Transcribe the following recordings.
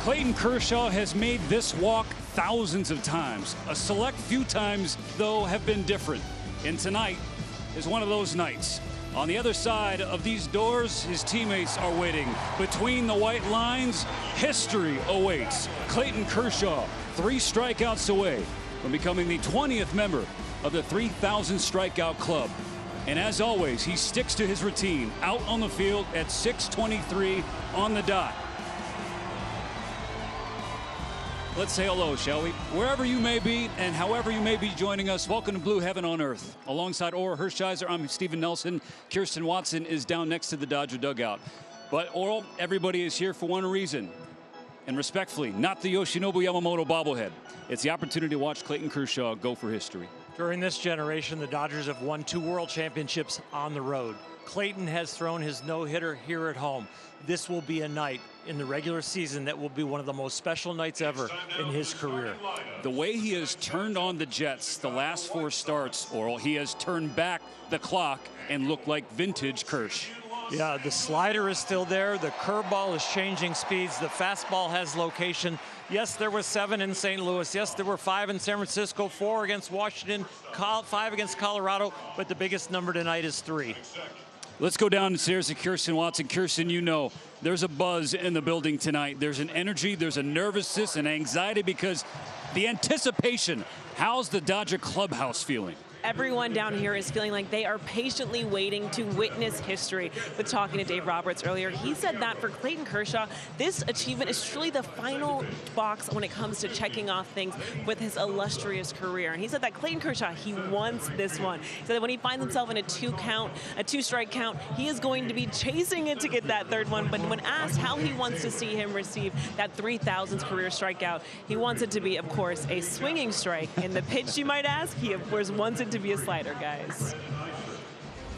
Clayton Kershaw has made this walk thousands of times. A select few times, though, have been different. And tonight is one of those nights. On the other side of these doors, his teammates are waiting. Between the white lines, history awaits. Clayton Kershaw, 3 strikeouts away from becoming the 20th member of the 3,000 strikeout club. And as always, he sticks to his routine, out on the field at 6:23 on the dot. Let's say hello, shall we? Wherever you may be and however you may be joining us, welcome to Blue Heaven on Earth. Alongside Oral Hershiser, I'm Stephen Nelson. Kirsten Watson is down next to the Dodger dugout. But Oral, everybody is here for one reason. And respectfully, not the Yoshinobu Yamamoto bobblehead. It's the opportunity to watch Clayton Kershaw go for history. During this generation, the Dodgers have won 2 world championships on the road. Clayton has thrown his no-hitter here at home. This will be a night in the regular season that will be one of the most special nights ever in his career. The way he has turned on the Jets the last 4 starts, Oral, he has turned back the clock and looked like vintage Kersh. Yeah, the slider is still there. The curveball is changing speeds. The fastball has location. Yes, there was 7 in St. Louis. Yes, there were 5 in San Francisco, 4 against Washington, 5 against Colorado, but the biggest number tonight is 3. Let's go downstairs to Kirsten Watson. Kirsten, you know, there's a buzz in the building tonight. There's an energy, there's a nervousness and anxiety because the anticipation. How's the Dodger clubhouse feeling? Everyone down here is feeling like they are patiently waiting to witness history. With talking to Dave Roberts earlier, he said that for Clayton Kershaw, this achievement is truly the final box when it comes to checking off things with his illustrious career. And he said that Clayton Kershaw, he wants this one. He said that when he finds himself in a 2-strike count, he is going to be chasing it to get that 3rd one. But when asked how he wants to see him receive that 3,000th career strikeout, he wants it to be, of course, a swinging strike. And the pitch, you might ask, he, of course, wants it to be a slider, guys.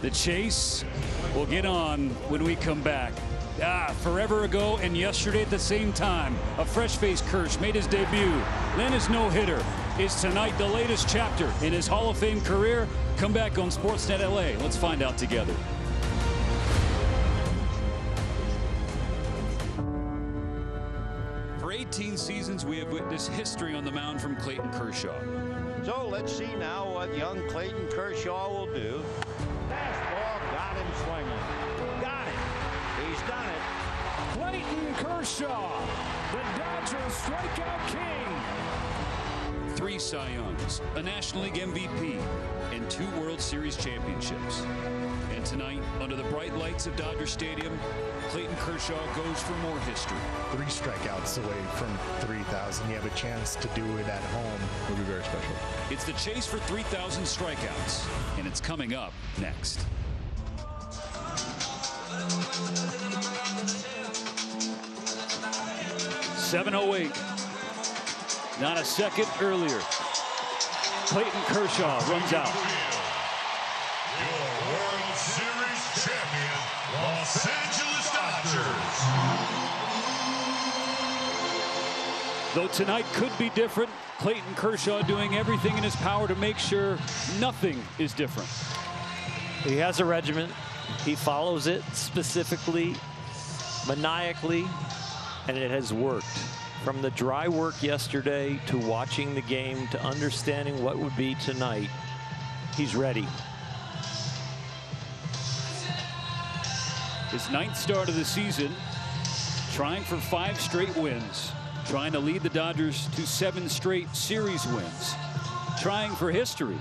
The chase will get on when we come back. Forever ago and yesterday at the same time, a fresh-faced Kersh made his debut. Then his no-hitter is tonight the latest chapter in his Hall of Fame career. Come back on Sportsnet LA. Let's find out together. For 18 seasons, we have witnessed history on the mound from Clayton Kershaw. So let's see now what young Clayton Kershaw will do. Fastball got him swinging. Got it. He's done it. Clayton Kershaw, the Dodgers strikeout king. 3 Cy Youngs, a National League MVP, and 2 World Series championships. And tonight, under the bright lights of Dodger Stadium, Clayton Kershaw goes for more history. 3 strikeouts away from 3,000. You have a chance to do it at home. It'll be very special. It's the chase for 3,000 strikeouts, and it's coming up next. .708. Not a second earlier. Clayton Kershaw runs out. Your World Series champion, Los Angeles Dodgers. Though tonight could be different, Clayton Kershaw doing everything in his power to make sure nothing is different. He has a regimen. He follows it specifically, maniacally, and it has worked. From the dry work yesterday to watching the game to understanding what would be tonight, he's ready. His 9th start of the season, trying for 5 straight wins, trying to lead the Dodgers to 7 straight series wins, trying for history.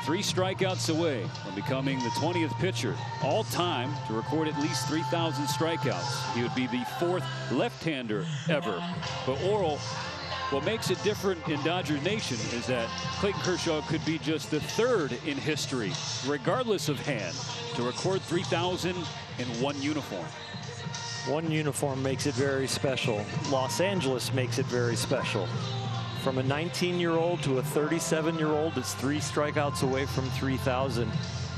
3 strikeouts away from becoming the 20th pitcher all time to record at least 3,000 strikeouts. He would be the 4th left-hander ever. But Oral, what makes it different in Dodger Nation is that Clayton Kershaw could be just the 3rd in history, regardless of hand, to record 3,000 in 1 uniform. 1 uniform makes it very special. Los Angeles makes it very special. From a 19-year-old to a 37-year-old, it's 3 strikeouts away from 3,000.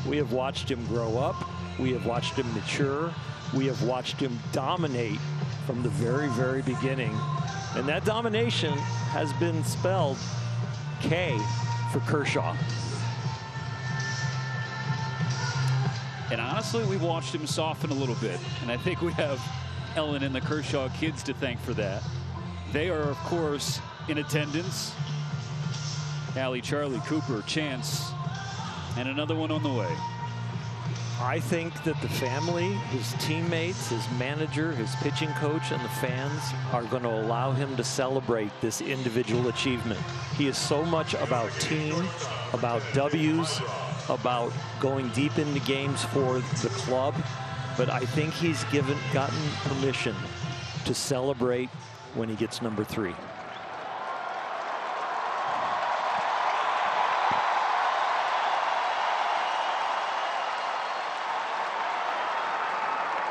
We have watched him grow up. We have watched him mature. We have watched him dominate from the very, very beginning. And that domination has been spelled K for Kershaw. And honestly, we've watched him soften a little bit. And I think we have Ellen and the Kershaw kids to thank for that. They are, of course, in attendance. Allie, Charlie, Cooper, Chance, and another one on the way. I think that the family, his teammates, his manager, his pitching coach, and the fans are going to allow him to celebrate this individual achievement. He is so much about team, about W's, about going deep into games for the club. But I think he's gotten permission to celebrate when he gets number 3.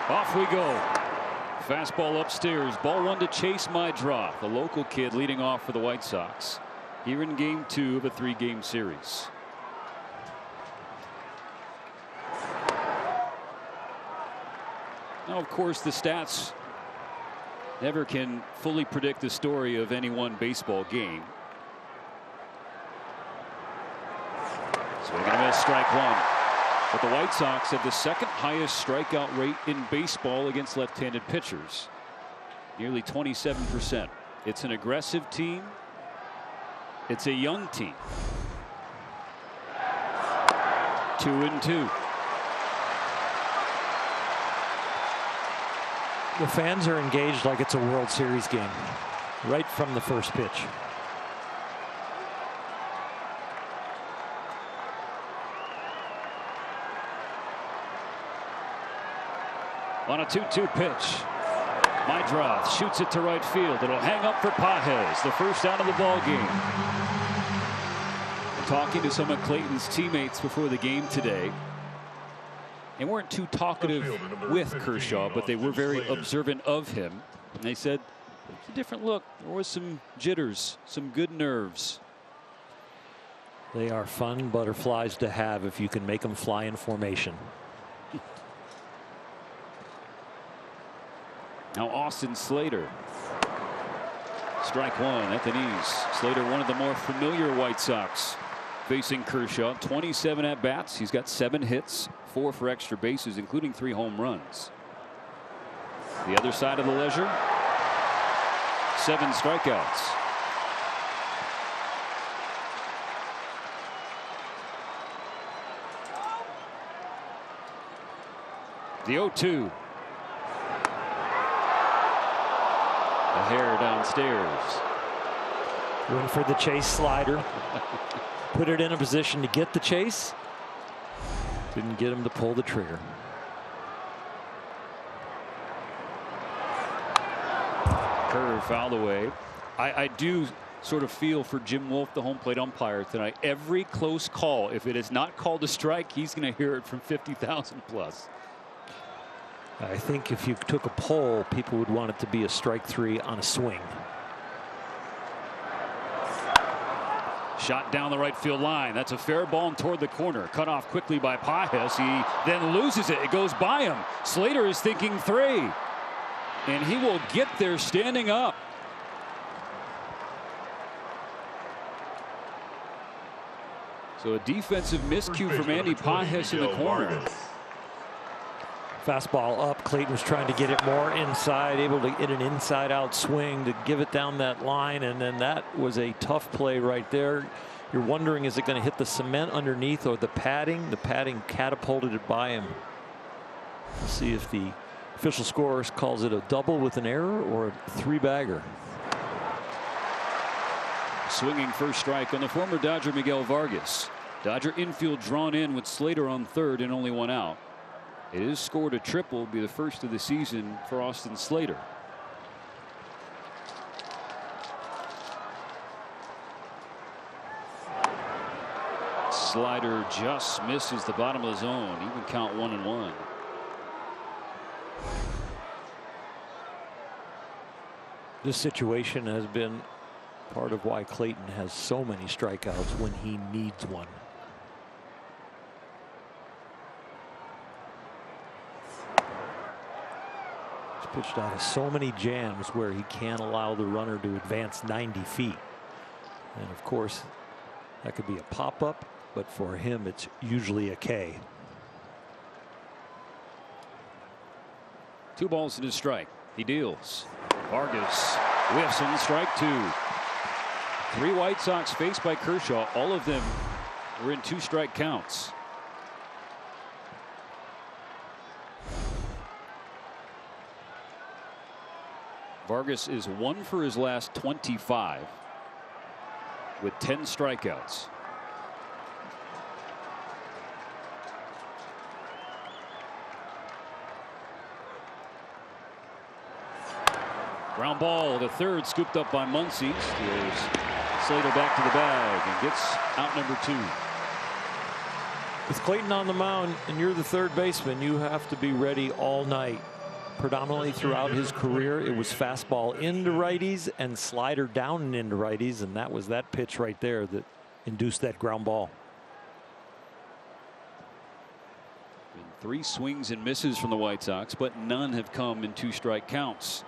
Off we go. Fastball upstairs. Ball 1 to Chase Mydroth, the local kid leading off for the White Sox here in game 2 of a 3-game series. Now, of course, the stats never can fully predict the story of any one baseball game. Swing and a miss, strike 1. But the White Sox have the 2nd highest strikeout rate in baseball against left-handed pitchers, nearly 27%. It's an aggressive team. It's a young team. 2-2. The fans are engaged like it's a World Series game right from the first pitch. On a 2-2 pitch, Mydroth shoots it to right field. It'll hang up for Pages, the first out of the ball game. Talking to some of Clayton's teammates before the game today. They weren't too talkative with Kershaw, but they were very observant of him. And they said it's a different look. There was some jitters, some good nerves. They are fun butterflies to have if you can make them fly in formation. Now Austin Slater. Strike 1 at the knees. Slater, one of the more familiar White Sox, facing Kershaw. 27 at bats. He's got 7 hits, 4 for extra bases, including 3 home runs. The other side of the ledger, 7 strikeouts. The 0-2. The hair downstairs. Went for the chase slider. Put it in a position to get the chase. Didn't get him to pull the trigger. Curve fouled away. I do sort of feel for Jim Wolf, the home plate umpire tonight. Every close call, if it is not called a strike, he's going to hear it from 50,000 plus. I think if you took a poll, people would want it to be a strike 3 on a swing. Shot down the right field line. That's a fair ball and toward the corner. Cut off quickly by Pages. He then loses it. It goes by him. Slater is thinking 3. And he will get there standing up. So a defensive miscue from Andy Pages in the corner. Fastball up. Clayton was trying to get it more inside, able to get an inside out swing to give it down that line, and then that was a tough play right there. You're wondering, is it going to hit the cement underneath or the padding? The padding catapulted it by him. We'll see if the official score calls it a double with an error or a 3-bagger. Swinging first strike on the former Dodger Miguel Vargas. Dodger infield drawn in with Slater on third and only 1 out. It is scored a triple, be the first of the season for Austin Slater. Slider just misses the bottom of the zone. Even count 1-1. This situation has been part of why Clayton has so many strikeouts when he needs one. Pitched out of so many jams where he can't allow the runner to advance 90 feet. And of course, that could be a pop-up, but for him, it's usually a K. 2 balls and a strike. He deals. Vargas Wilson, strike 2. 3 White Sox faced by Kershaw. All of them were in 2-strike counts. Vargas is 1 for his last 25 with 10 strikeouts. Ground ball to third, scooped up by Muncy. Steers Slater back to the bag and gets out number 2. With Clayton on the mound and you're the third baseman, you have to be ready all night. Predominantly throughout his career, it was fastball into righties and slider down and into righties, and that was that pitch right there that induced that ground ball. Been 3 swings and misses from the White Sox, but none have come in 2-strike counts.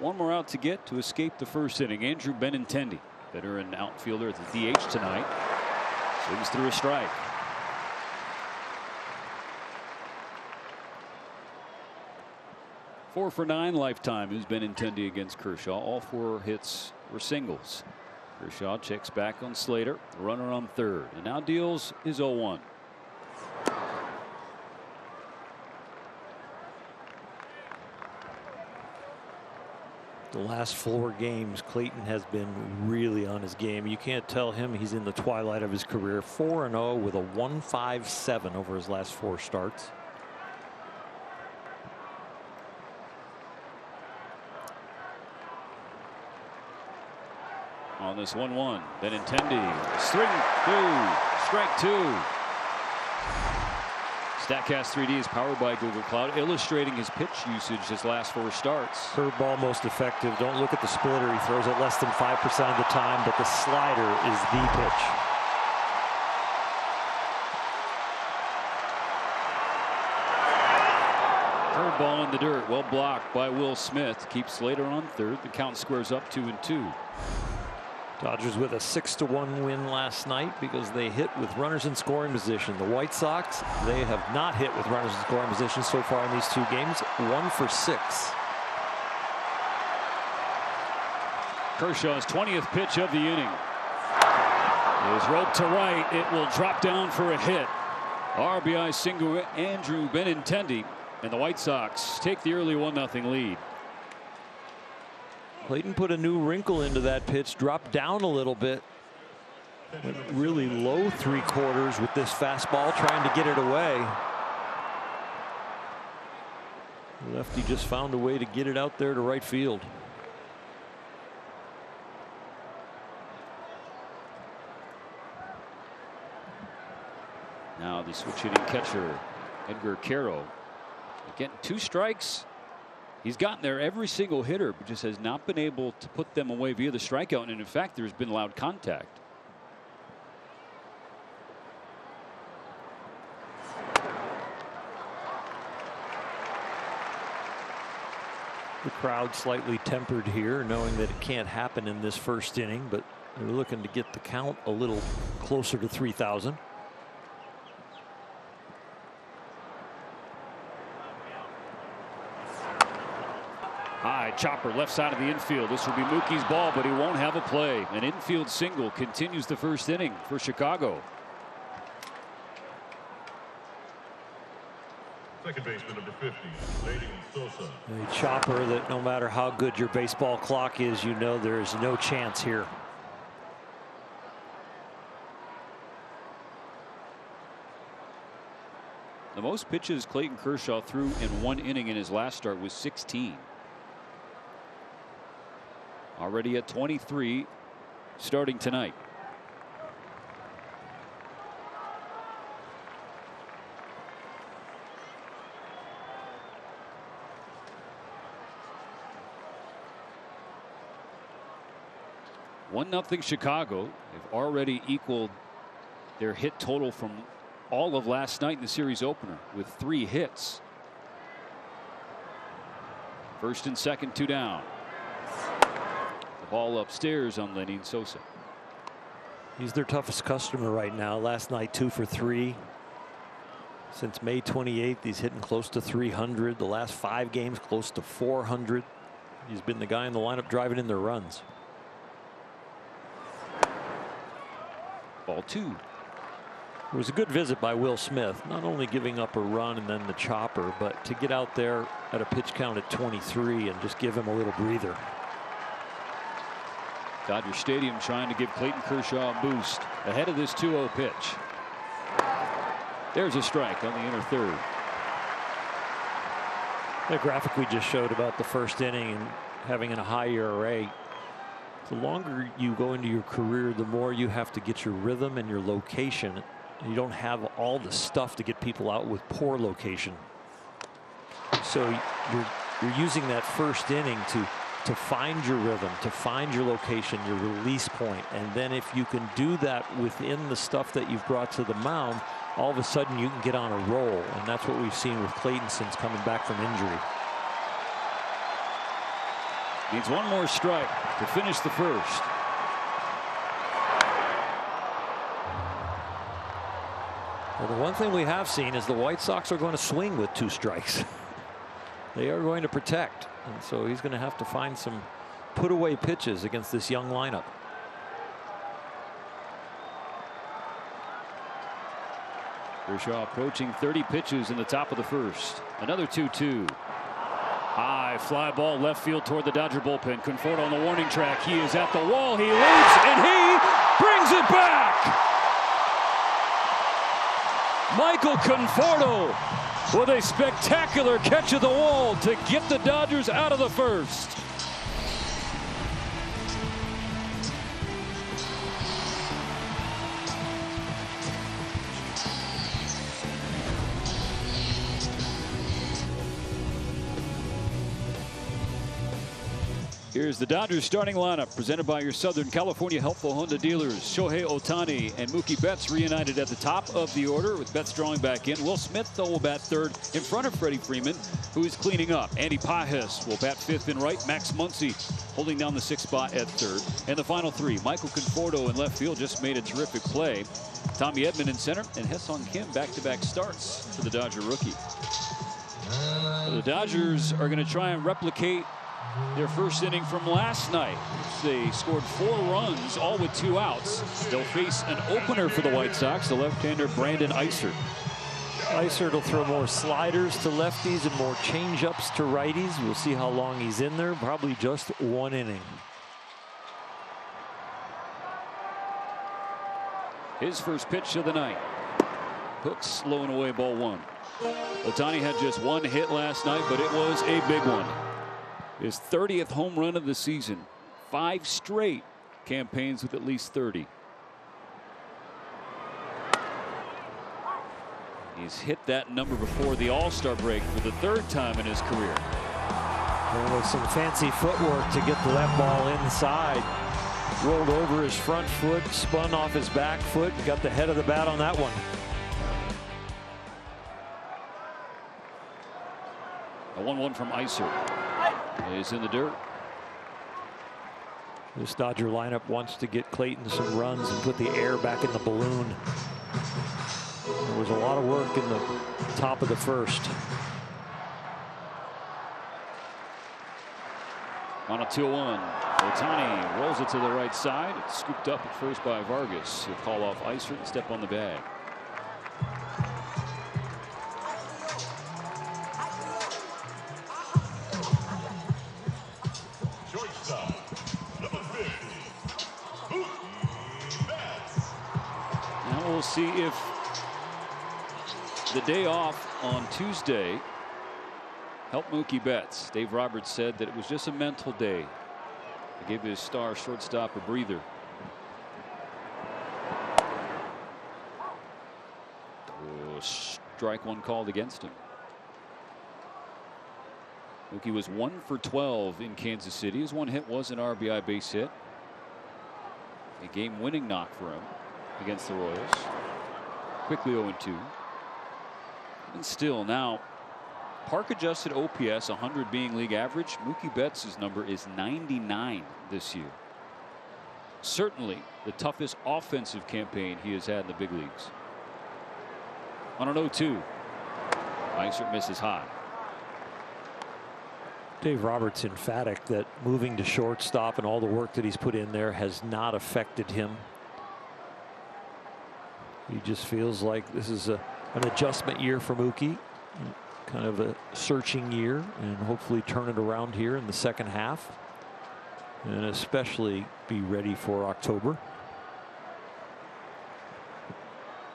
One more out to get to escape the first inning. Andrew Benintendi, veteran outfielder at the DH tonight, swings through a strike. Four for 9 lifetime has Benintendi against Kershaw. All 4 hits were singles. Kershaw checks back on Slater, runner on third, and now deals his 0-1. The last 4 games, Clayton has been really on his game. You can't tell him he's in the twilight of his career. 4-0 with a 1.57 over his last 4 starts. On this 1-1, Benintendi, string through, strike 2. Statcast 3D is powered by Google Cloud, illustrating his pitch usage his last 4 starts. Curveball most effective. Don't look at the splitter. He throws it less than 5% of the time, but the slider is the pitch. Curveball in the dirt, well blocked by Will Smith. Keeps Slater on third. The count squares up 2-2. Dodgers with a 6-1 win last night because they hit with runners in scoring position. The White Sox, they have not hit with runners in scoring position so far in these 2 games. 1 for 6. Kershaw's 20th pitch of the inning is roped to right. It will drop down for a hit. RBI single, Andrew Benintendi, and the White Sox take the early 1-0 lead. Clayton put a new wrinkle into that pitch, dropped down a little bit. Went really low 3/4 with this fastball, trying to get it away. The lefty just found a way to get it out there to right field. Now the switch hitting catcher, Edgar Quero. Again, 2 strikes. He's gotten there every single hitter, but just has not been able to put them away via the strikeout. And in fact, there's been loud contact. The crowd slightly tempered here, knowing that it can't happen in this first inning, but they're looking to get the count a little closer to 3,000. High chopper left side of the infield. This will be Mookie's ball, but he won't have a play. An infield single continues the first inning for Chicago. Second baseman number 50, Clayton Kershaw. A chopper that no matter how good your baseball clock is, you know there is no chance here. The most pitches Clayton Kershaw threw in 1 inning in his last start was 16. Already at 23 starting tonight. One nothing Chicago. They've already equaled their hit total from all of last night in the series opener with 3 hits. First and second, 2 down. Ball upstairs on Lenny Sosa. He's their toughest customer right now. Last night 2 for 3. Since May 28th, he's hitting close to 300. The last 5 games close to 400. He's been the guy in the lineup driving in their runs. Ball 2. It was a good visit by Will Smith, not only giving up a run and then the chopper, but to get out there at a pitch count at 23 and just give him a little breather. Dodger Stadium trying to give Clayton Kershaw a boost ahead of this 2-0 pitch. There's a strike on the inner third. The graphic we just showed about the first inning and having a high ERA. The longer you go into your career, the more you have to get your rhythm and your location. You don't have all the stuff to get people out with poor location. So you're using that first inning to find your rhythm, to find your location, your release point. And then if you can do that within the stuff that you've brought to the mound, all of a sudden you can get on a roll. And that's what we've seen with Clayton since coming back from injury. Needs one more strike to finish the first. Well, the one thing we have seen is the White Sox are going to swing with 2 strikes. They are going to protect. And so he's going to have to find some put away pitches against this young lineup. Kershaw approaching 30 pitches in the top of the first. Another 2-2. High fly ball left field toward the Dodger bullpen. Conforto on the warning track. He is at the wall. He leaps and he brings it back. Michael Conforto with a spectacular catch of the wall to get the Dodgers out of the first. Here's the Dodgers starting lineup presented by your Southern California helpful Honda dealers. Shohei Ohtani and Mookie Betts reunited at the top of the order with Betts drawing back in. Will Smith, though, will bat third in front of Freddie Freeman, who is cleaning up. Andy Pajes will bat fifth and right. Max Muncy holding down the 6th spot at third. And the final 3, Michael Conforto in left field just made a terrific play. Tommy Edman in center and Hesong Kim back-to-back starts for the Dodger rookie. The Dodgers are going to try and replicate their first inning from last night. They scored 4 runs, all with 2 outs. They'll face an opener for the White Sox, the left-hander Brandon Eisert. Eisert will throw more sliders to lefties and more change-ups to righties. We'll see how long he's in there. Probably just 1 inning. His first pitch of the night. Hooks low and away, ball 1. Ohtani had just 1 hit last night, but it was a big one. His 30th home run of the season. 5 straight campaigns with at least 30. He's hit that number before the All-Star break for the 3rd time in his career. And with some fancy footwork to get that ball inside. Rolled over his front foot, spun off his back foot, got the head of the bat on that one. A 1-1 from Eisert. Is in the dirt. This Dodger lineup wants to get Clayton some runs and put the air back in the balloon. There was a lot of work in the top of the first. On a 2-1. Ohtani rolls it to the right side. It's scooped up at first by Vargas. He'll call off Eisert and step on the bag. We'll see if the day off on Tuesday helped Mookie Betts. Dave Roberts said that it was just a mental day. He gave his star shortstop a breather. Strike 1 called against him. Mookie was 1 for 12 in Kansas City. His 1 hit was an RBI base hit. A game-winning knock for him against the Royals. Quickly 0-2. And still now, park adjusted OPS 100 being league average. Mookie Betts' number is 99 this year. Certainly the toughest offensive campaign he has had in the big leagues. On an 0-2. Eisert misses high. Dave Roberts emphatic that moving to shortstop and all the work that he's put in there has not affected him. He just feels like this is an adjustment year for Mookie, kind of a searching year, and hopefully turn it around here in the second half, and especially be ready for October.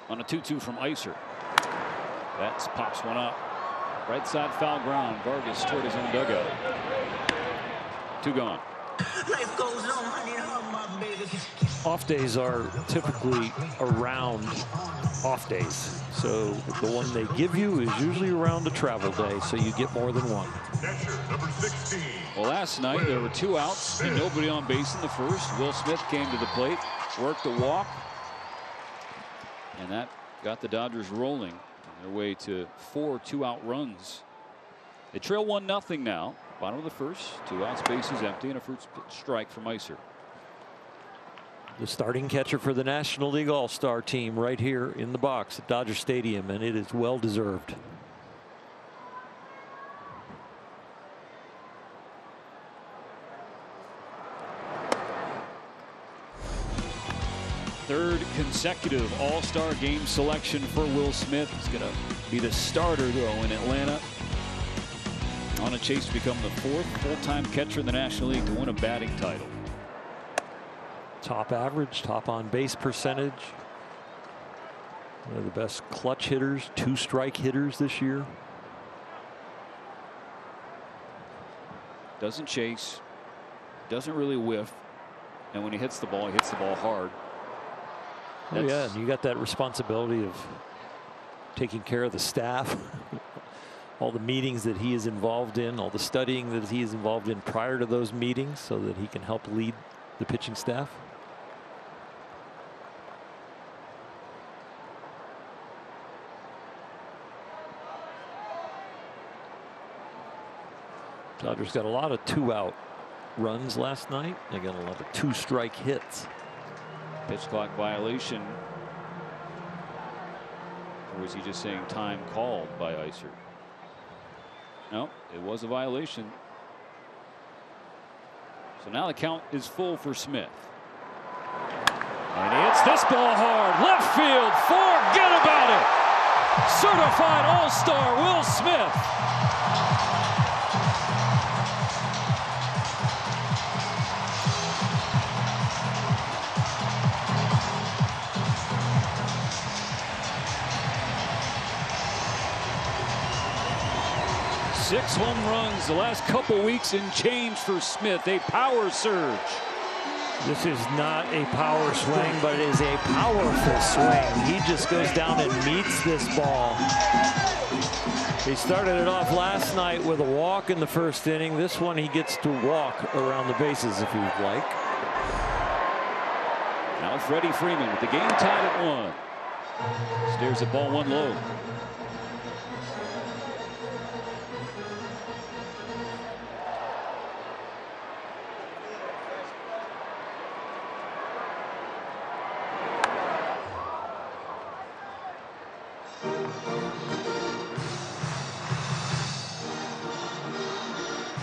On a 2-2 from Iser. Betts pops one up. Right side foul ground. Vargas toward his own dugout. 2 gone. Off days are typically around off days. So the one they give you is usually around a travel day, so you get more than one. Well, last night there were 2 outs and nobody on base in the first. Will Smith came to the plate, worked a walk, and that got the Dodgers rolling on their way to 4 2-out runs. They trail 1-0 now. Bottom of the first, 2 outs, bases empty, and a first strike from Iser. The starting catcher for the National League All-Star team right here in the box at Dodger Stadium, and it is well deserved. Third consecutive All-Star game selection for Will Smith. He's going to be the starter, though, in Atlanta, on a chase to become the 4th full-time catcher in the National League to win a batting title. Top average, top on base percentage. One of the best clutch hitters, 2-strike hitters this year. Doesn't chase, doesn't really whiff, and when he hits the ball hard. Oh, yeah, and you got that responsibility of taking care of the staff. All the meetings that he is involved in, all the studying that he is involved in prior to those meetings, so that he can help lead the pitching staff. Dodgers got a lot of 2-out runs last night. They got a lot of 2-strike hits. Pitch clock violation. Or was he just saying time called by Iser? No, it was a violation. So now the count is full for Smith. And he hits this ball hard. Left field. Forget about it. Certified All-Star Will Smith. Six home runs the last couple weeks and change for Smith. A power surge. This is not a power swing, but it is a powerful swing. He just goes down and meets this ball. He started it off last night with a walk in the first inning. This one he gets to walk around the bases if he'd like. Now Freddie Freeman with the game tied at 1. Stares at ball 1 low.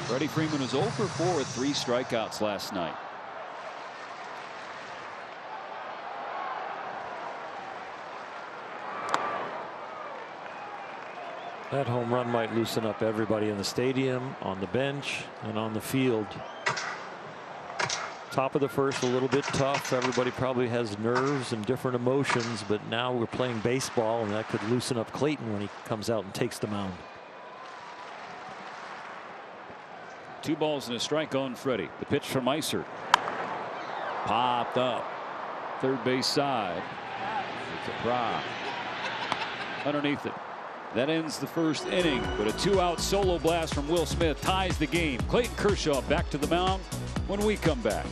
Freddie Freeman was 0 for 4 with 3 strikeouts last night. That home run might loosen up everybody in the stadium, on the bench, and on the field. Top of the first, a little bit tough. Everybody probably has nerves and different emotions, but now we're playing baseball, and that could loosen up Clayton when he comes out and takes the mound. 2 balls and a strike on Freddie. The pitch from Iser. Popped up. Third base side. Capra underneath it. That ends the first inning, but a 2-out solo blast from Will Smith ties the game. Clayton Kershaw back to the mound when we come back.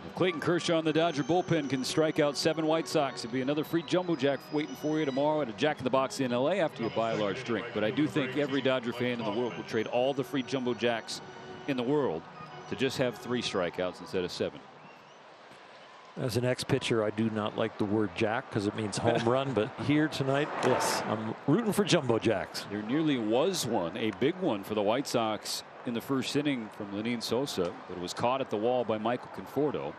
If Clayton Kershaw in the Dodger bullpen can strike out 7 White Sox, it'll be another free Jumbo Jack waiting for you tomorrow at a Jack in the Box in LA after you buy a large drink. But I do think every Dodger fan in the world will trade all the free Jumbo Jacks in the world to just have 3 strikeouts instead of 7. As an ex-pitcher, I do not like the word jack because it means home run, but here tonight, yes, I'm rooting for jumbo jacks. There nearly was one, a big one for the White Sox in the first inning from Lenyn Sosa, but it was caught at the wall by Michael Conforto.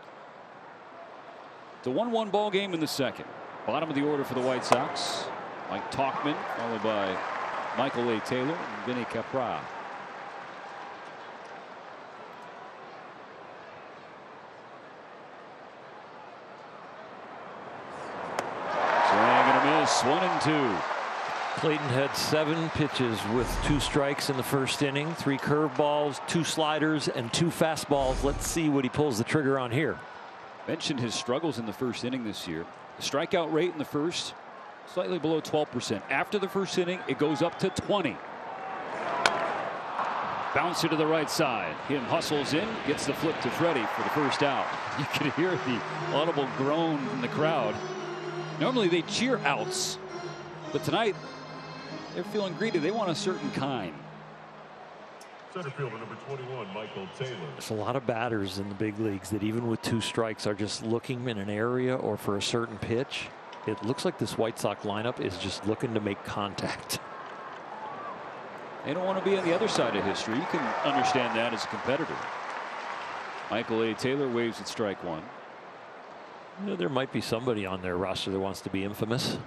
It's a 1-1 ball game in the second. Bottom of the order for the White Sox, Mike Tauchman, followed by Michael A. Taylor and Vinny Capra. Miss, 1-2. Clayton had 7 pitches with 2 strikes in the first inning, 3 curveballs, 2 sliders, and 2 fastballs. Let's see what he pulls the trigger on here. Mentioned his struggles in the first inning this year. The strikeout rate in the first, slightly below 12%. After the first inning, it goes up to 20. Bouncer to the right side. Him hustles in, gets the flip to Freddie for the first out. You can hear the audible groan from the crowd. Normally they cheer outs, but tonight they're feeling greedy. They want a certain kind. Center fielder number 21, Michael Taylor. There's a lot of batters in the big leagues that even with 2 strikes are just looking in an area or for a certain pitch. It looks like this White Sox lineup is just looking to make contact. They don't want to be on the other side of history. You can understand that as a competitor. Michael A. Taylor waves at strike 1. You know, there might be somebody on their roster that wants to be infamous.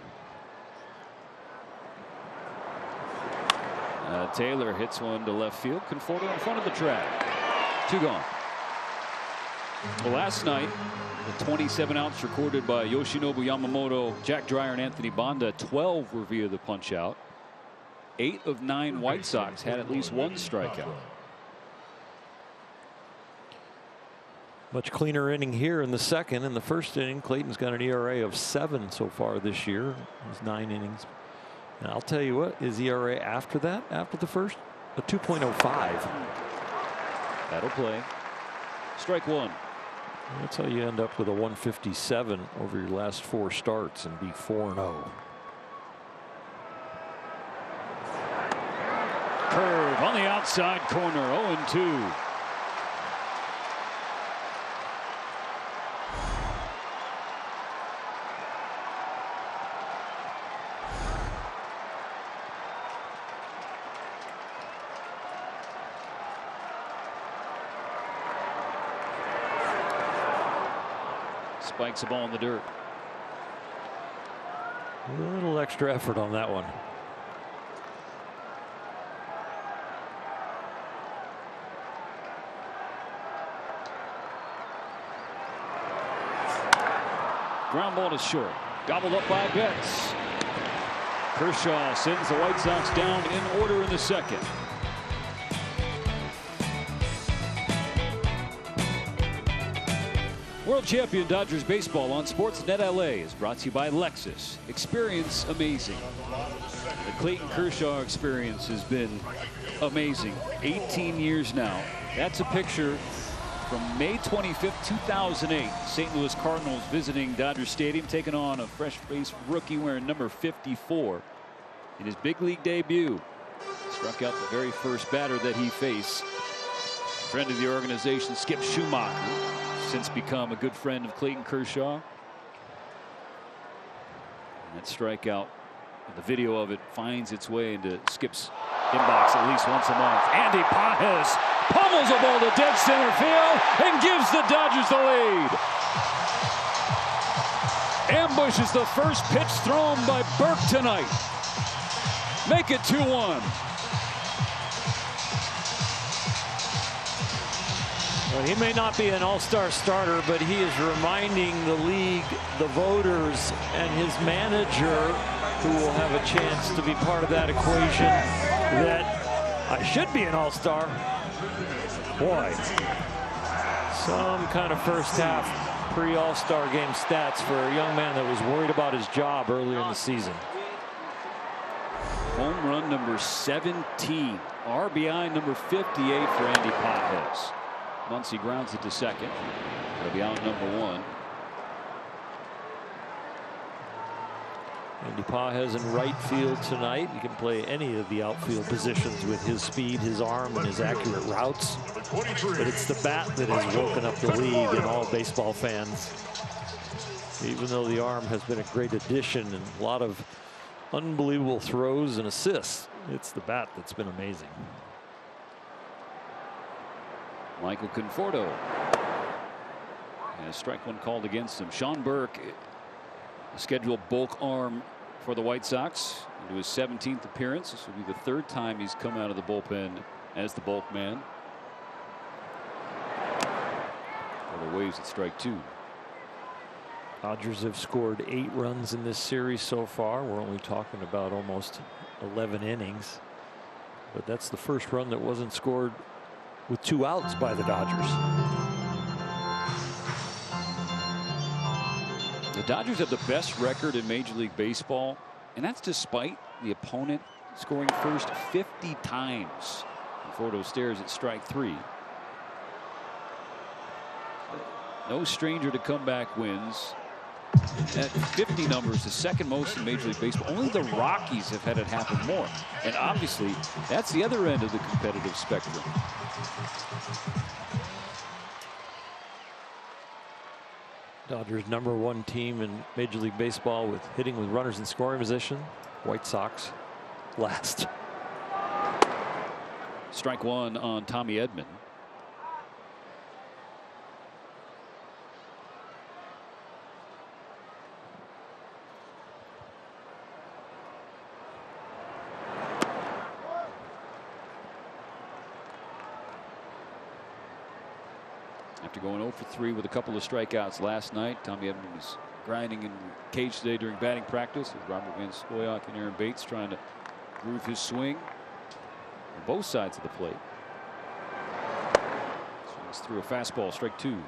Taylor hits one to left field. Conforto in front of the track. 2 gone. Well, last night, the 27 outs recorded by Yoshinobu Yamamoto, Jack Dreyer, and Anthony Banda. 12 were via the punch out. 8 of 9 White Sox had at least 1 strikeout. Much cleaner inning here in the second. In the first inning, Clayton's got an ERA of 7 so far this year. His 9 innings. And I'll tell you what, his ERA after that, after the first, a 2.05. That'll play. Strike 1. That's how you end up with a 157 over your last 4 starts and be 4-0. Curve on the outside corner, 0-2. Spikes the ball in the dirt. A little extra effort on that one. Ground ball to short. Gobbled up by Betts. Kershaw sends the White Sox down in order in the second. World Champion Dodgers Baseball on Sportsnet LA is brought to you by Lexus. Experience amazing. The Clayton Kershaw experience has been amazing. 18 years now. That's a picture from May 25th, 2008. St. Louis Cardinals visiting Dodger Stadium, taking on a fresh-faced rookie wearing number 54 in his big league debut. Struck out the very first batter that he faced. Friend of the organization, Skip Schumacher, since become a good friend of Clayton Kershaw. And that strikeout, the video of it finds its way into Skip's inbox at least once a month. Andy Pajes pummels a ball to dead center field and gives the Dodgers the lead. Ambushes the first pitch thrown by Burke tonight. Make it 2-1. Well, he may not be an all-star starter, but he is reminding the league, the voters, and his manager, who will have a chance to be part of that equation, that I should be an all-star. Boy, some kind of first half pre-all-star game stats for a young man that was worried about his job earlier in the season. Home run number 17. RBI number 58 for Andy Pajes. Muncy grounds it to second. It'll be out number 1. Andy Pajes in right field tonight. He can play any of the outfield positions with his speed, his arm, and his accurate routes. But it's the bat that has woken up the league and all baseball fans. Even though the arm has been a great addition and a lot of unbelievable throws and assists, it's the bat that's been amazing. Michael Conforto. And strike one called against him. Sean Burke, a scheduled bulk arm for the White Sox, into his 17th appearance. This will be the 3rd time he's come out of the bullpen as the bulk man. For the Waves at strike 2. Dodgers have scored 8 runs in this series so far. We're only talking about almost 11 innings. But that's the first run that wasn't scored with 2 outs by the Dodgers. The Dodgers have the best record in Major League Baseball, and that's despite the opponent scoring first 50 times. Conforto stares at strike 3. No stranger to comeback wins. At 50 numbers, the 2nd most in Major League Baseball. Only the Rockies have had it happen more. And obviously, that's the other end of the competitive spectrum. Dodgers #1 team in Major League Baseball with hitting with runners in scoring position. White Sox last. Strike 1 on Tommy Edman. After going 0 for 3 with a couple of strikeouts last night, Tommy Edman was grinding in cage today during batting practice with Robert Van Scoyoc and Aaron Bates trying to groove his swing on both sides of the plate. Swings through a fastball, strike 2.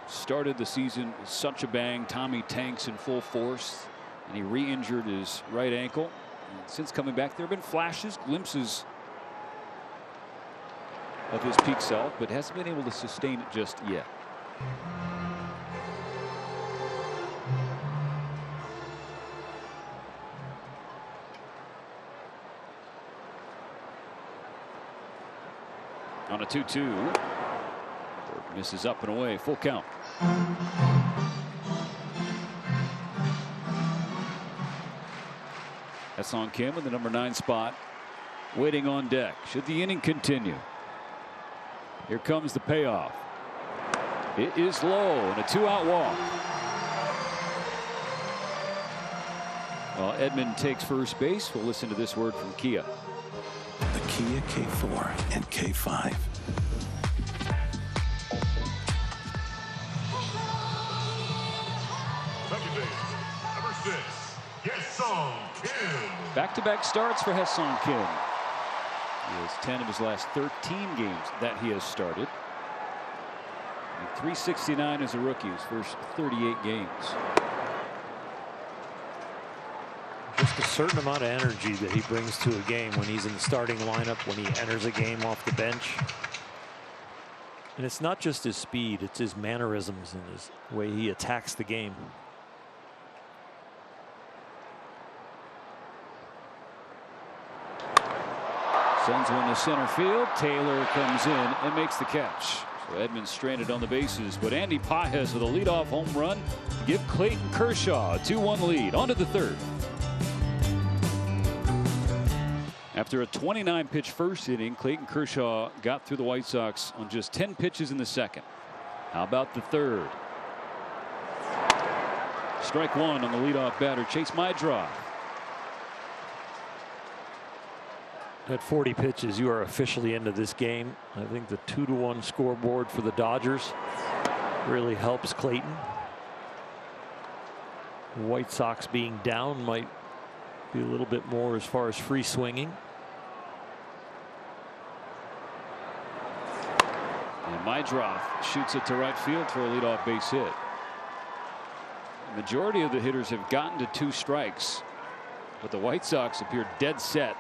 Started the season with such a bang. Tommy tanks in full force, and he re-injured his right ankle. And since coming back, there have been flashes, glimpses of his peak self, but hasn't been able to sustain it just yet. On a 2-2. Misses up and away. Full count. Ha-Seong Kim in the #9 spot, waiting on deck. Should the inning continue? Here comes the payoff. It is low and a 2-out walk. While Edman takes first base, we'll listen to this word from Kia. The Kia K4 and K5. Second base, #6, Ha-Seong Kim. Back-to-back starts for Ha-Seong Kim. He has 10 of his last 13 games that he has started. And 369 as a rookie, his first 38 games. Just a certain amount of energy that he brings to a game when he's in the starting lineup, when he enters a game off the bench. And it's not just his speed, it's his mannerisms and his way he attacks the game. Sends one to center field. Taylor comes in and makes the catch. So Edman stranded on the bases, but Andy Pages with a leadoff home run to give Clayton Kershaw a 2-1 lead. On to the 3rd. After a 29-pitch first inning, Clayton Kershaw got through the White Sox on just 10 pitches in the 2nd. How about the 3rd? Strike 1 on the leadoff batter, Chase Mydroth. At 40 pitches, you are officially into this game. I think the 2-1 scoreboard for the Dodgers really helps Clayton. The White Sox being down might be a little bit more as far as free swinging. And Mydroth shoots it to right field for a leadoff base hit. The majority of the hitters have gotten to 2 strikes, but the White Sox appear dead set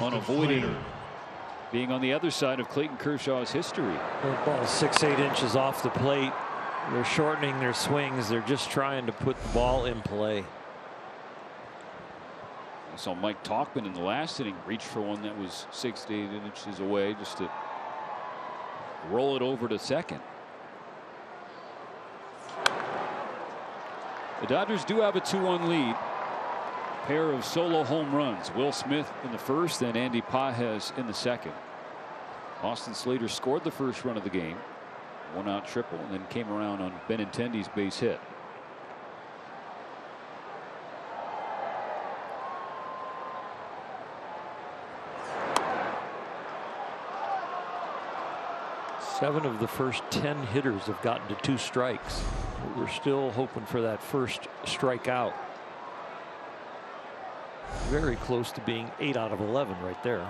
on avoiding being on the other side of Clayton Kershaw's history. The ball 6-8 inches off the plate. They're shortening their swings. They're just trying to put the ball in play. I saw Mike Tauchman in the last inning reach for one that was 6 to 8 inches away just to roll it over to second. The Dodgers do have a 2-1 lead. Pair of solo home runs. Will Smith in the first and Andy Pages in the second. Austin Slater scored the first run of the game. 1-out triple and then came around on Benintendi's base hit. Seven of the first 10 hitters have gotten to 2 strikes. We're still hoping for that first strikeout. Very close to being 8 out of 11 right there.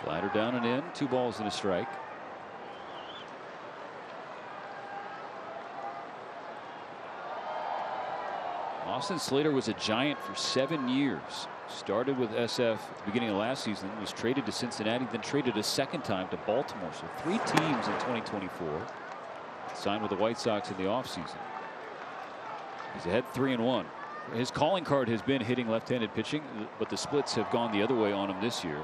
Slider down and in. 2 balls and a strike. Austin Slater was a Giant for 7 years. Started with SF at the beginning of last season, was traded to Cincinnati, then traded a second time to Baltimore. So 3 teams in 2024. Signed with the White Sox in the offseason. He's ahead 3-1. His calling card has been hitting left-handed pitching, but the splits have gone the other way on him this year.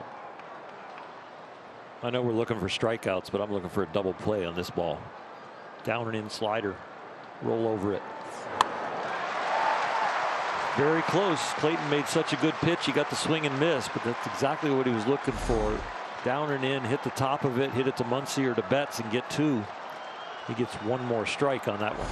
I know we're looking for strikeouts, but I'm looking for a double play on this ball. Down and in slider. Roll over it. Very close. Clayton made such a good pitch. He got the swing and miss, but that's exactly what he was looking for. Down and in, hit the top of it, hit it to Muncy or to Betts and get 2. He gets 1 more strike on that one.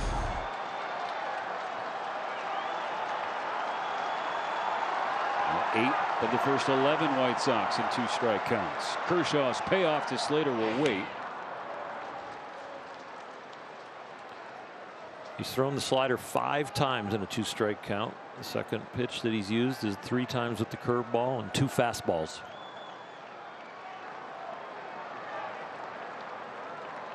Now 8 of the first 11 White Sox in 2 strike counts. Kershaw's payoff to Slater will wait. He's thrown the slider 5 times in a 2-strike count. The second pitch that he's used is 3 times with the curveball and 2 fastballs.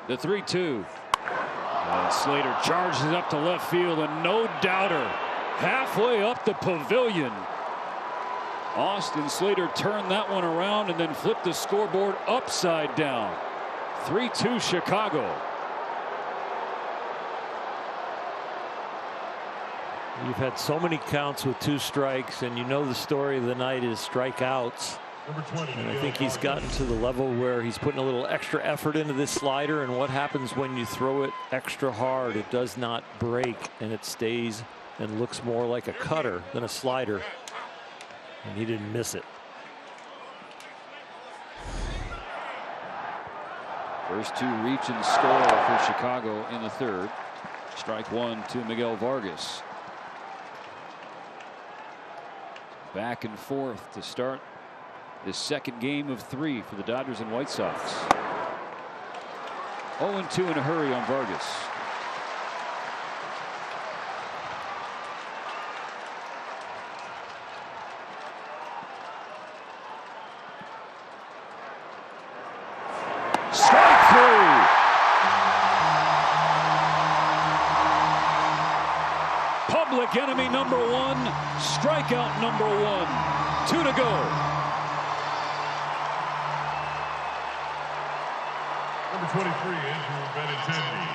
The 3-2. And Slater charges up to left field, and no doubter. Halfway up the pavilion. Austin Slater turned that one around and then flipped the scoreboard upside down. 3-2 Chicago. You've had so many counts with 2 strikes, and you know the story of the night is strikeouts. And I think he's gotten to the level where he's putting a little extra effort into this slider, and what happens when you throw it extra hard? It does not break, and it stays and looks more like a cutter than a slider. And he didn't miss it. First 2 reach and score for Chicago in the 3rd. Strike 1 to Miguel Vargas. Back and forth to start this second game of 3 for the Dodgers and White Sox. 0-2 in a hurry on Vargas. Strike 3. Public enemy number 1, strikeout number 1. 2 to go. Number 23, Andrew Benintendi.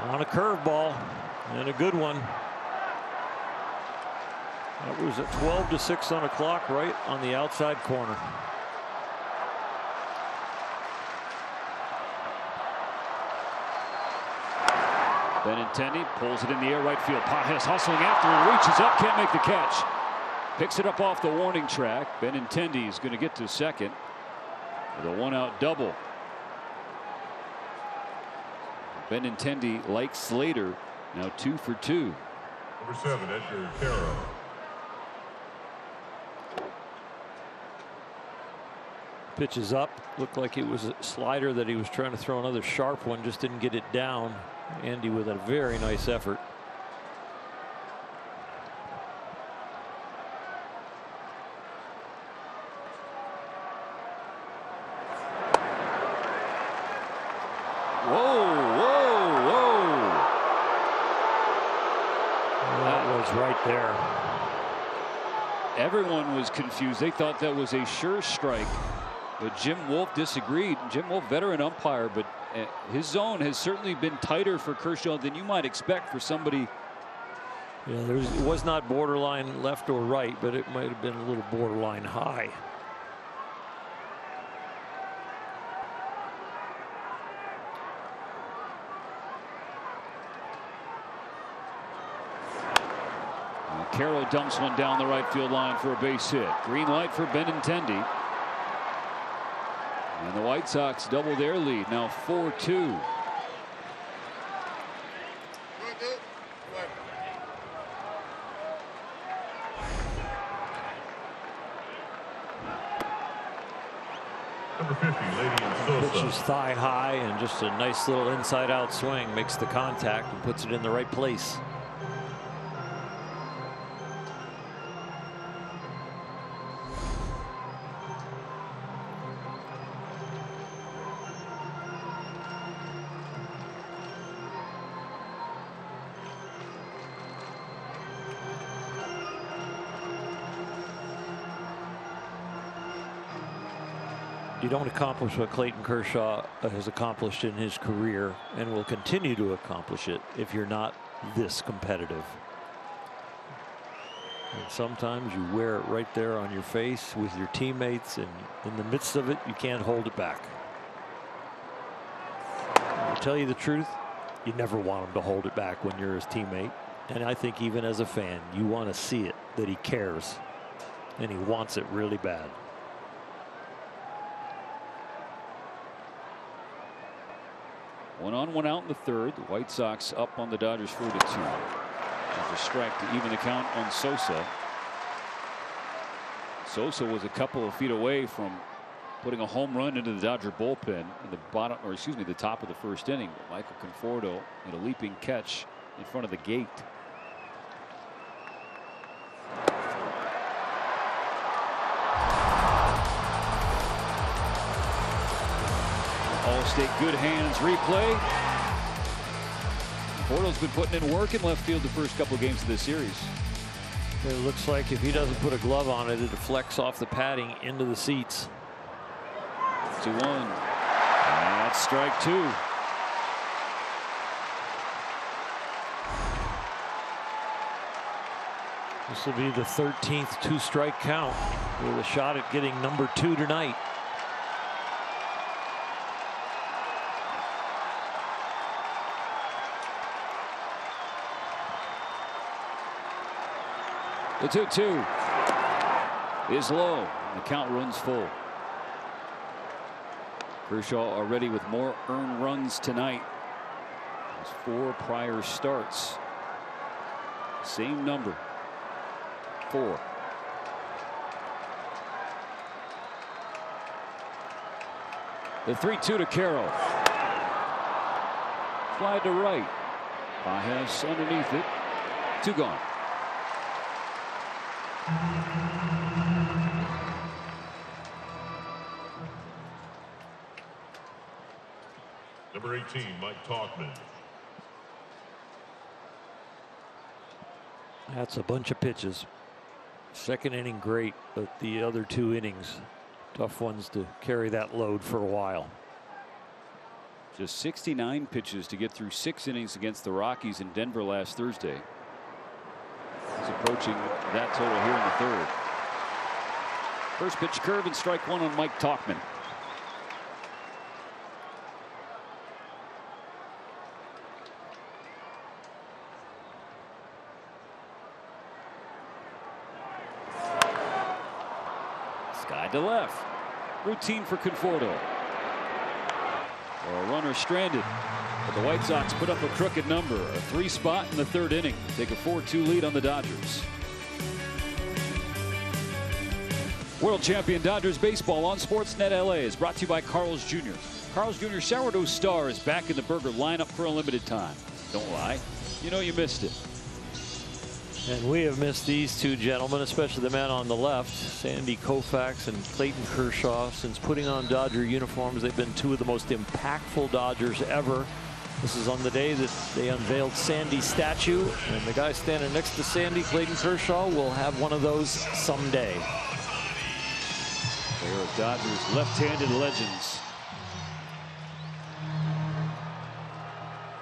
On a curveball, and a good one. That was at 12-6 on the clock, right on the outside corner. Benintendi pulls it in the air right field. Pages hustling after it, reaches up, can't make the catch. Picks it up off the warning track. Benintendi is going to get to second with a 1-out double. Benintendi, like Slater, now 2 for 2. Number 7, Edgar Caro. Pitches up. Looked like it was a slider that he was trying to throw another sharp one, just didn't get it down. Andy with a very nice effort. Right there. Everyone was confused. They thought that was a sure strike But Jim Wolf disagreed. Jim Wolf, veteran umpire, but his zone has certainly been tighter for Kershaw than you might expect for somebody. Yeah, it was not borderline left or right, but it might have been a little borderline high. Carroll dumps one down the right field line for a base hit. Green light for Benintendi. And the White Sox double their lead, now 4-2. Number 50, Lady and Sosa. Pitches thigh high, and just a nice little inside out swing, makes the contact and puts it in the right place. You don't accomplish what Clayton Kershaw has accomplished in his career and will continue to accomplish it if you're not this competitive. And sometimes you wear it right there on your face with your teammates, and in the midst of it, you can't hold it back. To tell you the truth, you never want him to hold it back when you're his teammate. And I think even as a fan, you want to see it, that he cares, and he wants it really bad. One on, one out in the third. The White Sox up on the Dodgers 4-2. After strike to even the count on Sosa. Sosa was a couple of feet away from putting a home run into the Dodger bullpen in the bottom, or excuse me, the top of the first inning. But Michael Conforto made a leaping catch in front of the gate. All-State good hands replay. Porto's been putting in work in left field the first couple of games of this series. It looks like if he doesn't put a glove on it, it deflects off the padding into the seats. 2-1. That's strike two. This will be the 13th two-strike count with a shot at getting number 2 tonight. The 2-2 is low, and the count runs full. Kershaw already with more earned runs tonight. His 4 prior starts. Same number, 4. The 3-2 to Carroll. Fly to right. Pajas underneath it. 2 gone. Number 18, Mike Tauchman. That's a bunch of pitches. Second inning great, but the other 2 innings, tough ones to carry that load for a while. Just 69 pitches to get through 6 innings against the Rockies in Denver last Thursday. He's approaching that total here in the third. First pitch curve and strike 1 on Mike Tauchman. Sky to left. Routine for Conforto. A runner stranded. But the White Sox put up a crooked number. A 3 spot in the third inning. Take a 4-2 lead on the Dodgers. World champion Dodgers baseball on Sportsnet LA is brought to you by Carl's Jr. Carl's Jr. Sourdough Star is back in the burger lineup for a limited time. Don't lie. You know you missed it. And we have missed these 2 gentlemen, especially the man on the left, Sandy Koufax and Clayton Kershaw. Since putting on Dodger uniforms, they've been 2 of the most impactful Dodgers ever. This is on the day that they unveiled Sandy's statue, and the guy standing next to Sandy, Clayton Kershaw, will have one of those someday. pair of Dodgers left-handed legends.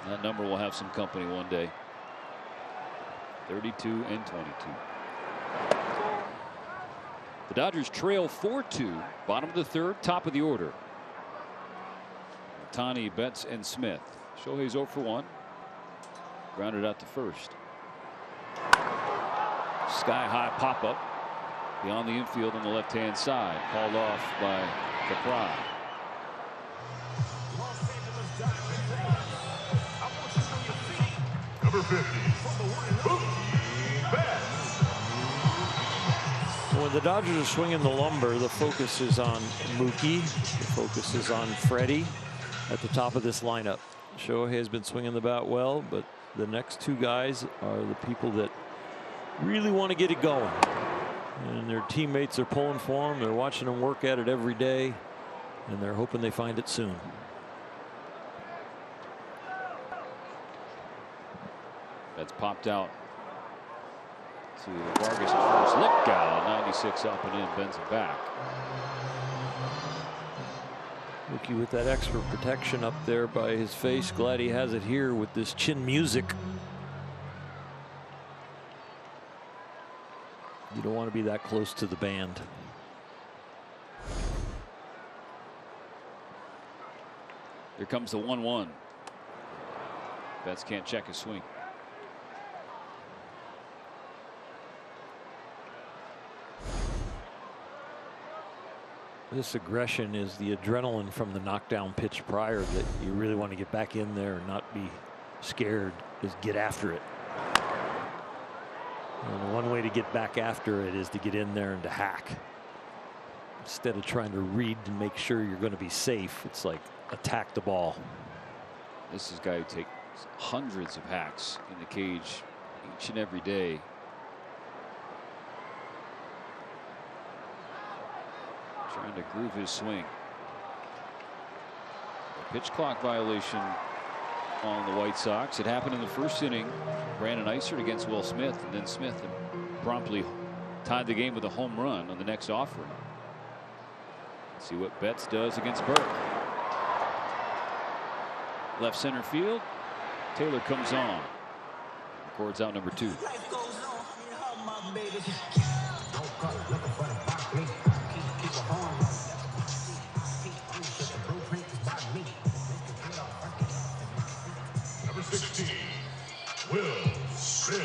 That number will have some company one day. 32 and 22. The Dodgers trail 4-2, bottom of the third, top of the order. Ohtani, Betts, and Smith. Shohei's 0 for 1. Grounded out to first. Sky-high pop-up beyond the infield on the left-hand side. Called off by Capra. Number 50. When the Dodgers are swinging the lumber, the focus is on Mookie. The focus is on Freddie at the top of this lineup. Shohei has been swinging the bat well, but the next two guys are the people that really want to get it going. And their teammates are pulling for them. They're watching them work at it every day, and they're hoping they find it soon. That's popped out to Vargas at first. Look out, 96 up and in, bends it back. Mookie with that extra protection up there by his face. Glad he has it here with this chin music. You don't want to be that close to the band. Here comes the 1-1. Betts can't check his swing. This aggression is the adrenaline from the knockdown pitch prior that you really want to get back in there and not be scared. Is get after it. And one way to get back after it is to get in there and to hack. Instead of trying to read and make sure you're going to be safe, it's like attack the ball. This is a guy who takes hundreds of hacks in the cage each and every day. Trying to groove his swing. A pitch clock violation on the White Sox. It happened in the first inning. Brandon Eisert against Will Smith, and then Smith promptly tied the game with a home run on the next offering. Let's see what Betts does against Burke. Left center field. Taylor comes on. Records out number 2. Number 16. Will Smith.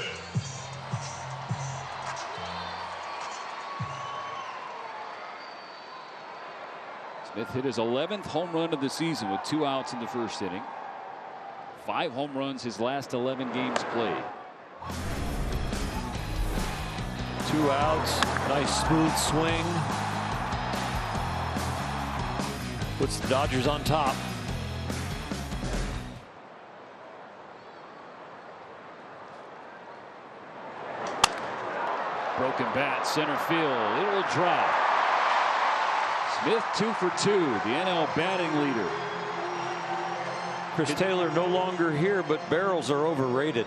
Smith hit his 11th home run of the season with 2 outs in the first inning. 5 home runs his last 11 games played. 2 outs. Nice smooth swing. Puts the Dodgers on top. Broken bat, center field. It will drop. Smith 2 for 2, the NL batting leader. Chris Taylor no longer here, but barrels are overrated.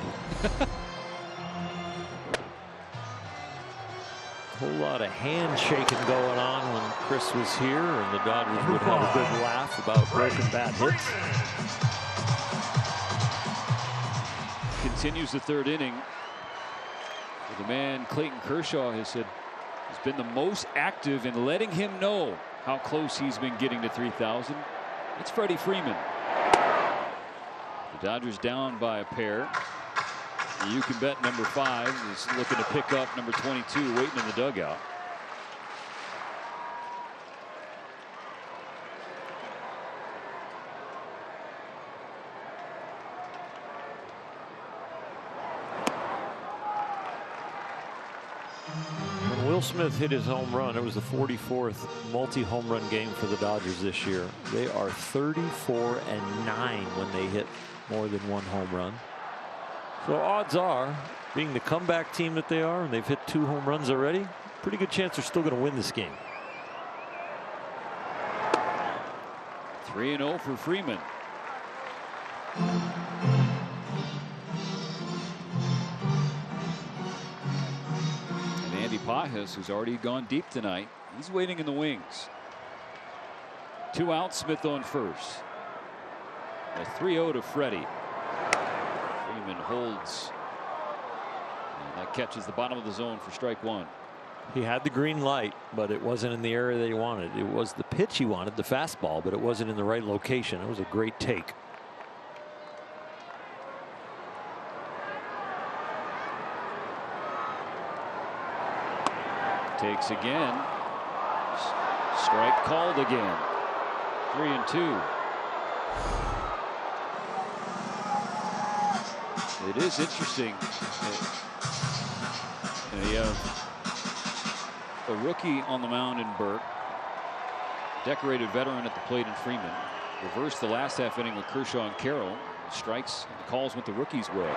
Whole lot of handshaking going on when Chris was here, and the Dodgers would have a good laugh about broken bat hits. Continues the third inning. The man Clayton Kershaw has said has been the most active in letting him know how close he's been getting to 3,000. It's Freddie Freeman. The Dodgers down by a pair. You can bet number 5 is looking to pick up number 22, waiting in the dugout. When Will Smith hit his home run, it was the 44th multi-home run game for the Dodgers this year. They are 34-9 when they hit more than 1 home run. So odds are, being the comeback team that they are, and they've hit 2 home runs already, pretty good chance they're still going to win this game. 3-0 for Freeman. And Andy Pajas, who's already gone deep tonight, he's waiting in the wings. 2 outs, Smith on first. A 3-0 to Freddie. Freeman holds. And that catches the bottom of the zone for strike one. He had the green light, but it wasn't in the area that he wanted. It was the pitch he wanted, the fastball, but it wasn't in the right location. It was a great take. Takes again. Strike called again. 3-2. It is interesting. You have a rookie on the mound in Burke. Decorated veteran at the plate in Freeman. Reversed the last half inning with Kershaw and Carroll. Strikes and calls went the rookie's way.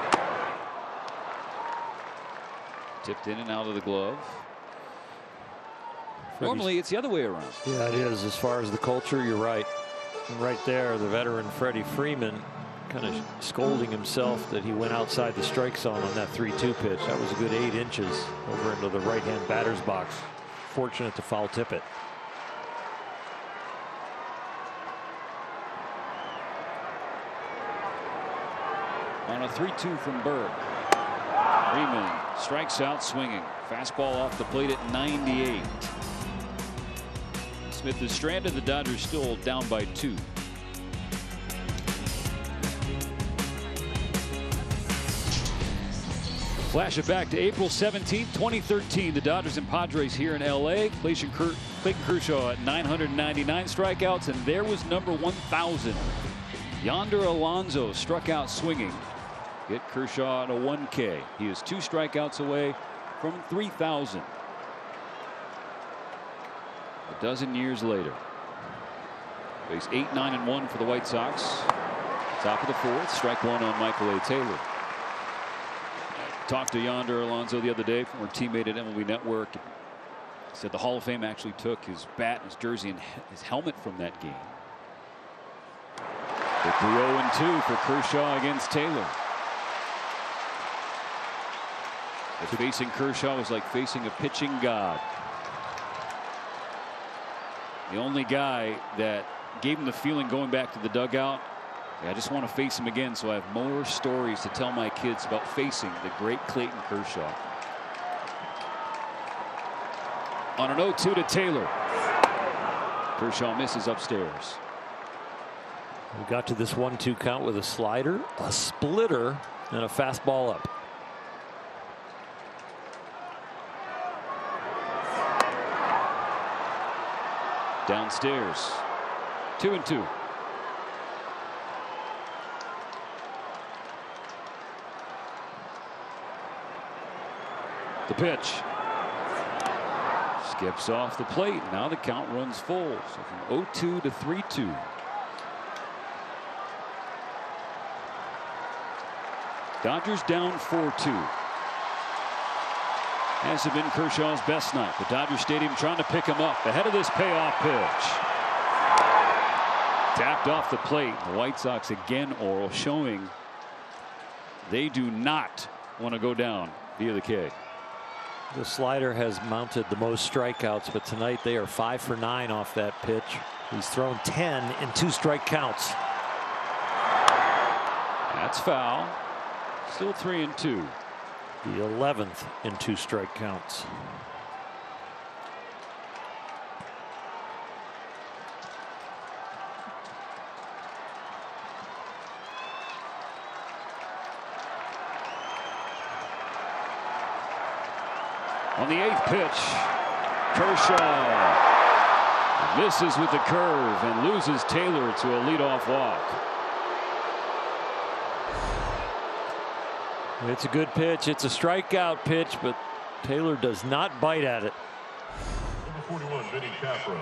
Tipped in and out of the glove. Normally it's the other way around. Yeah, it is. As far as the culture, you're right. And right there, the veteran Freddie Freeman kind of scolding himself that he went outside the strike zone on that 3-2 pitch. That was a good 8 inches over into the right-hand batter's box. Fortunate to foul tip it. On a 3-2 from Burke. Freeman strikes out swinging. Fastball off the plate at 98. Smith is stranded. The Dodgers still down by 2. Flash it back to April 17, 2013. The Dodgers and Padres here in L.A. Clayton Kershaw at 999 strikeouts, and there was number 1,000. Yonder Alonso struck out swinging. Get Kershaw on a 1K. He is 2 strikeouts away from 3,000. A dozen years later. Base 8, 9, and 1 for the White Sox. Top of the 4th. Strike 1 on Michael A. Taylor. Talked to Yonder Alonso the other day, former teammate at MLB Network. He said the Hall of Fame actually took his bat, his jersey, and his helmet from that game. The 0-2 for Kershaw against Taylor. But facing Kershaw was like facing a pitching god. The only guy that gave him the feeling going back to the dugout, I just want to face him again so I have more stories to tell my kids about facing the great Clayton Kershaw. On an 0-2 to Taylor. Kershaw misses upstairs. We got to this 1-2 count with a slider, a splitter, and a fastball up. Downstairs. 2-2. The pitch. Skips off the plate. Now the count runs full. So from 0-2 to 3-2. Dodgers down 4-2. Hasn't been Kershaw's best night. The Dodger Stadium trying to pick him up ahead of this payoff pitch. Tapped off the plate. The White Sox again, Oral, showing they do not want to go down via the K. The slider has mounted the most strikeouts, but tonight they are 5 for 9 off that pitch. He's thrown 10 in 2 strike counts. That's foul. Still 3-2. The 11th in 2 strike counts. On the 8th pitch, Kershaw misses with the curve and loses Taylor to a leadoff walk. It's a good pitch. It's a strikeout pitch, but Taylor does not bite at it. Number 41, Vinny Capra.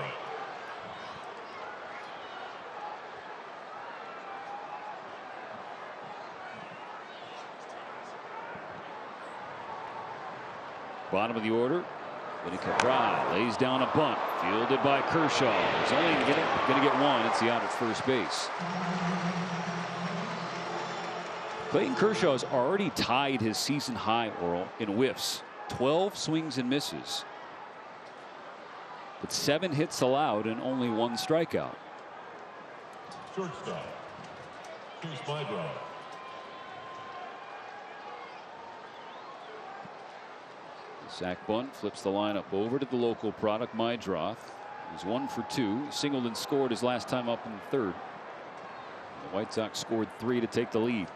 Bottom of the order, Vinny Capra lays down a bunt, fielded by Kershaw. He's only going to get one. It's the out at first base. Clayton Kershaw has already tied his season high, Oral, in whiffs. 12 swings and misses. But 7 hits allowed and only 1 strikeout. Shortstop. Here's my draw. Sack bunt flips the lineup over to the local product, Mydroth. He's 1 for 2. He singled and scored his last time up in the third. The White Sox scored 3 to take the lead.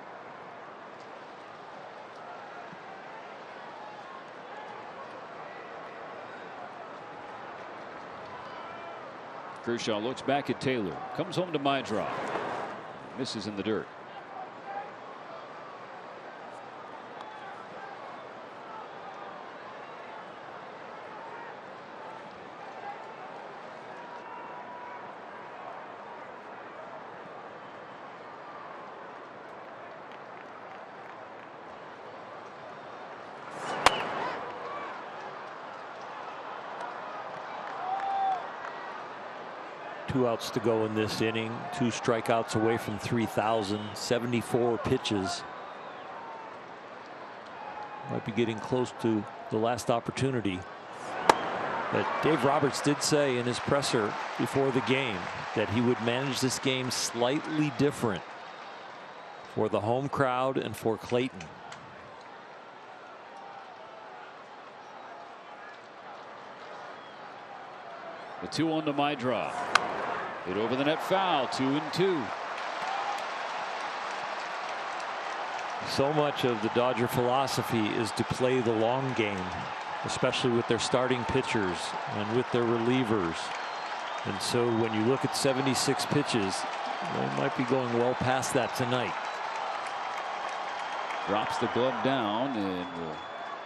Kershaw looks back at Taylor. Comes home to Mydroth. Misses in the dirt. Two outs to go in this inning. 2 strikeouts away from 3,000. 74 pitches. Might be getting close to the last opportunity. But Dave Roberts did say in his presser before the game that he would manage this game slightly different for the home crowd and for Clayton. The 2-1 to Mydroth. Hit over the net foul. 2-2. So much of the Dodger philosophy is to play the long game, especially with their starting pitchers and with their relievers. And so when you look at 76 pitches, they might be going well past that tonight. Drops the glove down and will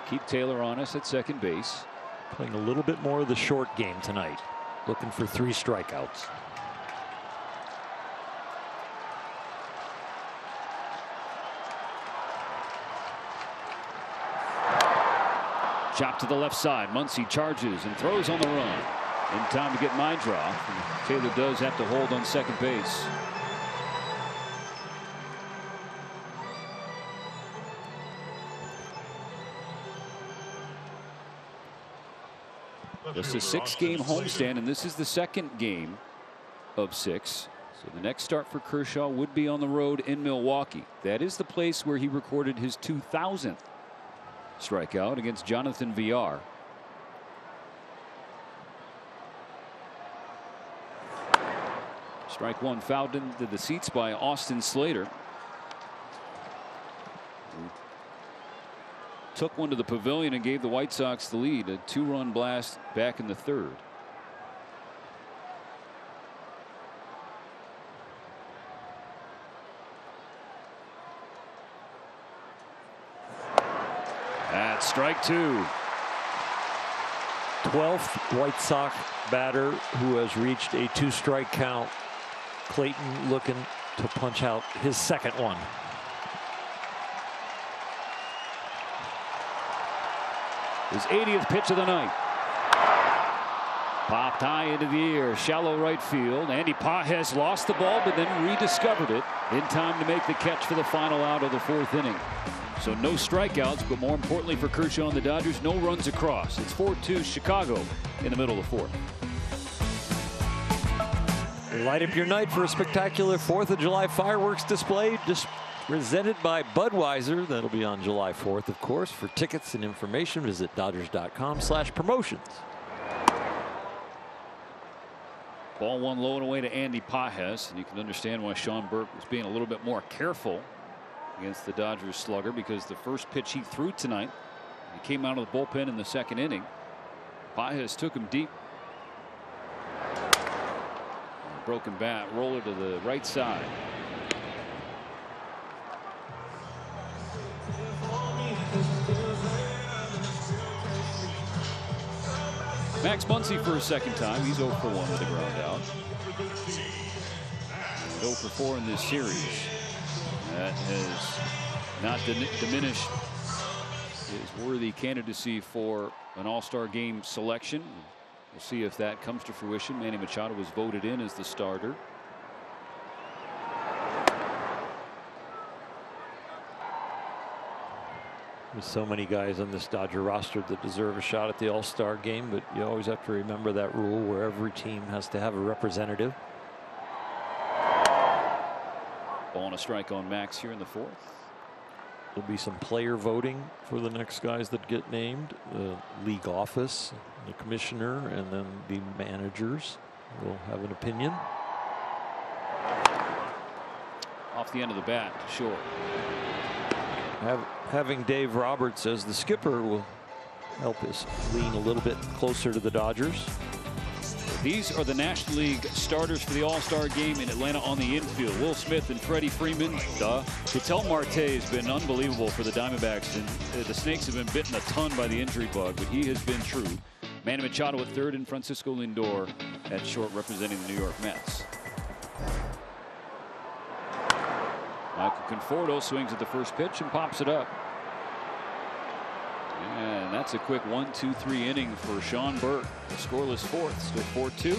keep Taylor honest at second base. Playing a little bit more of the short game tonight. Looking for 3 strikeouts. Chop to the left side. Muncy charges and throws on the run. In time to get Mydroth. Taylor does have to hold on second base. Just a 6-game homestand, and this is the second game of 6. So the next start for Kershaw would be on the road in Milwaukee. That is the place where he recorded his 2000th strikeout against Jonathan VR. Strike 1 fouled into the seats by Austin Slater. Took one to the pavilion and gave the White Sox the lead. A 2-run blast back in the third. That's strike 2. 12th White Sox batter who has reached a 2-strike count. Clayton looking to punch out his second one. His 80th pitch of the night. Popped high into the air, shallow right field. Andy Pages lost the ball, but then rediscovered it in time to make the catch for the final out of the 4th inning. So no strikeouts, but more importantly for Kershaw and the Dodgers, no runs across. It's 4-2 Chicago in the middle of the 4th. Light up your night for a spectacular 4th of July fireworks display. Just presented by Budweiser. That'll be on July 4th, of course. For tickets and information, visit Dodgers.com/promotions. Ball 1 low and away to Andy Pages, and you can understand why Sean Burke was being a little bit more careful against the Dodgers slugger, because the first pitch he threw tonight, he came out of the bullpen in the 2nd inning. Pages took him deep. Broken bat, roller to the right side. Max Muncy for a second time. He's 0 for 1 with a ground out. And 0 for 4 in this series. That has not diminished his worthy candidacy for an All-Star game selection. We'll see if that comes to fruition. Manny Machado was voted in as the starter. There's so many guys on this Dodger roster that deserve a shot at the All-Star game, but you always have to remember that rule where every team has to have a representative. Ball and a strike on Max here in the 4th. There'll be some player voting for the next guys that get named. The league office, the commissioner, and then the managers will have an opinion. Off the end of the bat, short. Having Dave Roberts as the skipper will help us lean a little bit closer to the Dodgers. These are the National League starters for the All-Star game in Atlanta on the infield. Will Smith and Freddie Freeman. Ketel Marte has been unbelievable for the Diamondbacks, and the Snakes have been bitten a ton by the injury bug, but he has been true. Manny Machado at third and Francisco Lindor at short, representing the New York Mets. Michael Conforto swings at the first pitch and pops it up. And that's a quick 1-2-3 inning for Sean Burke. A scoreless 4th, still 4-2.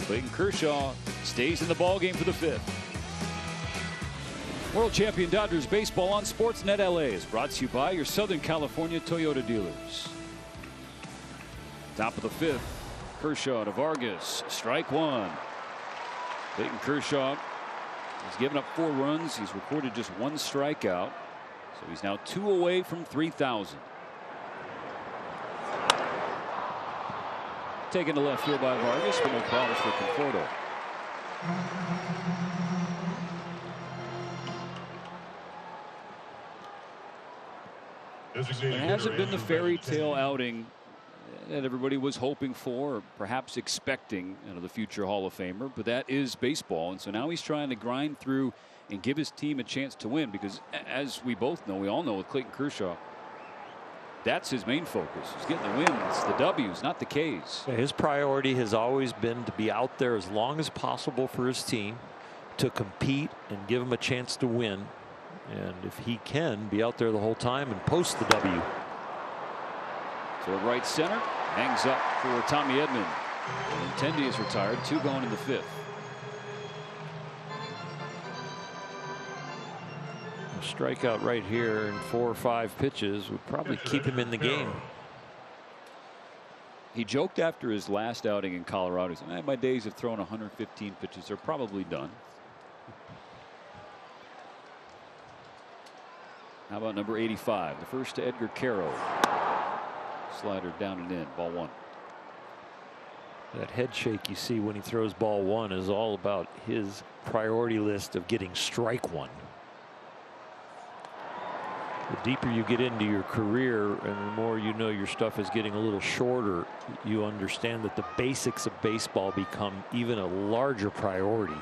Clayton Kershaw stays in the ballgame for the 5th. World Champion Dodgers baseball on Sportsnet LA is brought to you by your Southern California Toyota dealers. Top of the 5th, Kershaw to Vargas, strike 1. Clayton Kershaw has given up 4 runs. He's recorded just 1 strikeout, so he's now 2 away from 3,000. Taken to left field by Vargas, but no problems for Conforto. It hasn't been the fairy tale outing that everybody was hoping for, or perhaps expecting, the future Hall of Famer, but that is baseball. And so now he's trying to grind through and give his team a chance to win, because as we both know, we all know with Clayton Kershaw, that's his main focus. He's getting the wins, the W's, not the K's. His priority has always been to be out there as long as possible for his team, to compete and give him a chance to win. And if he can, be out there the whole time and post the W. Toward right center, hangs up for Tommy Edman. And Tendi is retired, 2 going in the 5th. Strikeout right here in 4 or 5 pitches would probably keep him in the game. He joked after his last outing in Colorado. He said, my days of throwing 115 pitches are probably done. How about number 85, the first to Edgar Caro. Slider down and in, ball 1. That head shake you see when he throws ball 1 is all about his priority list of getting strike 1. The deeper you get into your career and the more you know your stuff is getting a little shorter, you understand that the basics of baseball become even a larger priority.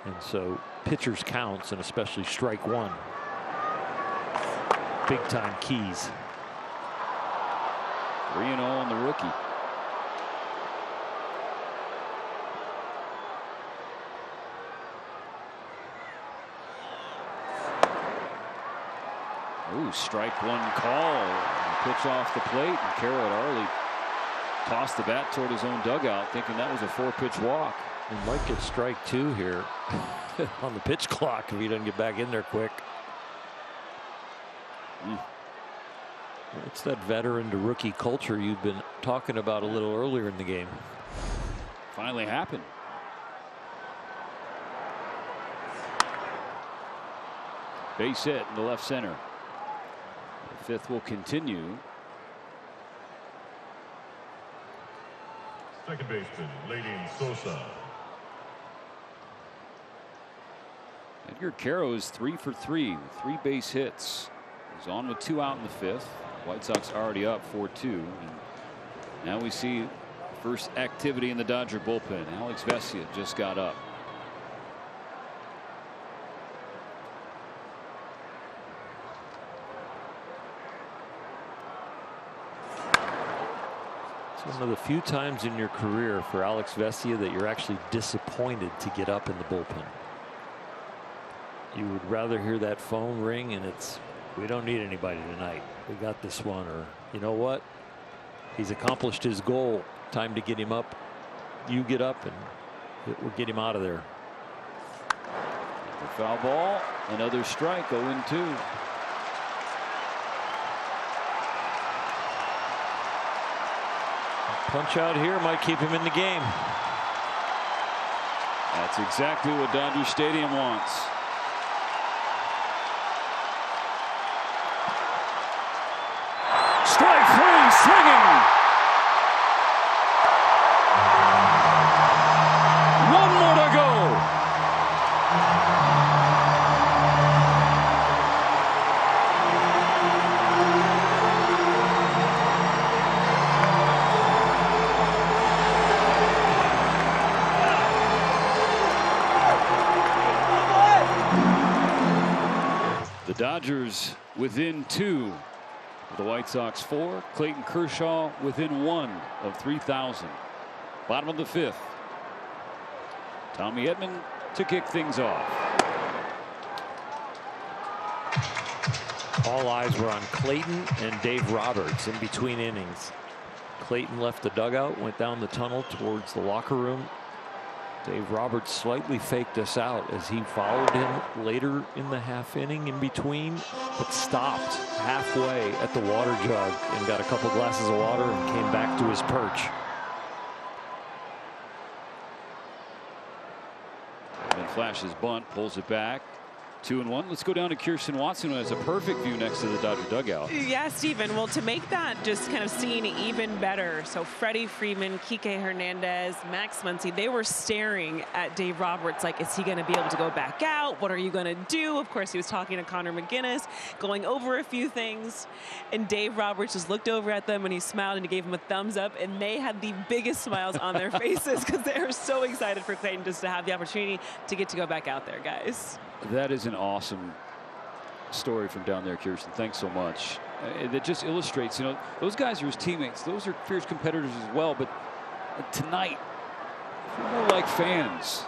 And so pitchers counts, and especially strike 1. Big time keys. 3-0 on the rookie. Ooh, strike 1 call. Pitch off the plate, and Caro had already tossed the bat toward his own dugout, thinking that was a 4-pitch walk. He might get strike 2 here on the pitch clock if he doesn't get back in there quick. It's that veteran to rookie culture you've been talking about a little earlier in the game. Finally happened. Base hit in the left center. The 5th will continue. Second baseman, Clayton Kershaw. Edgar Caro is 3 for 3 with 3 base hits. He's on with 2 out in the 5th. White Sox already up 4-2. And now we see first activity in the Dodger bullpen. Alex Vesia just got up. It's one of the few times in your career for Alex Vesia that you're actually disappointed to get up in the bullpen. You would rather hear that phone ring and it's, we don't need anybody tonight. We got this one. Or, you know what? He's accomplished his goal. Time to get him up. You get up and we'll get him out of there. The foul ball. Another strike. 0-2. Punch out here might keep him in the game. That's exactly what Dodger Stadium wants. swinging. One more to go. The Dodgers within 2. The White Sox 4. Clayton Kershaw within 1 of 3,000. Bottom of the 5th. Tommy Edman to kick things off. All eyes were on Clayton and Dave Roberts in between innings. Clayton left the dugout, went down the tunnel towards the locker room. Dave Roberts slightly faked us out as he followed him later in the half inning in between, but stopped halfway at the water jug and got a couple glasses of water and came back to his perch. And flashes bunt, pulls it back. 2-1. Let's go down to Kirsten Watson, who has a perfect view next to the Dodger dugout. Yeah, Stephen. Well, to make that just kind of scene even better, so Freddie Freeman, Kike Hernandez, Max Muncy, they were staring at Dave Roberts like, is he going to be able to go back out? What are you going to do? Of course, he was talking to Connor McGinnis, going over a few things, and Dave Roberts just looked over at them and he smiled and he gave him a thumbs up, and they had the biggest smiles on their faces because they were so excited for Clayton just to have the opportunity to get to go back out there, guys. That is an awesome story from down there, Kirsten. Thanks so much. That just illustrates, you know, those guys are his teammates. Those are fierce competitors as well. But tonight, we're more like fans.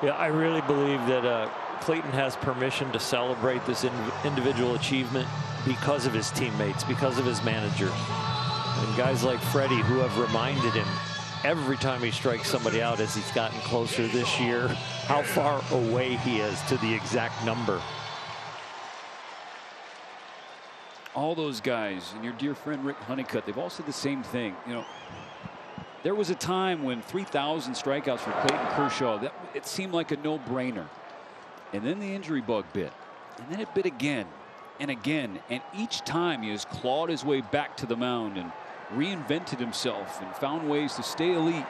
Yeah, I really believe that Clayton has permission to celebrate this individual achievement because of his teammates, because of his manager. And guys like Freddie, who have reminded him every time he strikes somebody out as he's gotten closer this year, how far away he is to the exact number. All those guys and your dear friend Rick Honeycutt, they've all said the same thing. You know, there was a time when 3,000 strikeouts for Clayton Kershaw, it seemed like a no-brainer. And then the injury bug bit. And then it bit again and again. And each time he has clawed his way back to the mound and reinvented himself and found ways to stay elite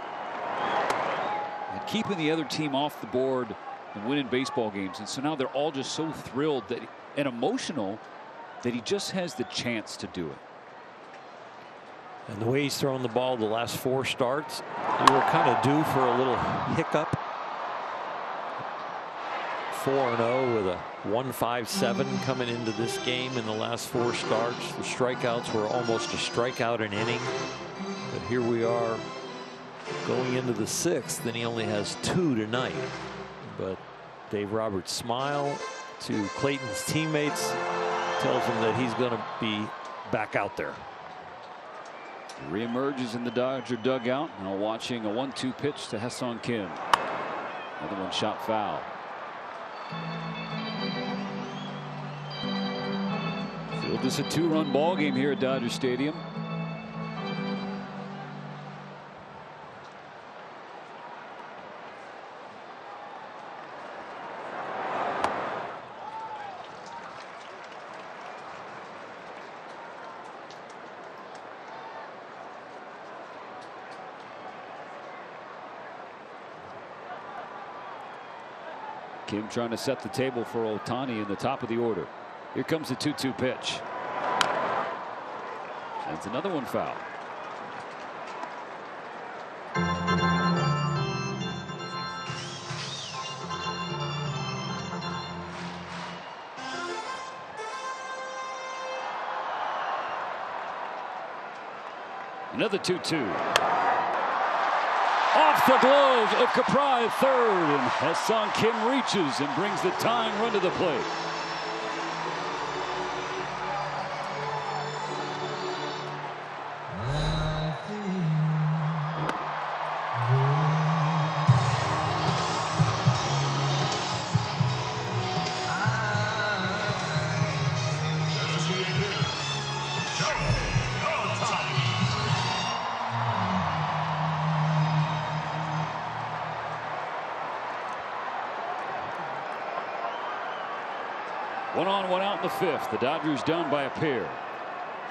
and keeping the other team off the board and winning baseball games. And so now they're all just so thrilled that and emotional that he just has the chance to do it. And the way he's thrown the ball the last 4 starts, we were kind of due for a little hiccup. 4-0 with a 1.57 coming into this game in the last 4 starts. The strikeouts were almost a strikeout an inning. But here we are going into the 6th, and he only has 2 tonight. But Dave Roberts' smile to Clayton's teammates tells him that he's going to be back out there. Reemerges in the Dodger dugout. Now watching a 1-2 pitch to Ha-Seong Kim. Another one shot foul. Field is a 2-run ball game here at Dodger Stadium. Kim trying to set the table for Ohtani in the top of the order. Here comes the 2-2 pitch. That's another one foul. Another 2-2. Off the glove of Capra at third, and Ha-Seong Kim reaches and brings the tying run to the plate. One on, one out in the 5th. The Dodgers down by a pair.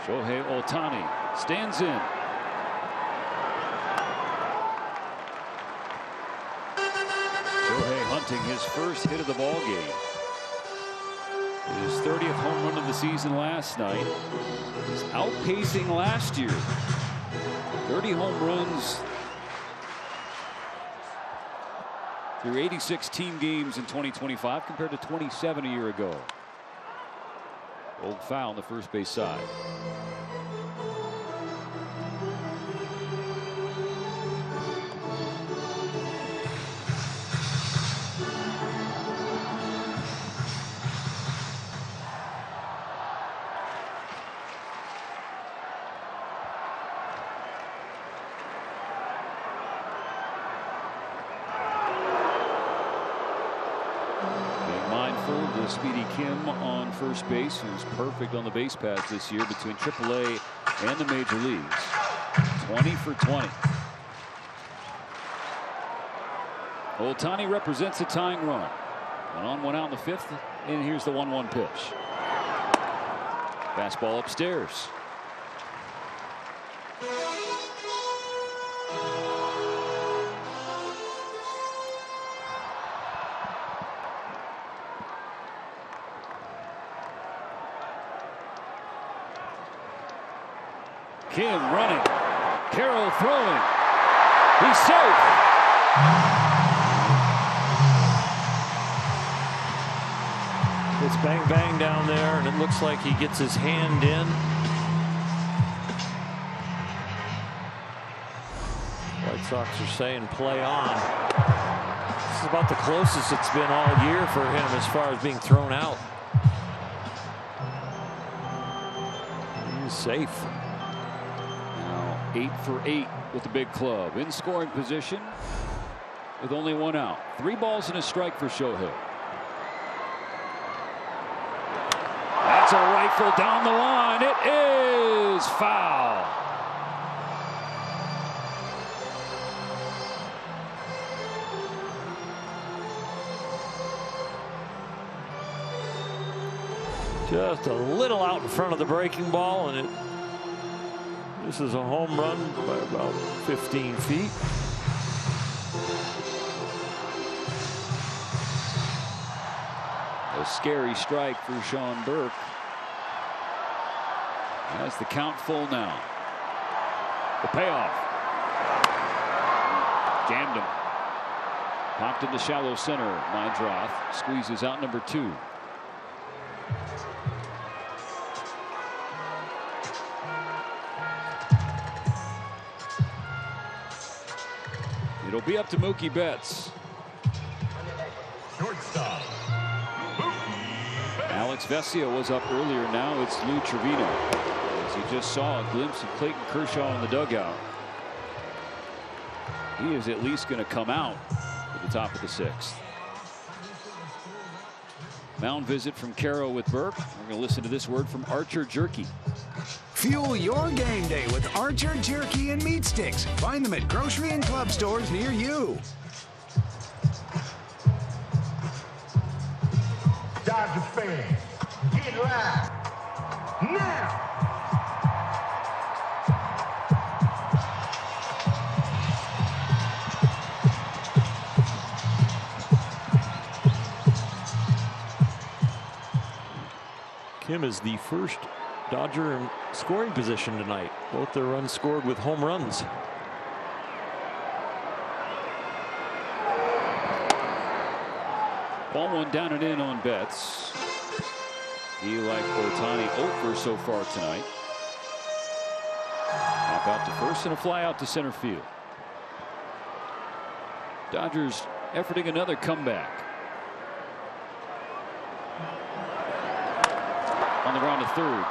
Shohei Ohtani Stands in. Shohei hunting his first hit of the ball game. His 30th home run of the season last night. He's outpacing last year. 30 home runs through 86 team games in 2025 compared to 27 a year ago. Old foul on the first base side. Speedy Kim on first base, who's perfect on the base paths this year between AAA and the major leagues. 20 for 20. Ohtani represents a tying run. 1 on, 1 out in the 5th, and here's the 1-1 pitch. Fastball upstairs. Kim running. Carroll throwing. He's safe. It's bang bang down there, and it looks like he gets his hand in. White Sox are saying play on. This is about the closest it's been all year for him as far as being thrown out. He's safe. 8 for 8 with the big club. In scoring position with only 1 out. 3 balls and a strike for Shohei. That's a rifle down the line. It is foul. Just a little out in front of the breaking ball, and this is a home run by about 15 feet. A scary strike for Sean Burke. Has the count full now. The payoff. Jammed him. Popped into shallow center. Meidroth squeezes out number 2. It'll be up to Mookie Betts. Shortstop. Alex Vesia was up earlier. Now it's Lou Trevino. As you just saw a glimpse of Clayton Kershaw in the dugout. He is at least going to come out at the top of the 6th. Mound visit from Caro with Burke. We're going to listen to this word from Archer Jerky. Fuel your game day with Archer Jerky and Meat Sticks. Find them at grocery and club stores near you. Dodgers fans, get live now. Kim is the first Dodger in scoring position tonight. Both their runs scored with home runs. Ball 1 down and in on Betts. He, like Ohtani, 0 for so far tonight. Pop out to first and a fly out to center field. Dodgers efforting another comeback. On the ground to third.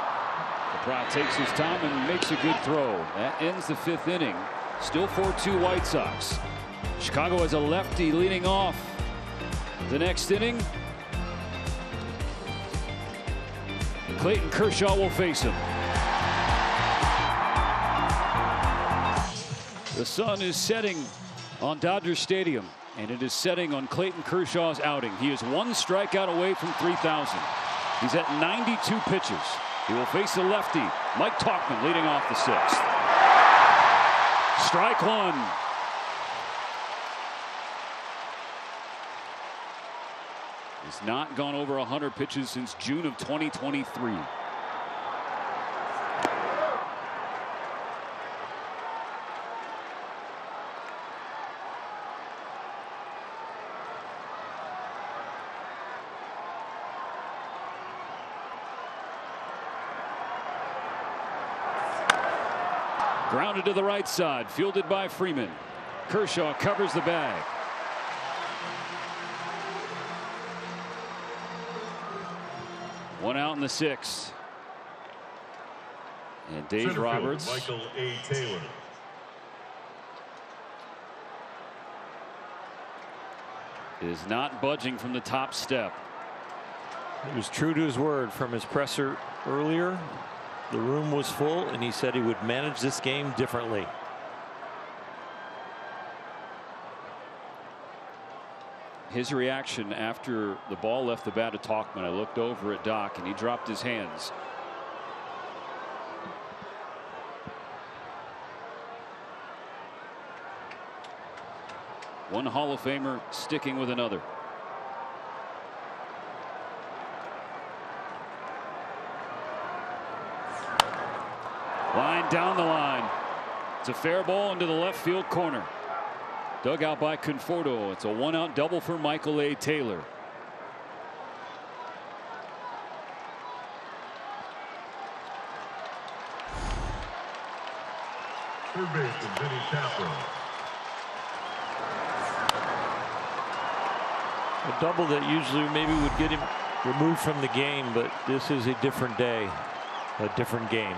Capra takes his time and makes a good throw. That ends the 5th inning. Still 4-2 White Sox. Chicago has a lefty leading off the next inning. Clayton Kershaw will face him. The sun is setting on Dodger Stadium, and it is setting on Clayton Kershaw's outing. He is 1 strikeout away from 3,000. He's at 92 pitches. He will face a lefty. Mike Tauchman leading off the 6th. Strike one. He's not gone over 100 pitches since June of 2023. Grounded to the right side, fielded by Freeman. Kershaw covers the bag. One out in the 6th. And Dave Center Roberts. field, Michael A. Taylor. Is not budging from the top step. He was true to his word from his presser earlier. The room was full, and he said he would manage this game differently. His reaction after the ball left the bat of Tauchman, I looked over at Doc, and he dropped his hands. One Hall of Famer sticking with another. Line down the line. It's a fair ball into the left field corner. Dug out by Conforto. It's a 1-out double for Michael A. Taylor. Third baseman Vinny Capra. A double that usually maybe would get him removed from the game, but this is a different day, a different game.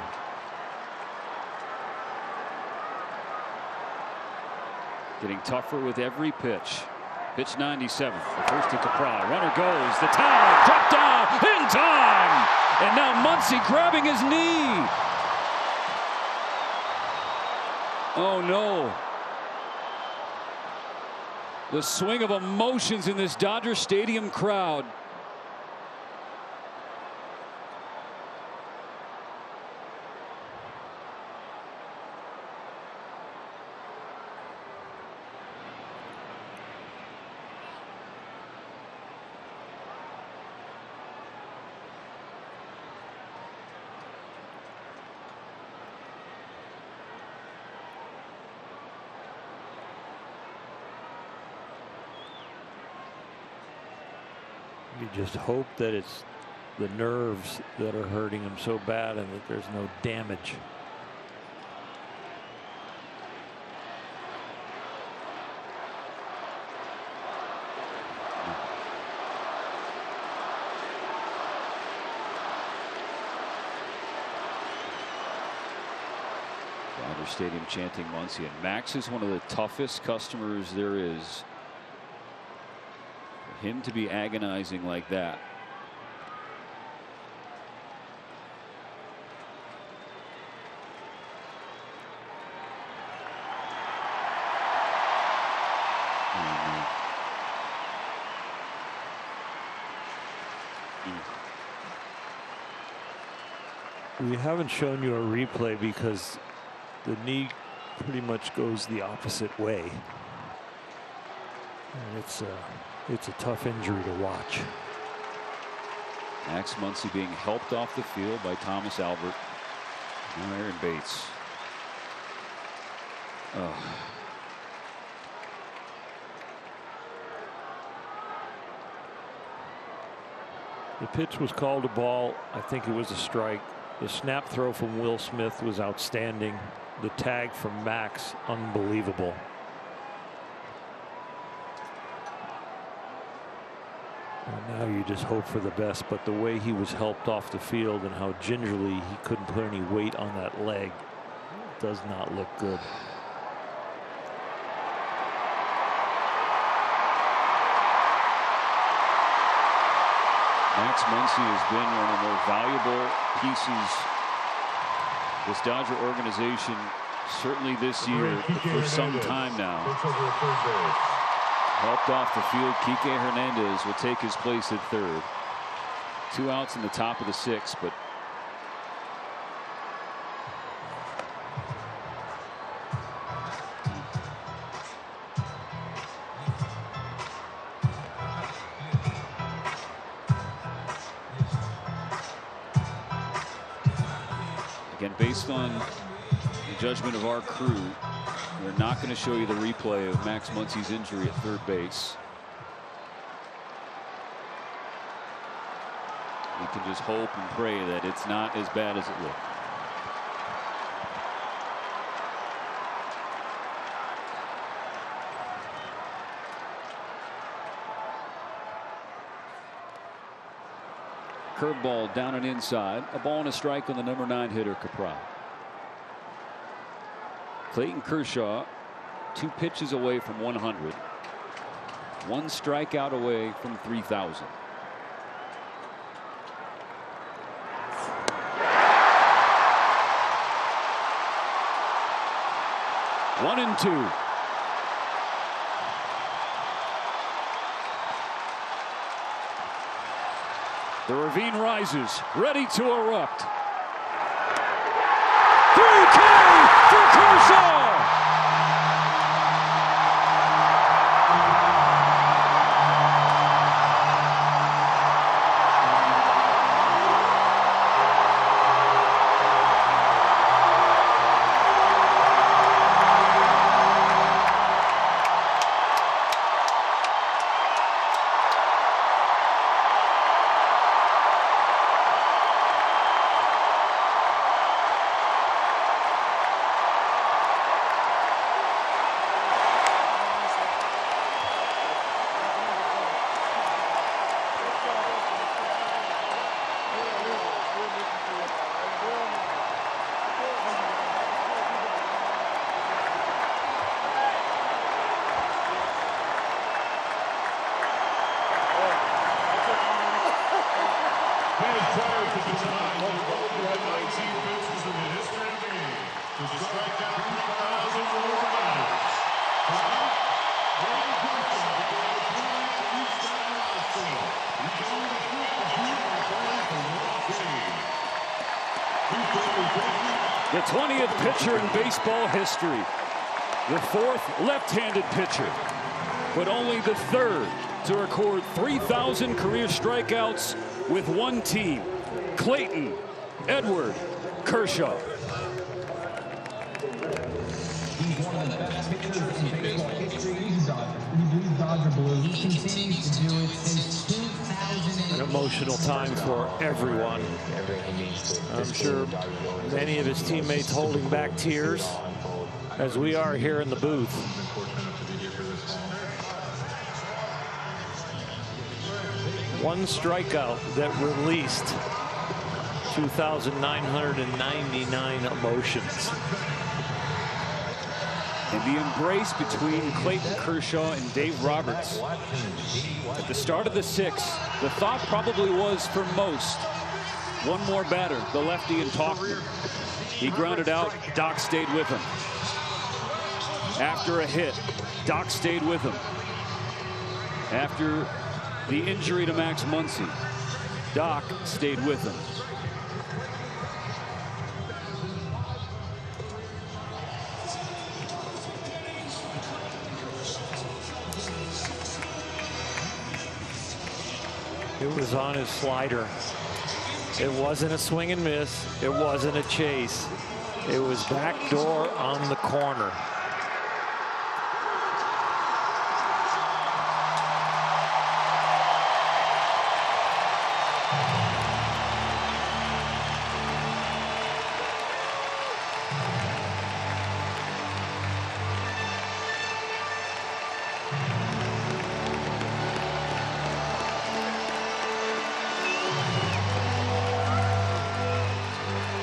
Getting tougher with every pitch. Pitch 97. The first to Capra. Runner goes. The tag. Drop down in time. And now Muncy grabbing his knee. Oh no. The swing of emotions in this Dodger Stadium crowd. You just hope that it's the nerves that are hurting him so bad and that there's no damage. Dodger Stadium chanting Muncy, and Max is one of the toughest customers there is. For him to be agonizing like that. We haven't shown you a replay because the knee pretty much goes the opposite way. And it's a tough injury to watch. Max Muncy being helped off the field by Thomas Albert. Now Aaron Bates. Oh. The pitch was called a ball. I think it was a strike. The snap throw from Will Smith was outstanding. The tag from Max, unbelievable. And now you just hope for the best, but the way he was helped off the field and how gingerly he couldn't put any weight on that leg does not look good. Max Muncy has been one of the more valuable pieces this Dodger organization, certainly this year, but for some time now. Helped off the field, Kike Hernandez will take his place at third. 2 outs in the top of the 6th, but based on the judgment of our crew, we're not going to show you the replay of Max Muncy's injury at third base. We can just hope and pray that it's not as bad as it looked. Curveball down and inside. A ball and a strike on the number 9 hitter, Capra. Clayton Kershaw, 2 pitches away from 100. 1 strikeout away from 3,000. One and 2. The ravine rises, ready to erupt. 3K for Kershaw! The 20th pitcher in baseball history. The 4th left-handed pitcher, but only the 3rd to record 3,000 career strikeouts with one team. Clayton Edward Kershaw. He's one of the best pitchers in baseball history. He's a Dodger Blue. He continues to do it since 2008. An emotional time for everyone. I'm sure many of his teammates holding back tears, as we are here in the booth. One strikeout that released 2,999 emotions. And the embrace between Clayton Kershaw and Dave Roberts. At the start of the 6th, the thought probably was for most, one more batter, the lefty and Talkman. He grounded out, Doc stayed with him. After a hit, Doc stayed with him. After the injury to Max Muncy, Doc stayed with him. It was on his slider. It wasn't a swing and miss. It wasn't a chase. It was backdoor on the corner.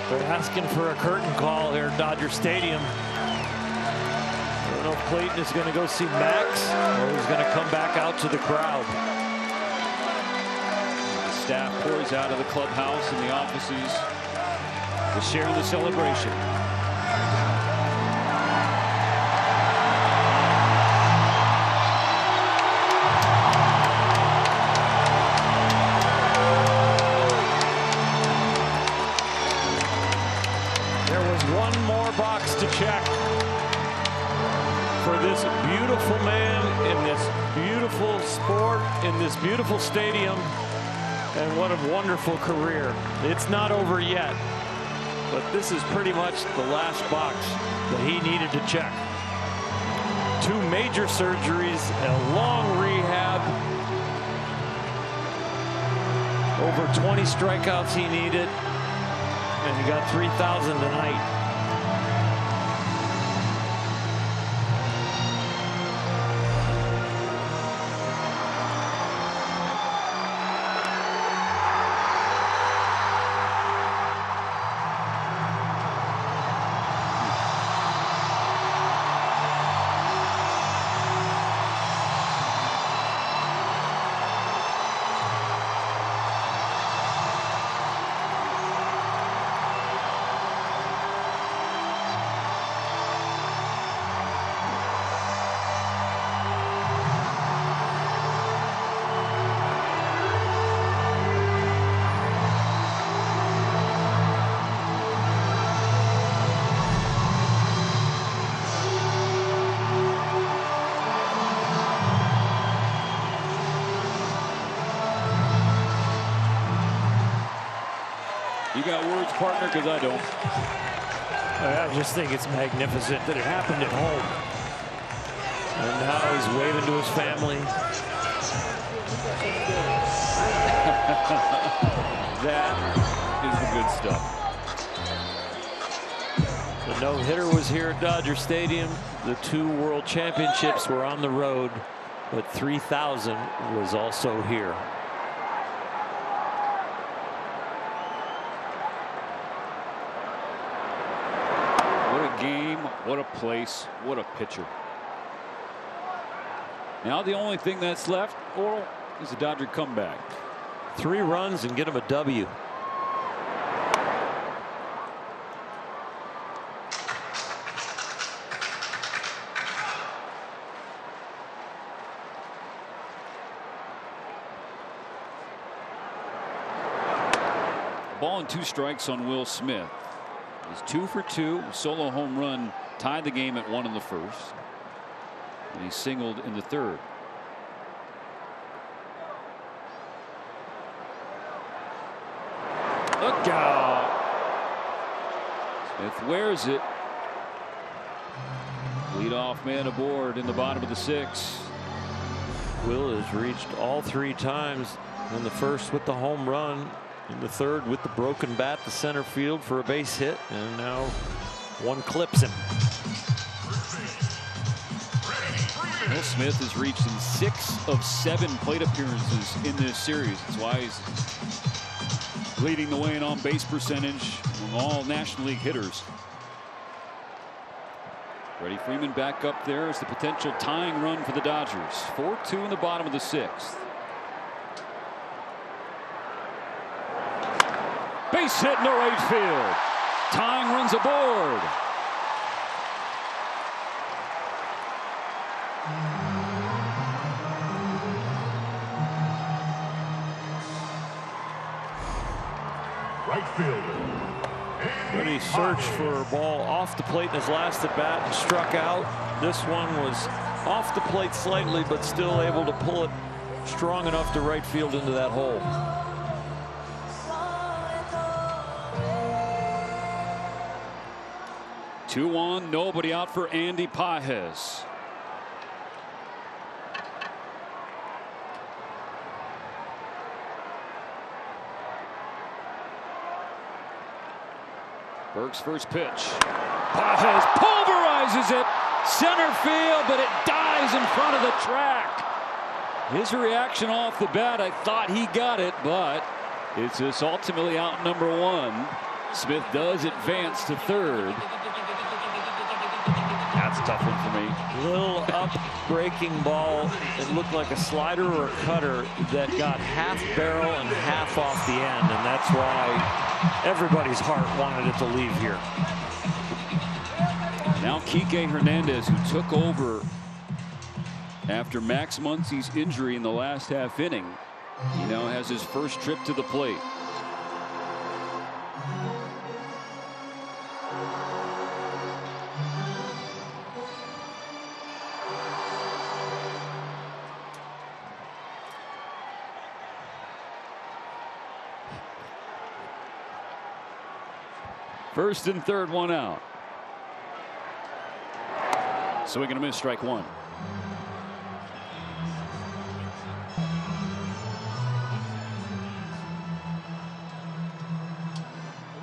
They're asking for a curtain call here at Dodger Stadium. I don't know if Clayton is going to go see Max or he's going to come back out to the crowd. The staff pours out of the clubhouse and the offices to share the celebration. To check for this beautiful man in this beautiful sport, in this beautiful stadium, and what a wonderful career. It's not over yet. But this is pretty much the last box that he needed to check. 2 major surgeries, a long rehab, over 20 strikeouts he needed, and he got 3,000 tonight. You got words, partner, because I don't. I just think it's magnificent that it happened at home. And now he's waving to his family. That is the good stuff. The no-hitter was here at Dodger Stadium. The 2 World Championships were on the road, but 3,000 was also here. Game, what a place, what a pitcher. Now the only thing that's left, Oral, is a Dodger comeback. 3 runs and get him a W. Ball and 2 strikes on Will Smith. He's 2 for 2. Solo home run tied the game at 1 in the first. And he singled in the third. Look out. Smith wears it. Leadoff man aboard in the bottom of the 6th. Will has reached all 3 times. In the first with the home run. In the third with the broken bat to center field for a base hit, and now 1 clips him. Will Smith has reached in 6 of 7 plate appearances in this series. That's why he's leading the way in on base percentage among all National League hitters. Freddie Freeman back up there as the potential tying run for the Dodgers. 4-2 in the bottom of the 6th. Base hit into right field. Tying runs aboard. Right fielder. Freddie searched for a ball off the plate in his last at bat and struck out. This one was off the plate slightly, but still able to pull it strong enough to right field into that hole. Two on, nobody out for Andy Pages. Burke's first pitch. Pages pulverizes it. Center field, but it dies in front of the track. His reaction off the bat, I thought he got it, but it's just ultimately out number 1. Smith does advance to third. That's a tough one for me. Little up breaking ball. It looked like a slider or a cutter that got half barrel and half off the end, and that's why everybody's heart wanted it to leave here. Now Kike Hernandez, who took over after Max Muncy's injury in the last half inning, he now has his first trip to the plate. First and third, one out. Swing and a miss, strike one.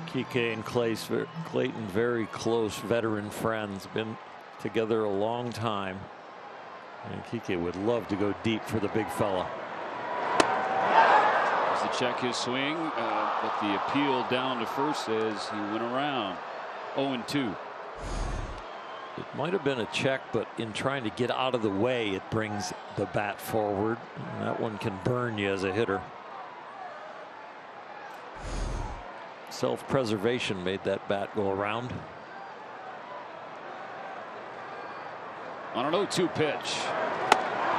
Kike and Clayton, very close veteran friends, been together a long time. And Kike would love to go deep for the big fella. As to check his swing, but the appeal down to first says he went around. 0-2. It might have been a check, but in trying to get out of the way, it brings the bat forward. And that one can burn you as a hitter. Self-preservation made that bat go around. On an 0-2 pitch.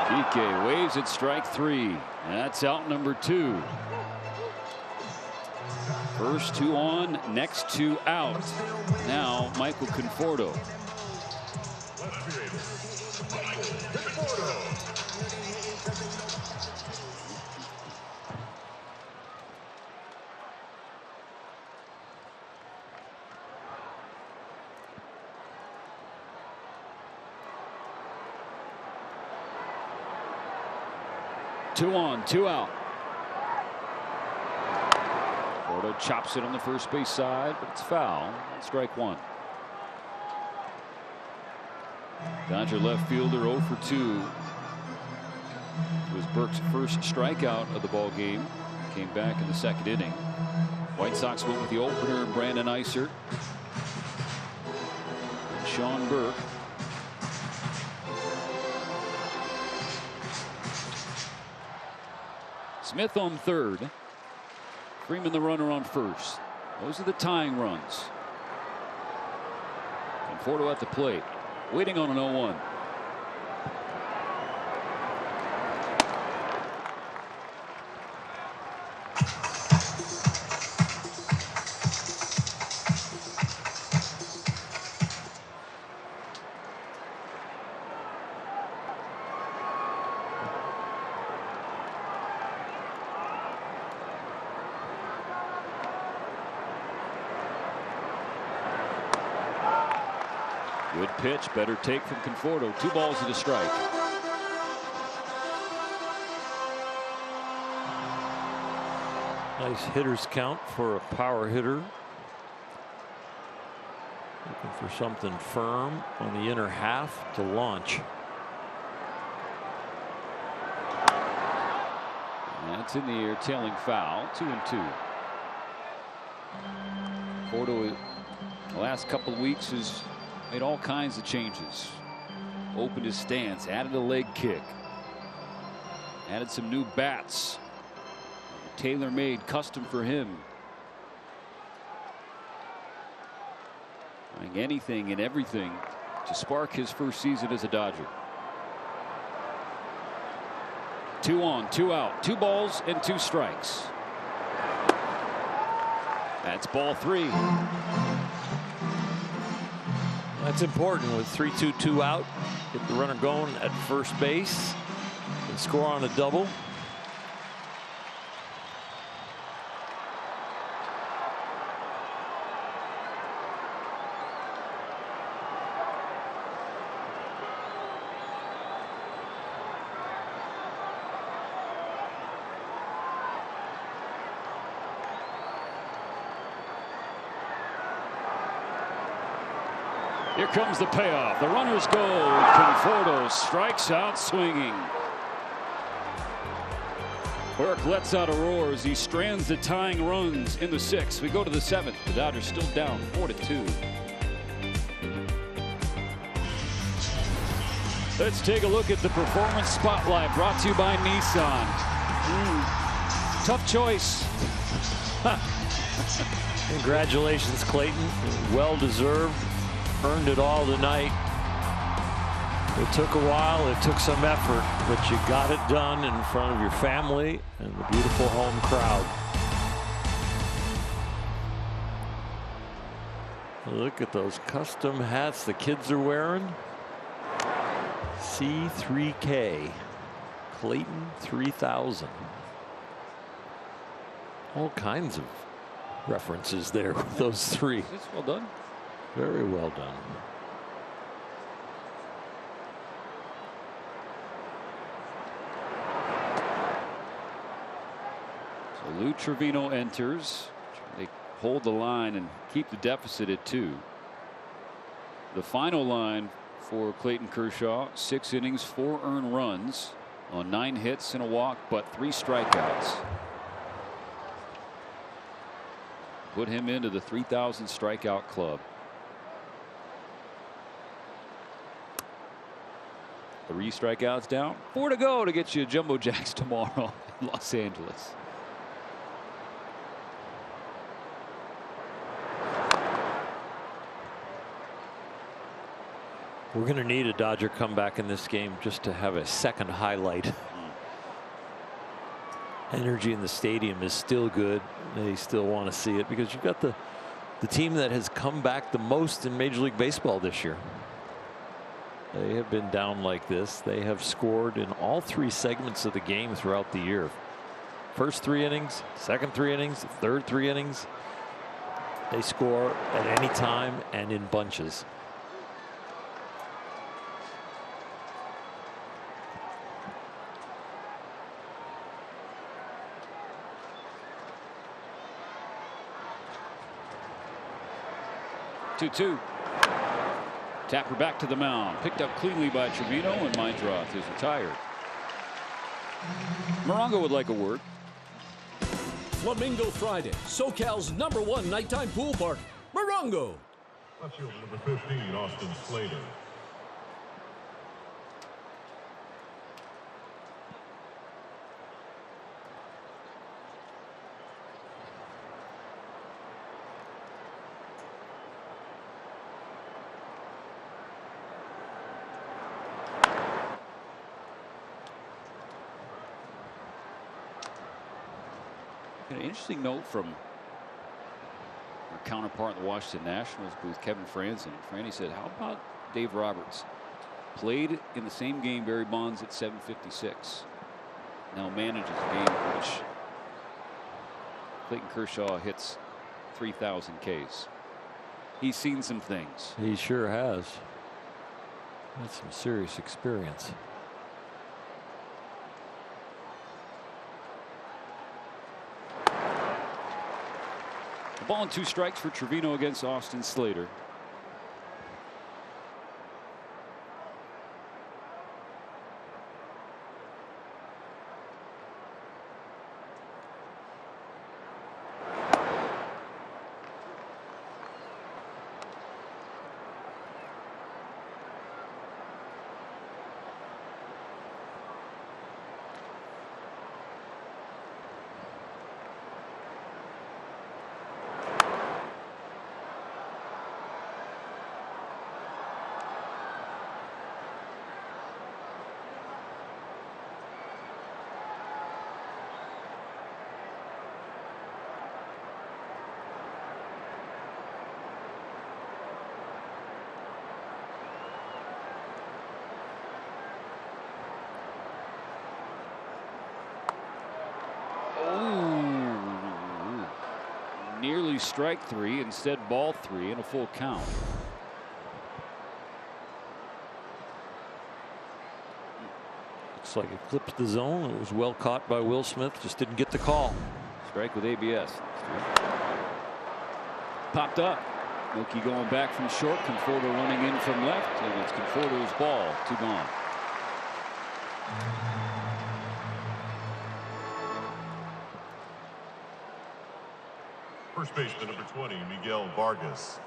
Kike waves at strike three. That's out number two. First two on, next two out. Now Michael Conforto. 2 on, 2 out. Conforto chops it on the first base side, but it's foul. Strike one. Dodger left fielder 0 for 2. It was Burke's first strikeout of the ball game. Came back in the second inning. White Sox went with the opener, Brandon Eisert. And Sean Burke. Smith on third. Freeman the runner on first. Those are the tying runs. Conforto at the plate. Waiting on an 0-1. Good pitch, better take from Conforto. 2 balls and a strike. Nice hitter's count for a power hitter. Looking for something firm on the inner half to launch. That's in the air, tailing foul. 2-2. Conforto, the last couple of weeks has made all kinds of changes. Opened his stance, added a leg kick, added some new bats, tailor-made, custom for him. Trying anything and everything to spark his first season as a Dodger. 2 on, 2 out, 2 balls and 2 strikes. That's ball 3. That's important with 3-2, 2 out. Get the runner going at first base and score on a double. Here comes the payoff. The runners go. Conforto strikes out swinging. Burke lets out a roar as he strands the tying runs in the 6th. We go to the 7th. The Dodgers still down 4-2. Let's take a look at the performance spotlight brought to you by Nissan. Tough choice. Congratulations, Clayton. Well deserved. Earned it all tonight. It took a while, it took some effort, but you got it done in front of your family and the beautiful home crowd. Look at those custom hats the kids are wearing. C3K, Clayton 3000. All kinds of references there with those three. It's well done. Very well done. So Lou Trevino enters. They hold the line and keep the deficit at 2. The final line for Clayton Kershaw: 6 innings, 4 earned runs on 9 hits and a walk, but 3 strikeouts. Put him into the 3,000 strikeout club. 3 strikeouts down. 4 to go to get you Jumbo Jacks tomorrow in Los Angeles. We're going to need a Dodger comeback in this game just to have a second highlight. Energy in the stadium is still good. They still want to see it because you've got the team that has come back the most in Major League Baseball this year. They have been down like this. They have scored in all 3 segments of the game throughout the year. First 3 innings, second 3 innings, third 3 innings. They score at any time and in bunches. Two. Tapper back to the mound. Picked up cleanly by Trevino, and Meindroth is retired. Morongo would like a word. Flamingo Friday, SoCal's #1 nighttime pool party. Morongo. Left field number 15, Austin Slater. An interesting note from our counterpart in the Washington Nationals booth, Kevin Franzen. Franny said, how about Dave Roberts? Played in the same game Barry Bonds at 756. Now manages a game in which Clayton Kershaw hits 3,000 Ks. He's seen some things. He sure has. That's some serious experience. A ball and 2 strikes for Trevino against Austin Slater. Nearly strike 3, instead ball 3 and a full count. Looks like it clipped the zone. It was well caught by Will Smith. Just didn't get the call. Strike with ABS. Popped up. Mookie going back from short. Conforto running in from left, and it's Conforto's ball. 2 gone. First baseman number 20, Miguel Vargas.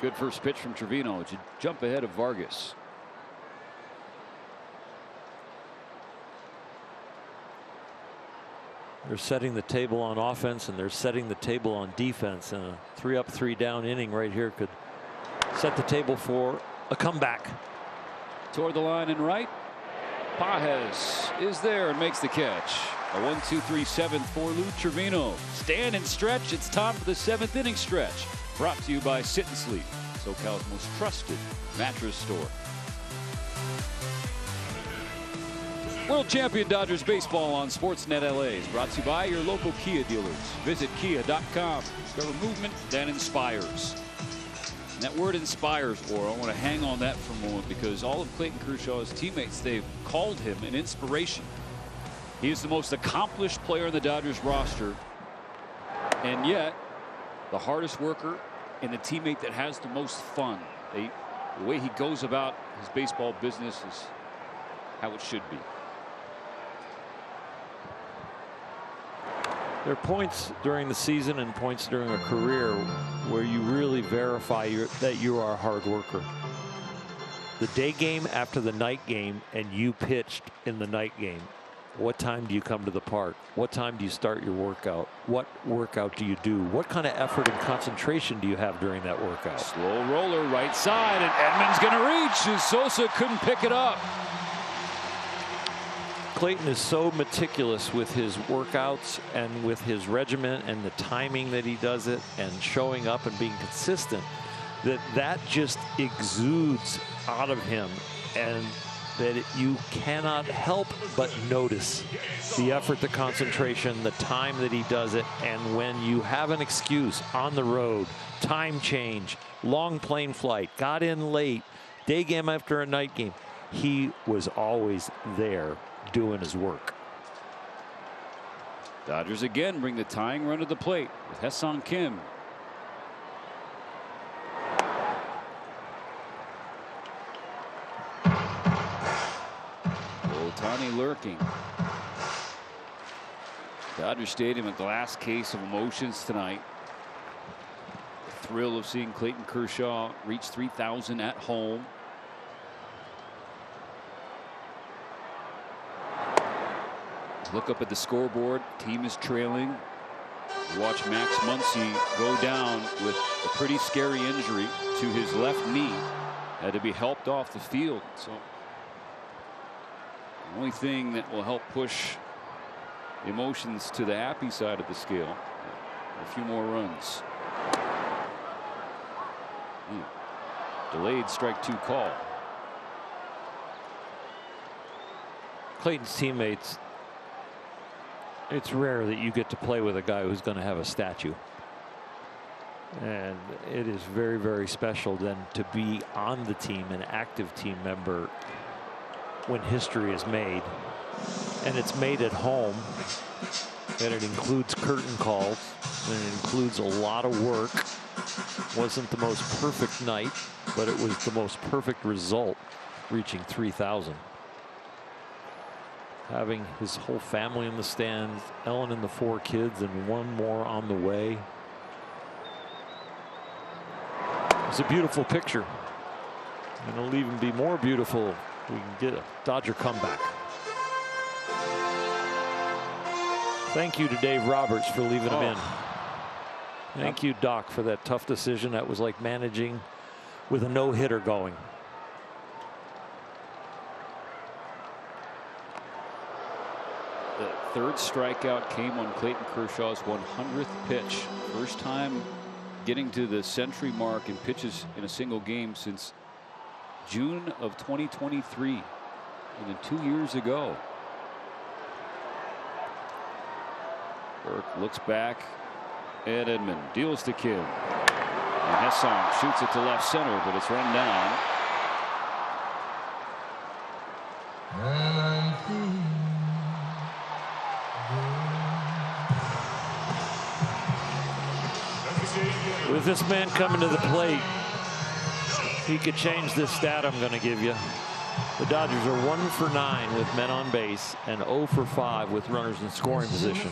Good first pitch from Trevino to jump ahead of Vargas. They're setting the table on offense and they're setting the table on defense, and a 3-up 3-down inning right here could set the table for a comeback. Toward the line and right. Pages is there and makes the catch. A 1-2-3-7 for Lou Trevino. Stand and stretch. It's time for the 7th inning stretch. Brought to you by Sit and Sleep, SoCal's most trusted mattress store. World Champion Dodgers baseball on Sportsnet LA is brought to you by your local Kia dealers. Visit kia.com. Discover movement that inspires. And that word inspires, or I want to hang on that for a moment, because all of Clayton Kershaw's teammates, they've called him an inspiration. He is the most accomplished player on the Dodgers roster, and yet the hardest worker and the teammate that has the most fun. The way he goes about his baseball business is how it should be. There are points during the season and points during a career where you really verify that you are a hard worker. The day game after the night game, and you pitched in the night game. What time do you come to the park? What time do you start your workout? What workout do you do? What kind of effort and concentration do you have during that workout? Slow roller right side, and Edman's going to reach, and Sosa couldn't pick it up. Clayton is so meticulous with his workouts and with his regimen and the timing that he does it and showing up and being consistent, that just exudes out of him, and that you cannot help but notice the effort, the concentration, the time that he does it. And when you have an excuse on the road, time change, long plane flight, got in late, day game after a night game, he was always there doing his work. Dodgers again bring the tying run to the plate with Ha-Seong Kim. Ohtani lurking. Dodger Stadium, a glass case of emotions tonight. The thrill of seeing Clayton Kershaw reach 3,000 at home. Look up at the scoreboard. Team is trailing. Watch Max Muncy go down with a pretty scary injury to his left knee. Had to be helped off the field. So the only thing that will help push emotions to the happy side of the scale, a few more runs. Delayed strike 2 call. Clayton's teammates, it's rare that you get to play with a guy who's going to have a statue. And it is very, very special then to be on the team, an active team member, when history is made. And it's made at home. And it includes curtain calls. And it includes a lot of work. Wasn't the most perfect night, but it was the most perfect result, reaching 3,000. Having his whole family in the stands, Ellen and the 4 kids, and 1 more on the way. It's a beautiful picture. And it'll even be more beautiful if we can get a Dodger comeback. Thank you to Dave Roberts for leaving him in. Thank you, Doc, for that tough decision. That was like managing with a no-hitter going. The 3rd strikeout came on Clayton Kershaw's 100th pitch. First time getting to the century mark in pitches in a single game since June of 2023. And then 2 years ago. Burke looks back at Edman, deals to Kim. And Ha-Seong shoots it to left center, but it's run down. With this man coming to the plate, he could change this stat I'm going to give you. The Dodgers are 1 for 9 with men on base and 0 for 5 with runners in scoring position.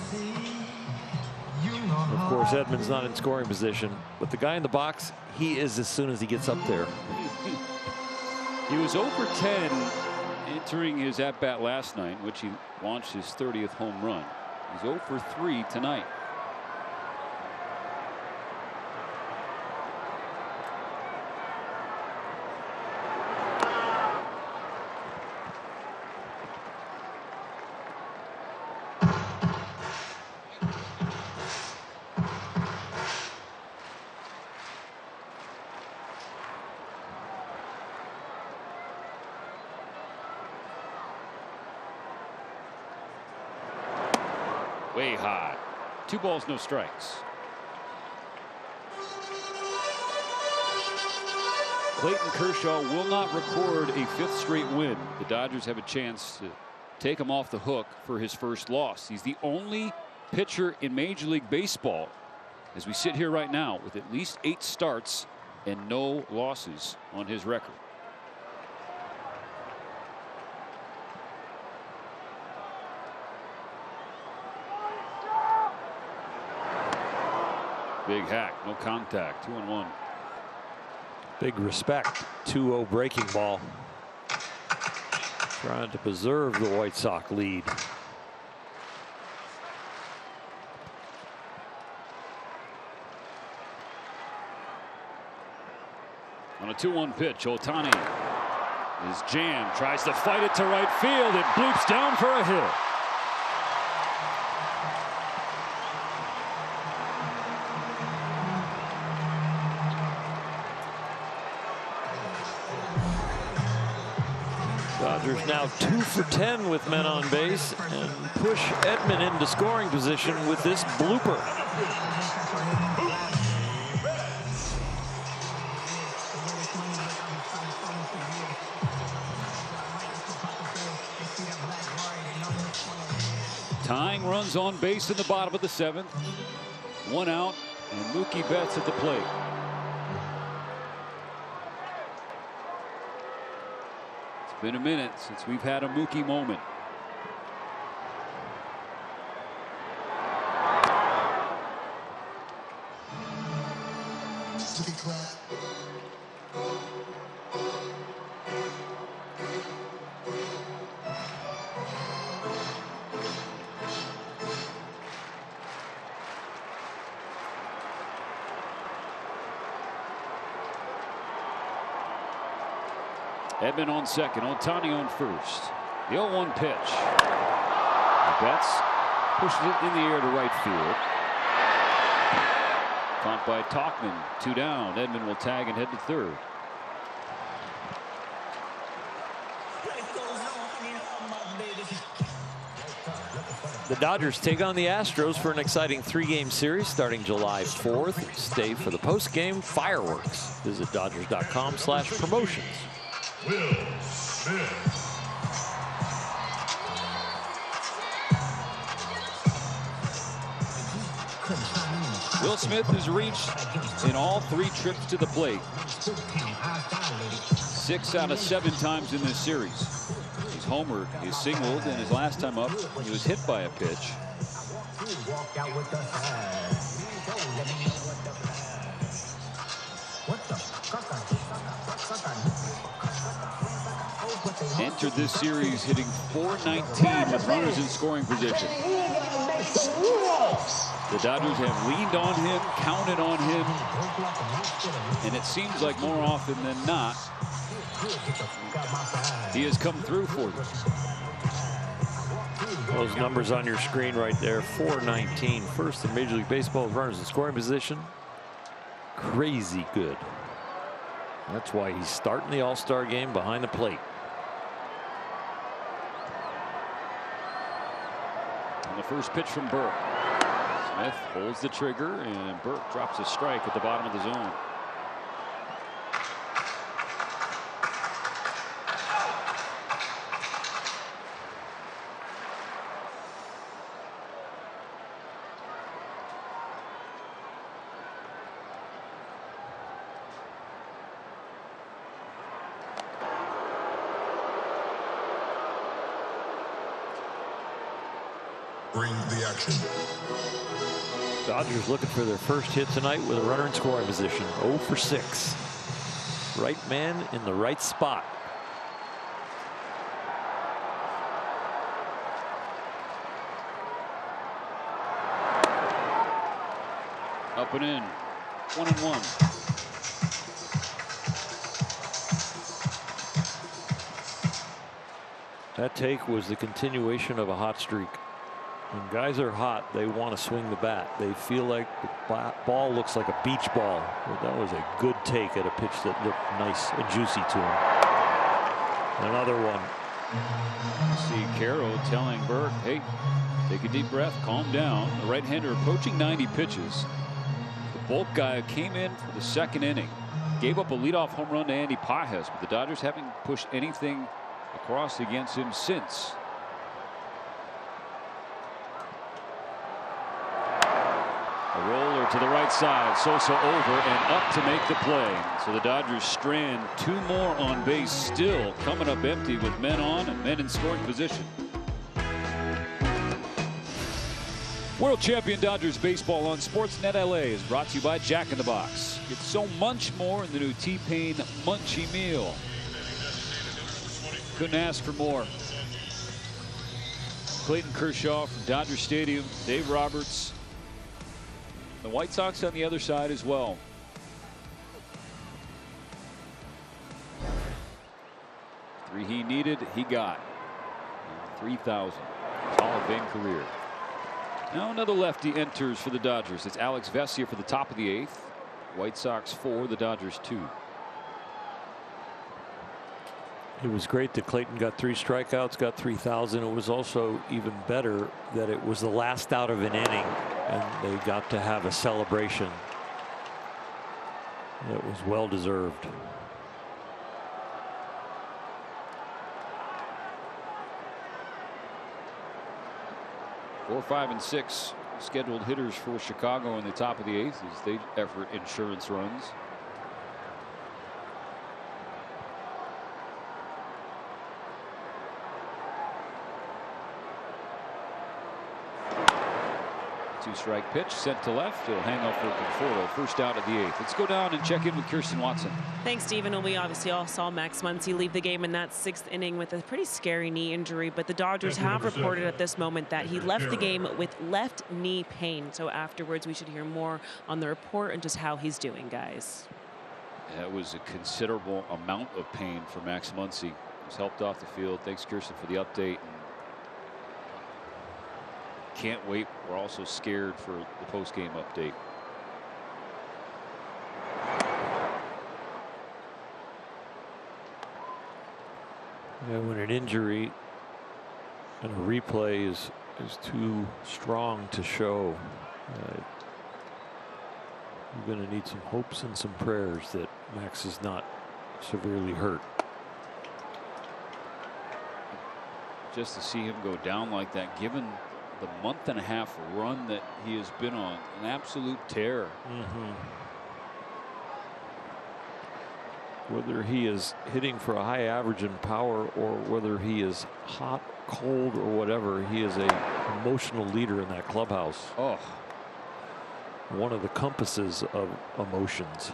Of course, Edman's not in scoring position, but the guy in the box, he is as soon as he gets up there. He was 0 for 10 entering his at-bat last night, in which he launched his 30th home run. He's 0 for 3 tonight. Way high. 2 balls, no strikes. Clayton Kershaw will not record a 5th straight win. The Dodgers have a chance to take him off the hook for his first loss. He's the only pitcher in Major League Baseball, as we sit here right now, with at least 8 starts and no losses on his record. Big hack, no contact, 2-1. Big respect. 2-0 breaking ball. Trying to preserve the White Sox lead. On a 2-1 pitch, Ohtani is jammed, tries to fight it to right field. It bloops down for a hit. Dodgers now 2 for 10 with men on base and push Edman into scoring position with this blooper. Tying runs on base in the bottom of the 7th. 1 out, and Mookie Betts at the plate. It's been a minute since we've had a Mookie moment. Edman on second, Ohtani on first. The 0-1 pitch. Betts pushes it in the air to right field. Caught by Tauchman. 2 down. Edman will tag and head to third. The Dodgers take on the Astros for an exciting 3-game series starting July 4th. Stay for the post-game fireworks. Visit Dodgers.com/promotions. Will Smith. Will Smith has reached in all 3 trips to the plate. 6 out of 7 times in this series. He's homered, he's singled, and his last time up, he was hit by a pitch. Entered this series hitting .419 with runners in scoring position. The Dodgers have leaned on him, counted on him, and it seems like more often than not, he has come through for them. Those numbers on your screen right there. .419, first in Major League Baseball with runners in scoring position. Crazy good. That's why he's starting the All-Star game behind the plate. On the first pitch from Burke. Smith holds the trigger, and Burke drops a strike at the bottom of the zone. Bring the action. Dodgers looking for their first hit tonight with a runner in scoring position. 0 for 6. Right man in the right spot. Up and in. 1-1. That take was the continuation of a hot streak. When guys are hot, they want to swing the bat. They feel like the ball looks like a beach ball. But that was a good take at a pitch that looked nice and juicy to him. Another one. See Carroll telling Burke, hey, take a deep breath, calm down. The right-hander approaching 90 pitches. The bulk guy came in for the second inning, gave up a leadoff home run to Andy Pages, but the Dodgers haven't pushed anything across against him since. A roller to the right side. Sosa over and up to make the play. So the Dodgers strand 2 more on base, still coming up empty with men on and men in scoring position. World Champion Dodgers Baseball on Sportsnet LA is brought to you by Jack in the Box. Get so much more in the new T-Pain Munchie Meal. Couldn't ask for more. Clayton Kershaw from Dodger Stadium, Dave Roberts. The White Sox on the other side as well. Three he needed, he got. 3,000. Hall of Fame career. Now another lefty enters for the Dodgers. It's Alex Vesia for the top of the 8th. White Sox 4, the Dodgers 2. It was great that Clayton got 3 strikeouts, got 3,000. It was also even better that it was the last out of an inning and they got to have a celebration that was well deserved. Four, 5, and 6 scheduled hitters for Chicago in the top of the 8th as they effort insurance runs. Two-strike pitch sent to left. It'll hang off for Conforto. First out of the 8th. Let's go down and check in with Kirsten Watson. Thanks, Stephen. Well, we obviously all saw Max Muncy leave the game in that 6th inning with a pretty scary knee injury, but the Dodgers have reported at this moment that he left the game with left knee pain. So afterwards, we should hear more on the report and just how he's doing, guys. That was a considerable amount of pain for Max Muncy. He was helped off the field. Thanks, Kirsten, for the update. Can't wait. We're also scared for the post-game update. Yeah, when an injury and a replay is too strong to show, you're going to need some hopes and some prayers that Max is not severely hurt. Just to see him go down like that, given the month-and-a-half run that he has been on, an absolute tear. Whether he is hitting for a high average in power or whether he is hot, cold, or whatever, he is an emotional leader in that clubhouse. Oh, one of the compasses of emotions.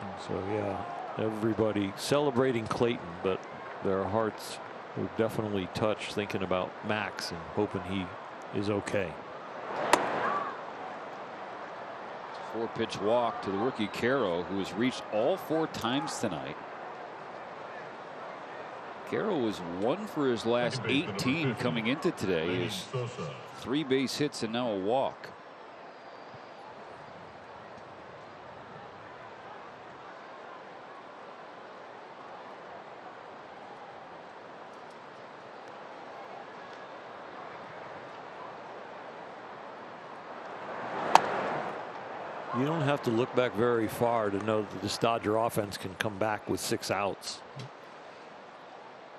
And so, yeah, everybody celebrating Clayton, but their hearts were definitely touched thinking about Max and hoping he is okay. 4-pitch walk to the rookie Carroll, who has reached all 4 times tonight. Carroll was 1 for his last 18 coming into today. He has 3 base hits and now a walk. You don't have to look back very far to know that this Dodger offense can come back with 6 outs.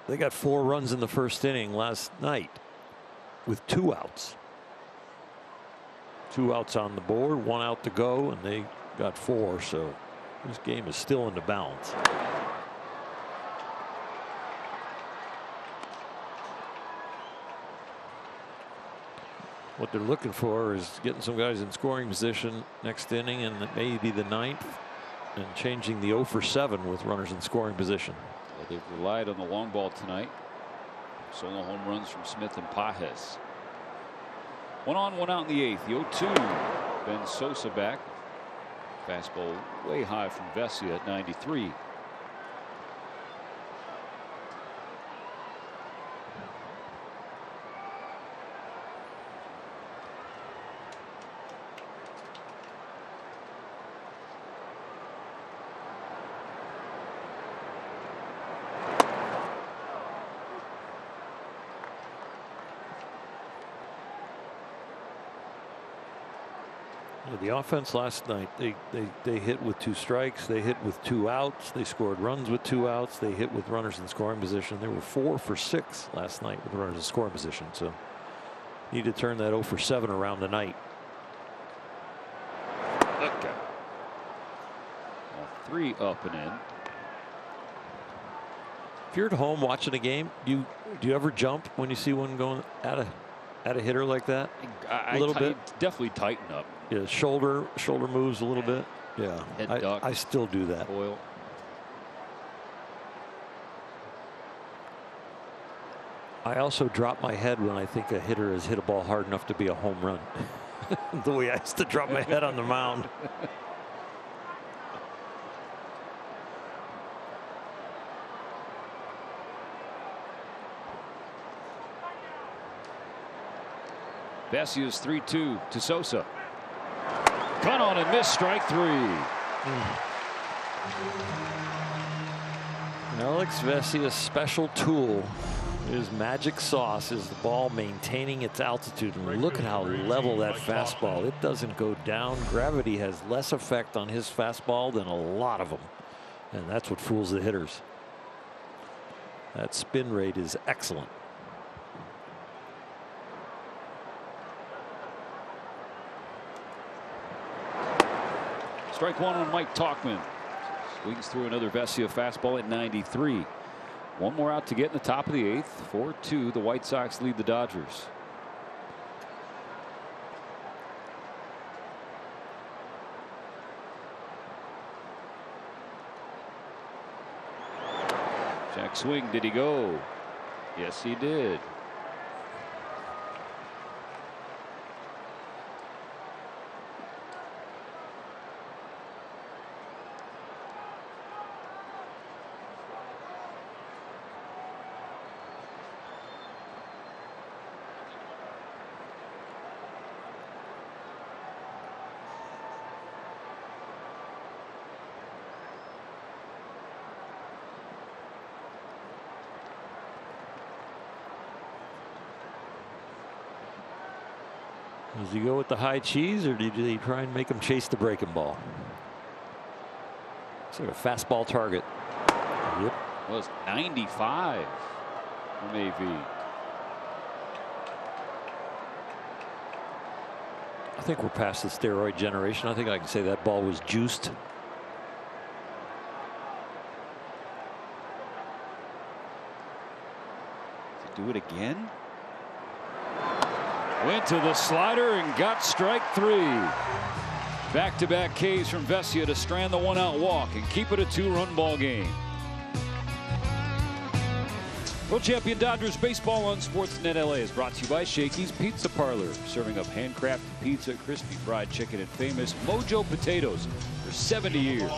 They got 4 runs in the first inning last night with 2 outs. 2 outs on the board, 1 out to go, and they got 4. So this game is still in the balance. What they're looking for is getting some guys in scoring position next inning and maybe the 9th, and changing the 0 for 7 with runners in scoring position. Well, they've relied on the long ball tonight. Solo home runs from Smith and Pages. 1 on, 1 out in the 8th. The 0-2. Ben Sosa back. Fastball way high from Vesia at 93. The offense last night, they hit with 2 strikes, they hit with 2 outs, they scored runs with 2 outs, they hit with runners in scoring position. They were 4 for 6 last night with runners in scoring position. So need to turn that 0 for 7 around tonight. Okay. 3 up and in. If you're at home watching a game, do you ever jump when you see one going at a hitter like that? A little bit. Definitely tighten up. Yeah, shoulder moves a little bit. Yeah, Head duck. I still do that. Coil. I also drop my head when I think a hitter has hit a ball hard enough to be a home run. The way I used to drop my head on the mound. Vesia's 3-2 to Sosa. Gun on and miss, strike 3. Alex Vesia's special tool, his magic sauce, is the ball maintaining its altitude. And look at how level that fastball. It doesn't go down. Gravity has less effect on his fastball than a lot of them. And that's what fools the hitters. That spin rate is excellent. Strike 1 on Mike Tauchman. Swings through another Vesia fastball at 93. One more out to get in the top of the 8th. 4-2. The White Sox lead the Dodgers. Jack swing. Did he go? Yes, he did. Does he go with the high cheese, or did he try and make him chase the breaking ball? Sort of fastball target. Yep. Was 95 from AV. I think we're past the steroid generation. I think I can say that ball was juiced. Do it again. Went to the slider and got strike 3. Back-to-back Ks from Vesia to strand the 1-out walk and keep it a 2-run ball game. World Champion Dodgers baseball on Sportsnet LA is brought to you by Shakey's Pizza Parlor, serving up handcrafted pizza, crispy fried chicken, and famous Mojo potatoes for 70 years.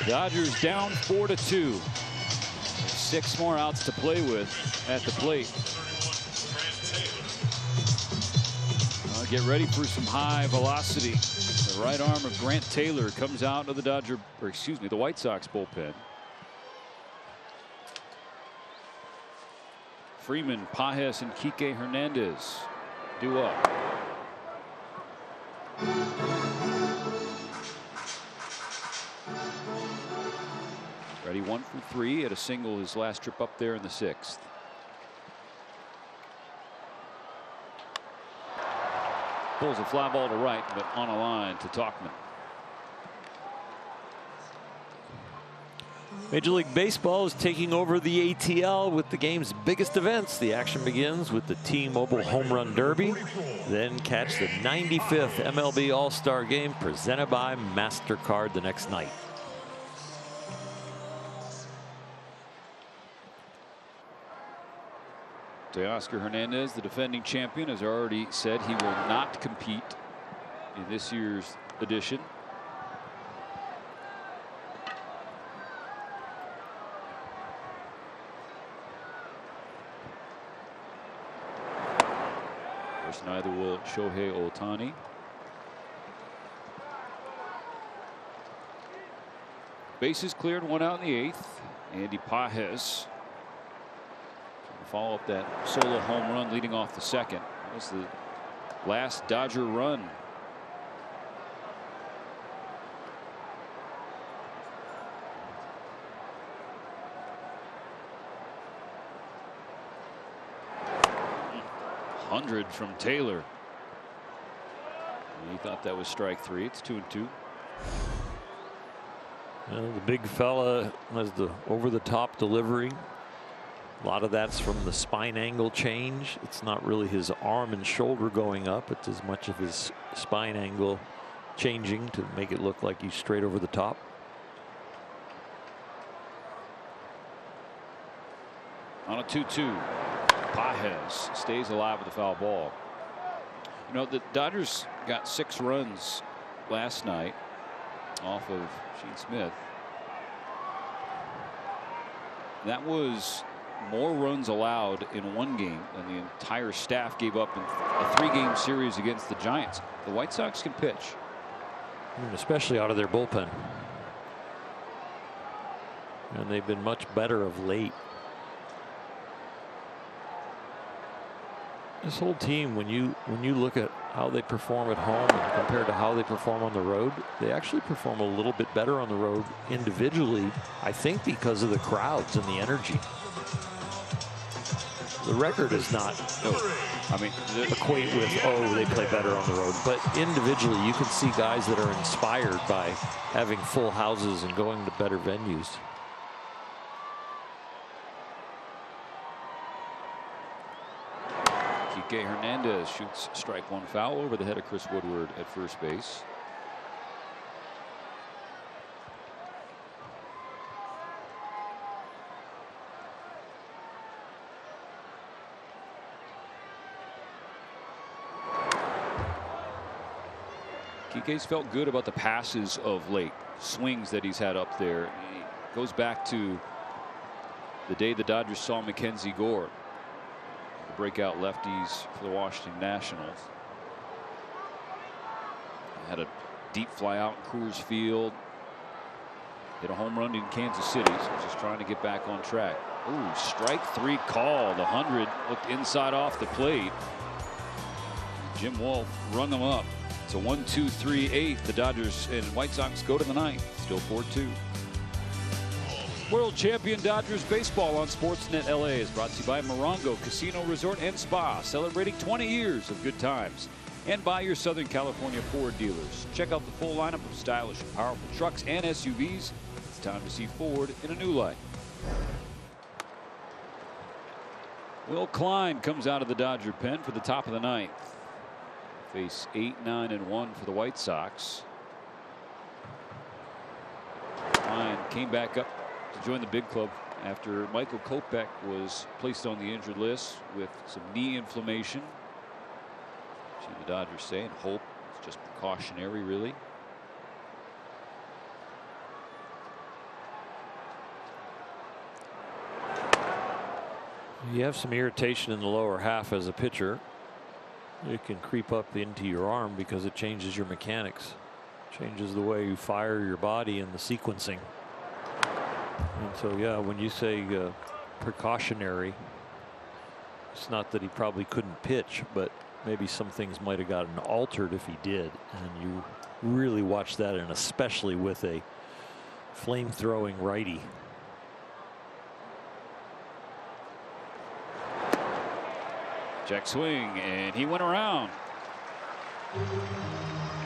Dodgers down 4-2. 6 more outs to play with at the plate. Get ready for some high velocity. The right arm of Grant Taylor comes out of the White Sox bullpen. Freeman, Pajes, and Kike Hernandez due up. Ready 1 for 3 at a single his last trip up there in the 6th. Pulls a fly ball to right, but on a line to Tauchman. Major League Baseball is taking over the ATL with the game's biggest events. The action begins with the T-Mobile Home Run Derby. Then catch the 95th MLB All-Star Game presented by MasterCard the next night. Teoscar Hernandez, the defending champion, has already said he will not compete in this year's edition. Of course, neither will Shohei Ohtani. Bases cleared, 1 out in the 8th. Andy Pajes follow up that solo home run leading off the second. That was the last Dodger run. '100 from Taylor. He thought that was strike 3. It's 2-2. The big fella has the over-the-top delivery. A lot of that's from the spine angle change. It's not really his arm and shoulder going up. It's as much of his spine angle changing to make it look like he's straight over the top. On a 2-2. Pages stays alive with a foul ball. You know, the Dodgers got 6 runs last night off of Shane Smith. That was more runs allowed in one game than the entire staff gave up in a 3-game series against the Giants. The White Sox can pitch. Especially out of their bullpen. And they've been much better of late. This whole team, when you look at how they perform at home and compared to how they perform on the road, they actually perform a little bit better on the road individually, I think, because of the crowds and the energy. The record is not, equate with, oh, they play better on the road, but individually you can see guys that are inspired by having full houses and going to better venues. Kike Hernandez shoots strike 1 foul over the head of Chris Woodward at first base. Kike's felt good about the passes of late, swings that he's had up there. He goes back to the day the Dodgers saw Mackenzie Gore, the breakout lefties for the Washington Nationals. Had a deep fly out in Coors Field. Hit a home run in Kansas City, so just trying to get back on track. Ooh, strike 3 call. The 100 looked inside off the plate. Jim Wolf rung him up. It's a 1-2-3-8. The Dodgers and White Sox go to the 9th. Still 4-2. World Champion Dodgers baseball on Sportsnet LA is brought to you by Morongo Casino Resort and Spa, celebrating 20 years of good times, and by your Southern California Ford dealers. Check out the full lineup of stylish and powerful trucks and SUVs. It's time to see Ford in a new light. Will Klein comes out of the Dodger pen for the top of the 9th. Face 8-9-1 for the White Sox. Klein came back up to join the big club after Michael Kopech was placed on the injured list with some knee inflammation. See the Dodgers say, and hope it's just precautionary, really. You have some irritation in the lower half as a pitcher. It can creep up into your arm because it changes your mechanics, changes the way you fire your body and the sequencing. And so, yeah, when you say precautionary, it's not that he probably couldn't pitch, but maybe some things might have gotten altered if he did. And you really watch that, and especially with a flame-throwing righty. Check swing, and he went around.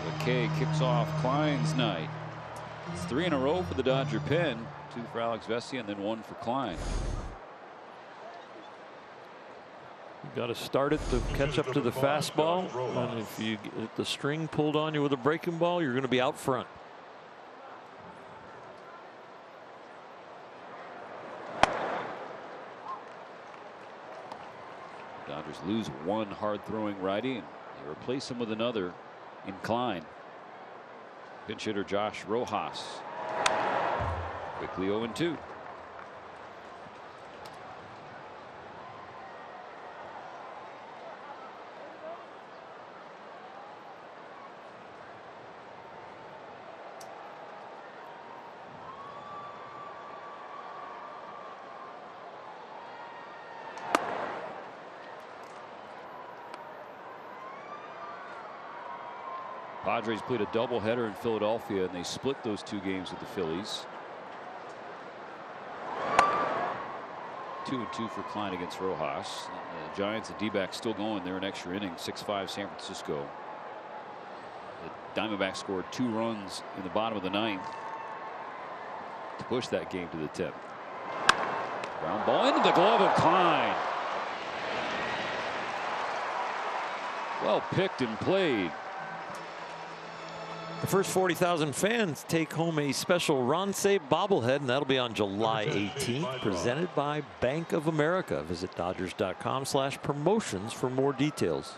McKay kicks off Klein's night. It's 3 in a row for the Dodger pen. 2 for Alex Vesia and then 1 for Klein. You got to start it to catch up to the fastball, and if you get the string pulled on you with a breaking ball, you're going to be out front. Dodgers lose 1 hard-throwing righty, and they replace him with another in Klein. Pinch hitter Josh Rojas. Quickly 0-2. Padres played a doubleheader in Philadelphia, and they split those 2 games with the Phillies. 2-2 for Klein against Rojas. The Giants and D-backs still going there in extra innings. 6-5 San Francisco. The Diamondbacks scored 2 runs in the bottom of the 9th to push that game to the 10th. Ground ball into the glove of Klein. Well picked and played. The first 40,000 fans take home a special Ron Save bobblehead, and that'll be on July 18th, presented by Bank of America. Visit Dodgers.com/promotions for more details.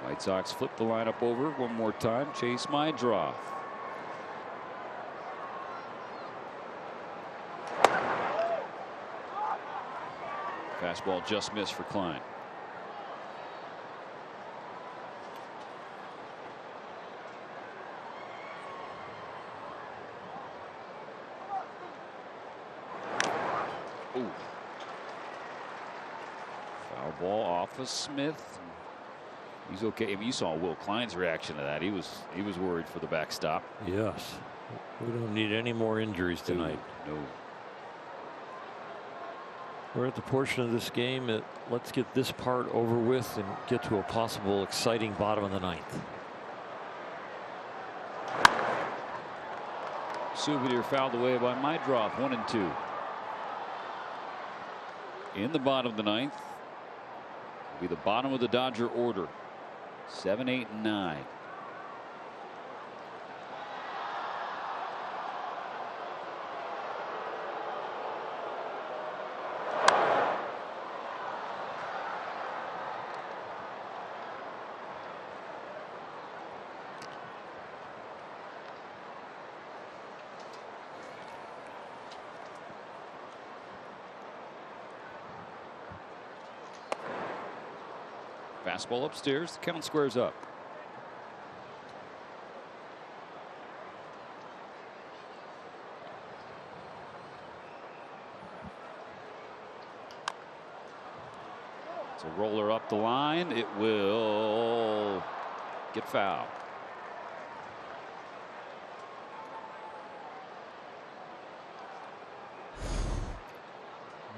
White Sox flip the lineup over one more time. Chase Maedroff. Fastball just missed for Klein. Ooh. Foul ball off of Smith. He's okay. I mean, you saw Will Klein's reaction to that. He was worried for the backstop. Yes. We don't need any more injuries tonight. No. We're at the portion of this game that let's get this part over with and get to a possible exciting bottom of the 9th. Souvenir fouled away by Maedroff. 1-2. In the bottom of the 9th will be the bottom of the Dodger order. 7, 8, and 9. Fastball upstairs. The count squares up. It's a roller up the line. It will get fouled.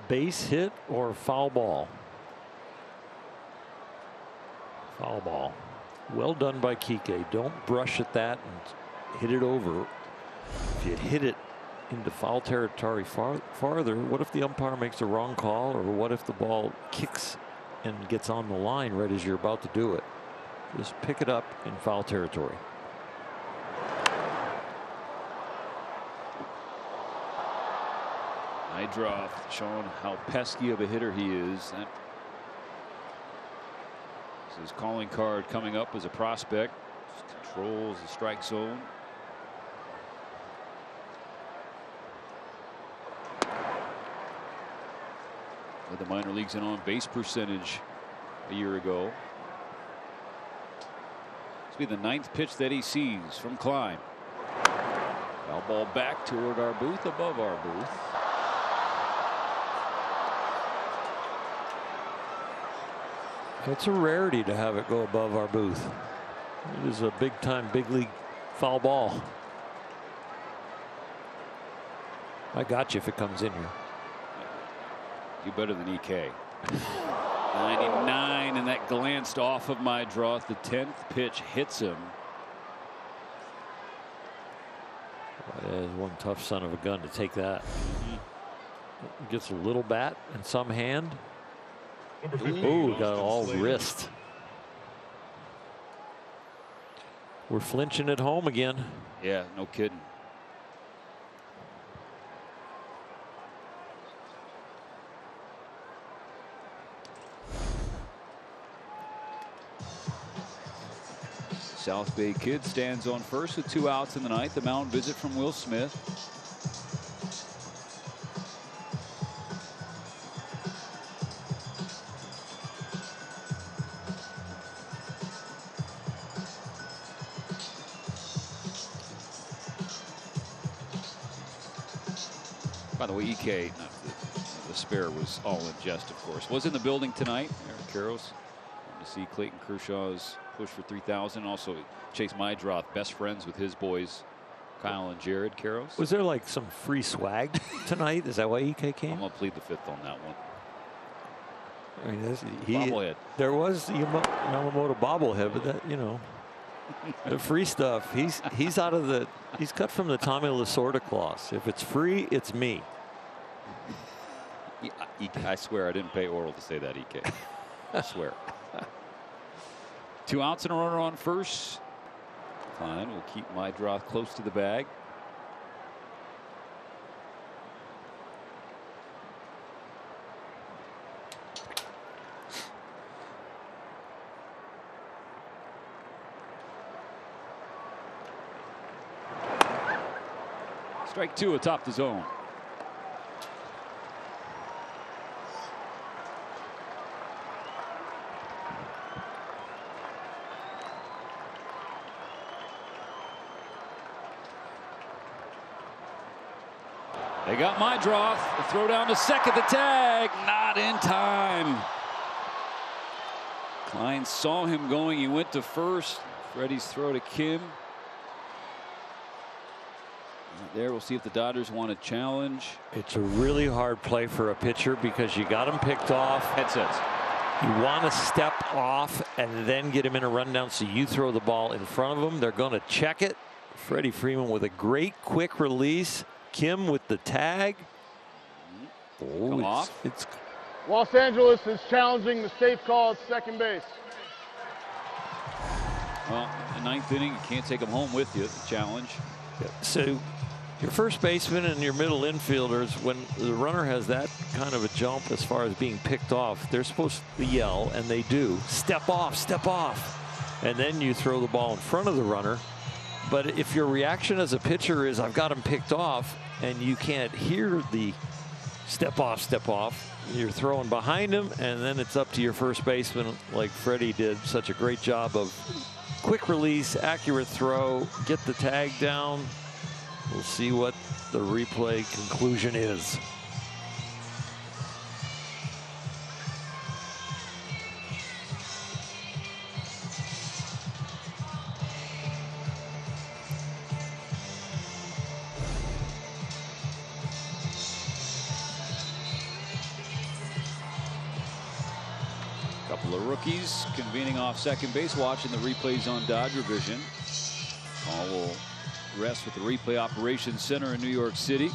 Base hit or foul ball? Foul ball. Well done by Kike. Don't brush at that and hit it over. If you hit it into foul territory farther, what if the umpire makes a wrong call, or what if the ball kicks and gets on the line right as you're about to do it? Just pick it up in foul territory. Maedroff showing how pesky of a hitter he is. That is his calling card coming up as a prospect. Just controls the strike zone. Led the minor leagues in on base percentage a year ago. This will be the 9th pitch that he sees from Klein. Foul ball back toward our booth, above our booth. It's a rarity to have it go above our booth. It is a big time big league foul ball. I got you if it comes in here. You better than EK. 99, and that glanced off of Maedroff. The 10th pitch hits him. That is one tough son of a gun to take that. Gets a little bat and some hand. Ooh, got all wrist. We're flinching at home again. Yeah, no kidding. South Bay Kid stands on first with 2 outs in the 9th. The mound visit from Will Smith. By the way, EK, The spare was all in jest, of course. Was in the building tonight. Eric Karros. To see Clayton Kershaw's push for 3,000. Also, Chase Mydroth, best friends with his boys, Kyle and Jared Karros. Was there like some free swag tonight? Is that why EK came? I'm going to plead the fifth on that one. I mean, bobblehead. There was the Yamamoto bobblehead, but that, you know, the free stuff. He's out of the. He's cut from the Tommy Lasorda clause. If it's free, it's me. Yeah, I swear I didn't pay Oral to say that, EK. I swear. 2 outs and a runner on first. Klein will keep Mydroth close to the bag. Strike 2 atop the zone. They got Mydroth. The throw down to second. The tag not in time. Klein saw him going. He went to first. Freddie's throw to Kim. There, we'll see if the Dodgers want to challenge. It's a really hard play for a pitcher because you got him picked off. Headsets. You want to step off and then get him in a rundown, so you throw the ball in front of him. They're going to check it. Freddie Freeman with a great quick release. Kim with the tag. Oh, it's Los Angeles is challenging the safe call at second base. Well, in the 9th inning, you can't take them home with you. The challenge. So your first baseman and your middle infielders, when the runner has that kind of a jump as far as being picked off, they're supposed to yell, and they do. Step off, step off. And then you throw the ball in front of the runner. But if your reaction as a pitcher is, I've got him picked off, and you can't hear the step off, you're throwing behind him, and then it's up to your first baseman, like Freddie did such a great job of quick release, accurate throw, get the tag down. We'll see what the replay conclusion is. Couple of rookies convening off second base, watching the replays on Dodger Vision. All will rest with the replay operations center in New York City.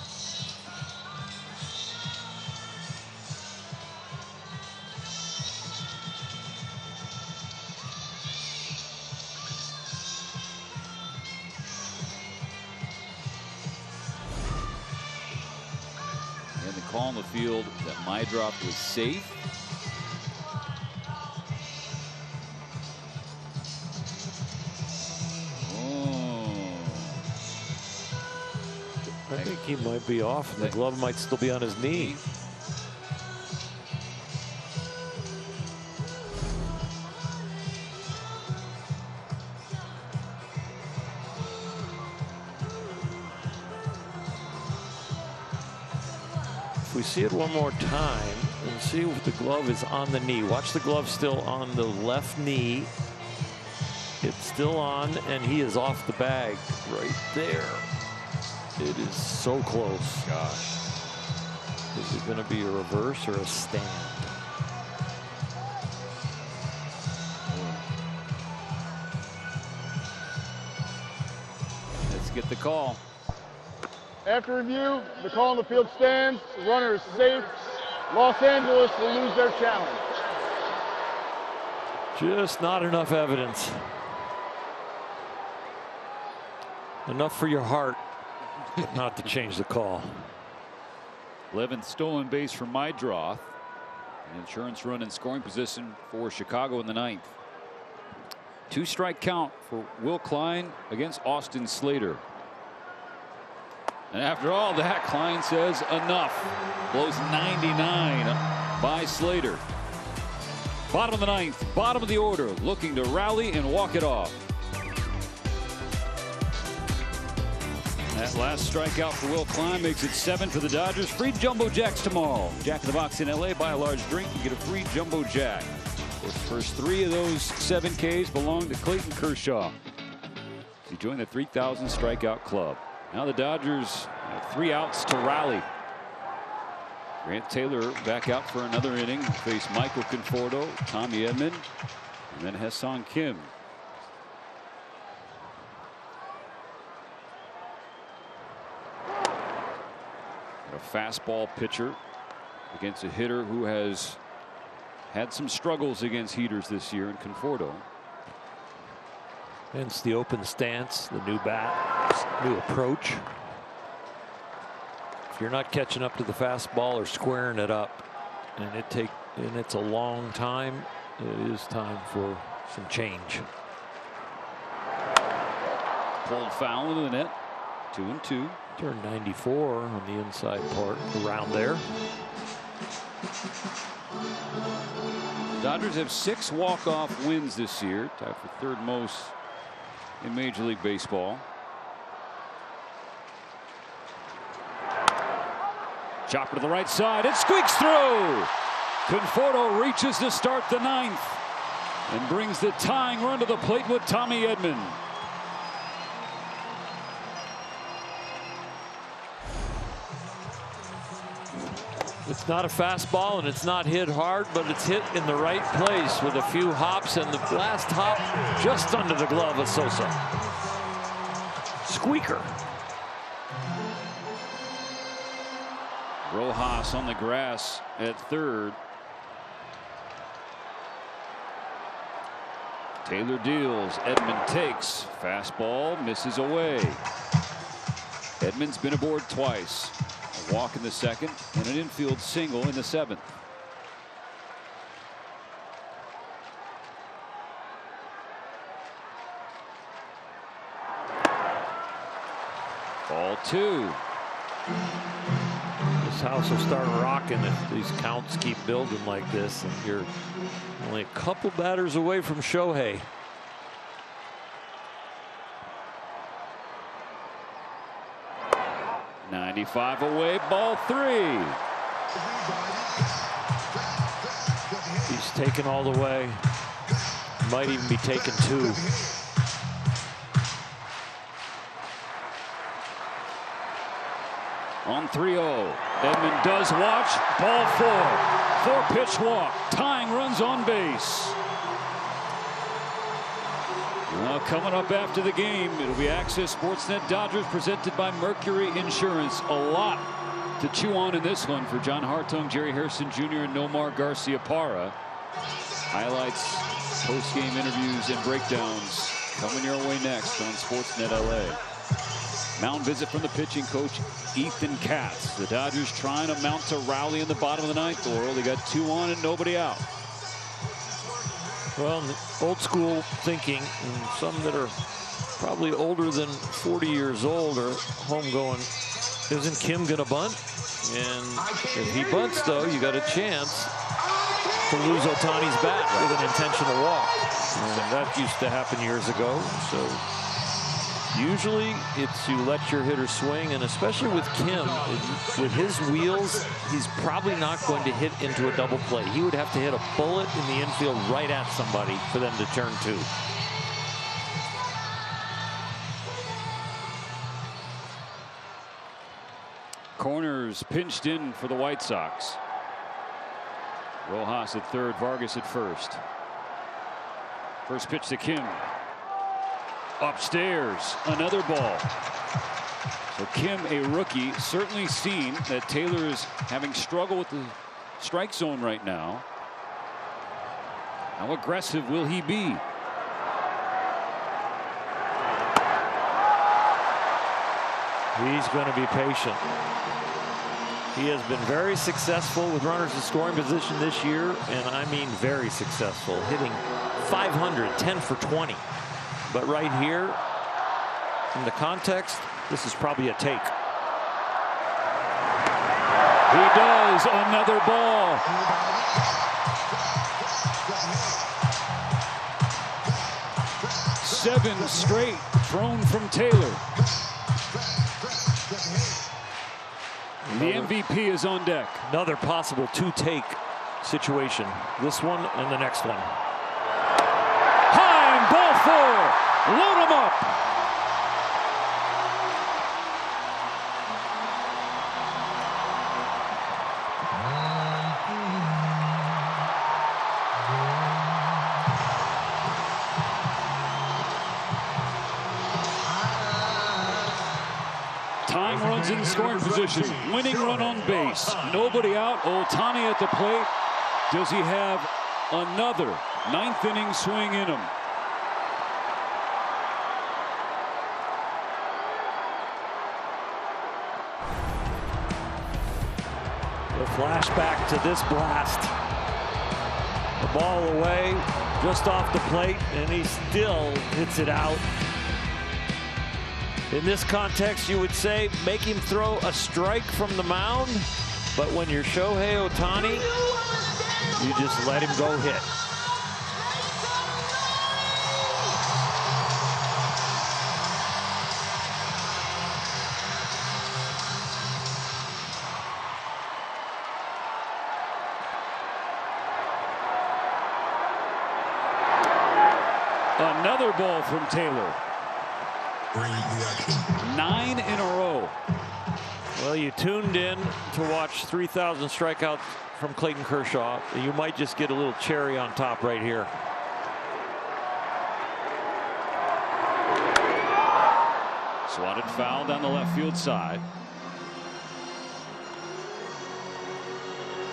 And the call on the field that Mydroth was safe. I think he might be off, and the glove might still be on his knee. If we see it one more time and see if the glove is on the knee. Watch the glove still on the left knee. It's still on, and he is off the bag right there. It is so close. Gosh. Is it going to be a reverse or a stand? Let's get the call. After review, the call on the field stands. The runner is safe. Los Angeles will lose their challenge. Just not enough evidence. Enough for your heart, but not to change the call. 11th stolen base for Mydroth. An insurance run in scoring position for Chicago in the 9th. 2-strike count for Will Klein against Austin Slater. And after all that, Klein says enough. Blows 99 by Slater. Bottom of the 9th, bottom of the order, looking to rally and walk it off. That last strikeout for Will Klein makes it 7 for the Dodgers. Free Jumbo Jacks tomorrow. Jack in the Box in LA. Buy a large drink, you get a free Jumbo Jack. The first 3 of those 7 Ks belong to Clayton Kershaw. He joined the 3,000 strikeout club. Now the Dodgers have 3 outs to rally. Grant Taylor back out for another inning. Face Michael Conforto, Tommy Edman, and then Ha-Seong Kim. A fastball pitcher against a hitter who has had some struggles against heaters this year in Conforto. Hence the open stance, the new bat, new approach. If you're not catching up to the fastball or squaring it up, and it's a long time, it is time for some change. Pulled foul into the net. 2-2. Turned 94 on the inside part, around there. Dodgers have 6 walk-off wins this year, tied for 3rd most in Major League Baseball. Chopper to the right side. It squeaks through. Conforto reaches to start the 9th and brings the tying run to the plate with Tommy Edman. It's not a fastball and it's not hit hard, but it's hit in the right place with a few hops, and the last hop just under the glove of Sosa. Squeaker. Rojas on the grass at 3rd. Taylor deals. Edman takes. Fastball misses away. Edman's been aboard twice. A walk in the 2nd and an infield single in the 7th. Ball 2. This house will start rocking if these counts keep building like this, and you're only a couple batters away from Shohei. .95 away, ball 3. He's taken all the way. Might even be taken 2. On 3-0. Edman does watch. Ball 4. 4-pitch walk. Tying runs on base. Well, coming up after the game, it'll be Access Sportsnet Dodgers presented by Mercury Insurance. A lot to chew on in this one for John Hartung, Jerry Harrison Jr., and Nomar Garcia-Parra. Highlights, post-game interviews, and breakdowns coming your way next on Sportsnet LA. Mound visit from the pitching coach, Ethan Katz. The Dodgers trying to mount a rally in the bottom of the 9th. Or they got 2 on and nobody out. Well, old school thinking, and some that are probably older than 40 years old are home going, isn't Kim going to bunt? And if he bunts, though, you got a chance to lose Ohtani's bat with an intentional walk. And that used to happen years ago. So usually it's you let your hitter swing, and especially with Kim, with his wheels, he's probably not going to hit into a double play. He would have to hit a bullet in the infield right at somebody for them to turn 2. Corners pinched in for the White Sox. Rojas at 3rd, Vargas at 1st. First pitch to Kim. Upstairs, another ball. So Kim, a rookie, certainly seen that Taylor is having struggle with the strike zone right now. How aggressive will he be? He's going to be patient. He has been very successful with runners in scoring position this year, and I mean very successful, hitting .500, 10 for 20. But right here, in the context, this is probably a take. He does. Another ball. Seven straight thrown from Taylor. The MVP is on deck. Another possible two-take situation. This one and the next one. High and ball four. Load him up. Tying runs in scoring position. Winning run on base. Nobody out. Ohtani at the plate. Does he have another ninth inning swing in him? The flashback to this blast. The ball away, just off the plate, and he still hits it out. In this context, you would say make him throw a strike from the mound, but when you're Shohei Ohtani, you just let him go hit. Another ball from Taylor. 9 in a row. Well, you tuned in to watch 3,000 strikeouts from Clayton Kershaw. You might just get a little cherry on top right here. Swatted foul down the left field side.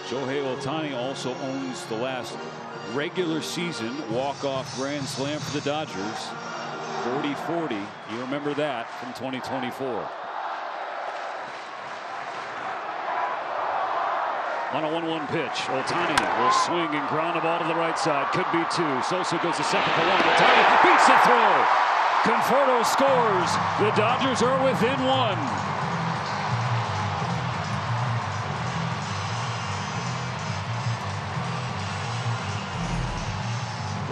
Shohei Ohtani also owns the last regular season walk-off grand slam for the Dodgers. 40-40. You remember that from 2024. On a 1-1 pitch, Ohtani will swing and ground the ball to the right side. Could be two. Sosa goes to second for one. Ohtani beats the throw. Conforto scores. The Dodgers are within one.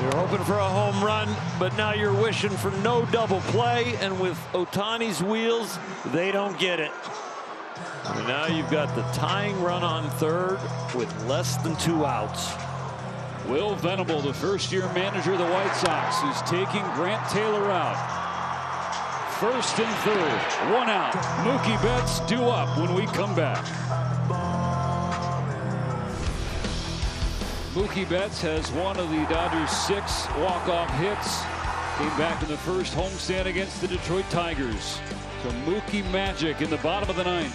You're hoping for a home run, but now you're wishing for no double play, and with Ohtani's wheels, they don't get it. And now you've got the tying run on third with less than 2 outs. Will Venable, the first-year manager of the White Sox, is taking Grant Taylor out. First and third, 1 out. Mookie Betts due up when we come back. Mookie Betts has one of the Dodgers' 6 walk-off hits. Came back in the first homestand against the Detroit Tigers. So Mookie magic in the bottom of the 9th.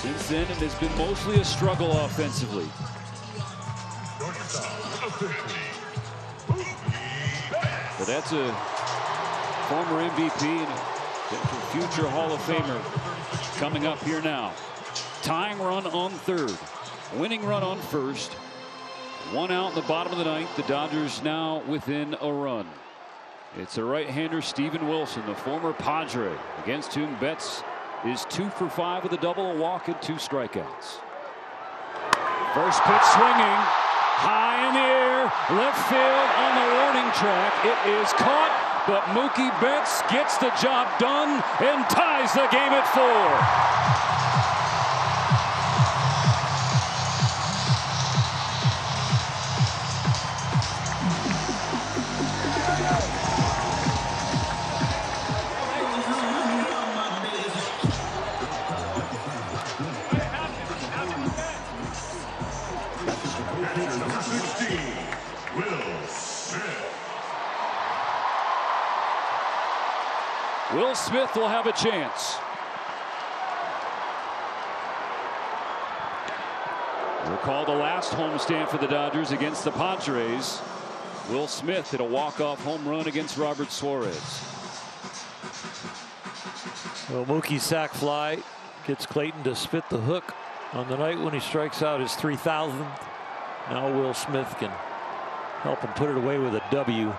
Since then, it has been mostly a struggle offensively. But that's a former MVP and future Hall of Famer coming up here now. Tying run on third. Winning run on first. 1 out in the bottom of the 9th. The Dodgers now within a run. It's a right-hander, Steven Wilson, the former Padre, against whom Betts is 2 for 5 with a double, a walk, and 2 strikeouts. First pitch swinging. High in the air. Left field on the warning track. It is caught, but Mookie Betts gets the job done and ties the game at 4. Will Smith will have a chance. Recall the last homestand for the Dodgers against the Padres. Will Smith hit a walk-off home run against Robert Suarez. Well, Mookie's sac fly gets Clayton to spit the hook on the night when he strikes out his 3,000th. Now Will Smith can help him put it away with a W.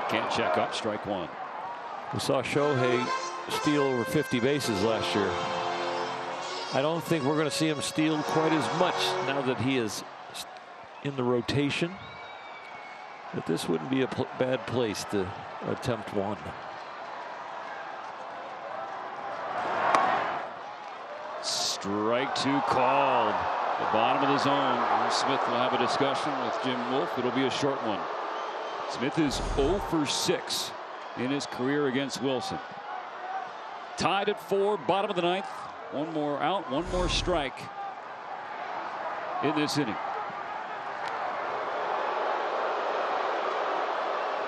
Can't check up, strike 1. We saw Shohei steal over 50 bases last year. I don't think we're going to see him steal quite as much now that he is in the rotation. But this wouldn't be a bad place to attempt one. Strike two called. The bottom of the zone. Smith will have a discussion with Jim Wolf. It'll be a short one. Smith is 0 for 6 in his career against Wilson. Tied at 4, bottom of the ninth. One more out, one more strike in this inning.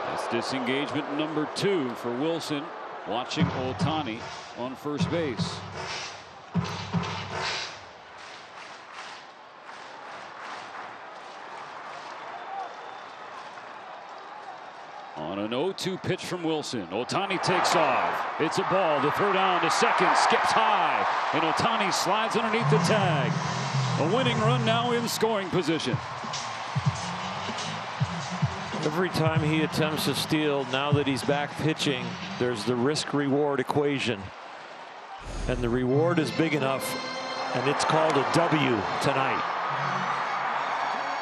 That's disengagement number 2 for Wilson, watching Ohtani on first base. On an 0-2 pitch from Wilson, Ohtani takes off. It's a ball. The throw down to second, skips high, and Ohtani slides underneath the tag. A winning run now in scoring position. Every time he attempts to steal, now that he's back pitching, there's the risk-reward equation. And the reward is big enough, and it's called a W tonight.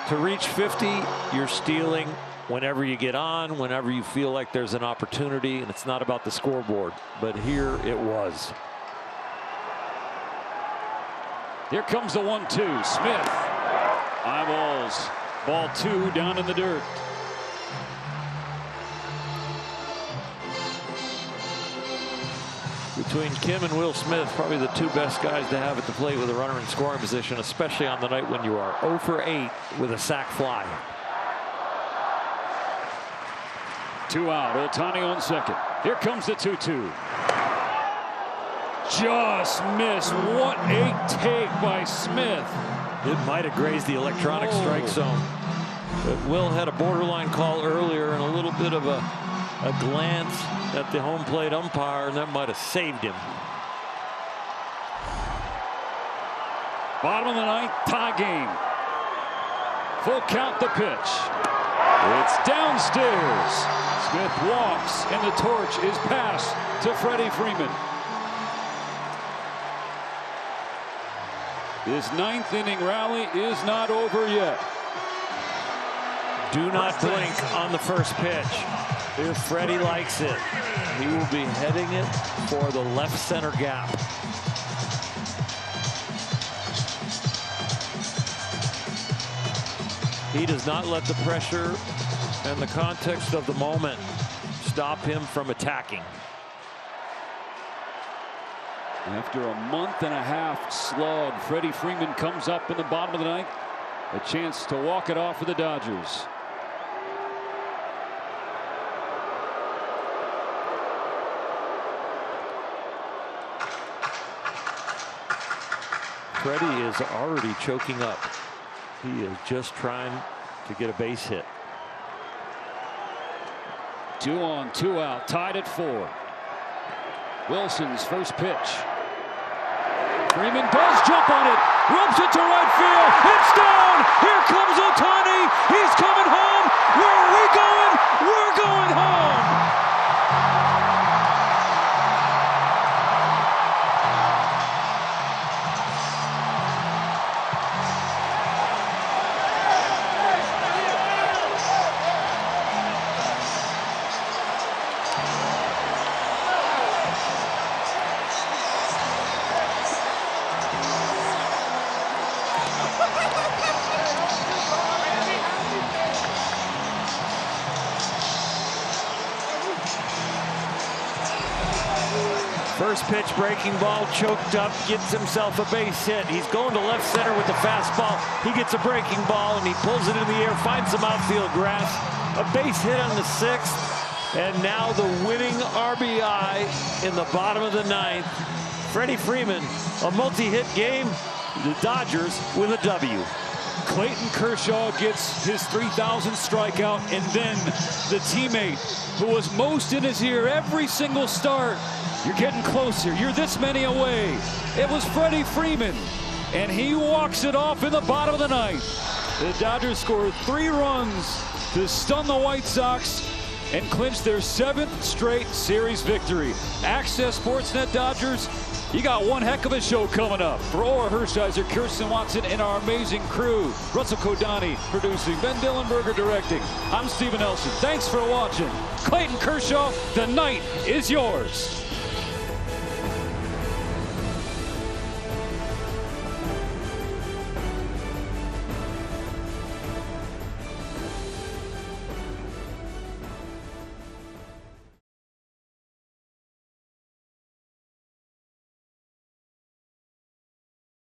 To reach 50, you're stealing whenever you get on, whenever you feel like there's an opportunity, and it's not about the scoreboard. But here it was. Here comes the 1-2. Smith. Eyeballs. Ball 2 down in the dirt. Between Kim and Will Smith, probably the 2 best guys to have at the plate with a runner in scoring position, especially on the night when you are 0 for 8 with a sac fly. 2 out. Ohtani on second. Here comes the 2-2. Just missed. What a take by Smith. It might have grazed the electronic strike zone. But Will had a borderline call earlier and a little bit of a glance at the home plate umpire, and that might have saved him. Bottom of the ninth, tie game. Full count the pitch. It's downstairs. Smith walks, and the torch is passed to Freddie Freeman. This 9th inning rally is not over yet. Do not blink on the first pitch. If Freddie likes it, he will be heading it for the left center gap. He does not let the pressure and the context of the moment stop him from attacking. After a month-and-a-half slug, Freddie Freeman comes up in the bottom of the ninth. A chance to walk it off for the Dodgers. Freddie is already choking up. He is just trying to get a base hit. 2 on, 2 out, tied at 4. Wilson's first pitch. Freeman does jump on it, ropes it to right field. It's down. Here comes Ohtani. He's coming home. Where are we going? We're going home. First pitch breaking ball, choked up, gets himself a base hit. He's going to left center with the fastball. He gets a breaking ball and he pulls it in the air, finds some outfield grass. A base hit on the 6th, and now the winning RBI in the bottom of the 9th. Freddie Freeman, a multi-hit game. The Dodgers with a W. Clayton Kershaw gets his 3,000th strikeout, and then the teammate who was most in his ear every single start. You're getting closer. You're this many away. It was Freddie Freeman, and he walks it off in the bottom of the 9th. The Dodgers scored 3 runs to stun the White Sox and clinch their 7th straight series victory. Access Sportsnet Dodgers, you got one heck of a show coming up. For Orr Hershiser, Kirsten Watson, and our amazing crew, Russell Kodani producing, Ben Dillenberger directing. I'm Stephen Nelson. Thanks for watching. Clayton Kershaw, the night is yours.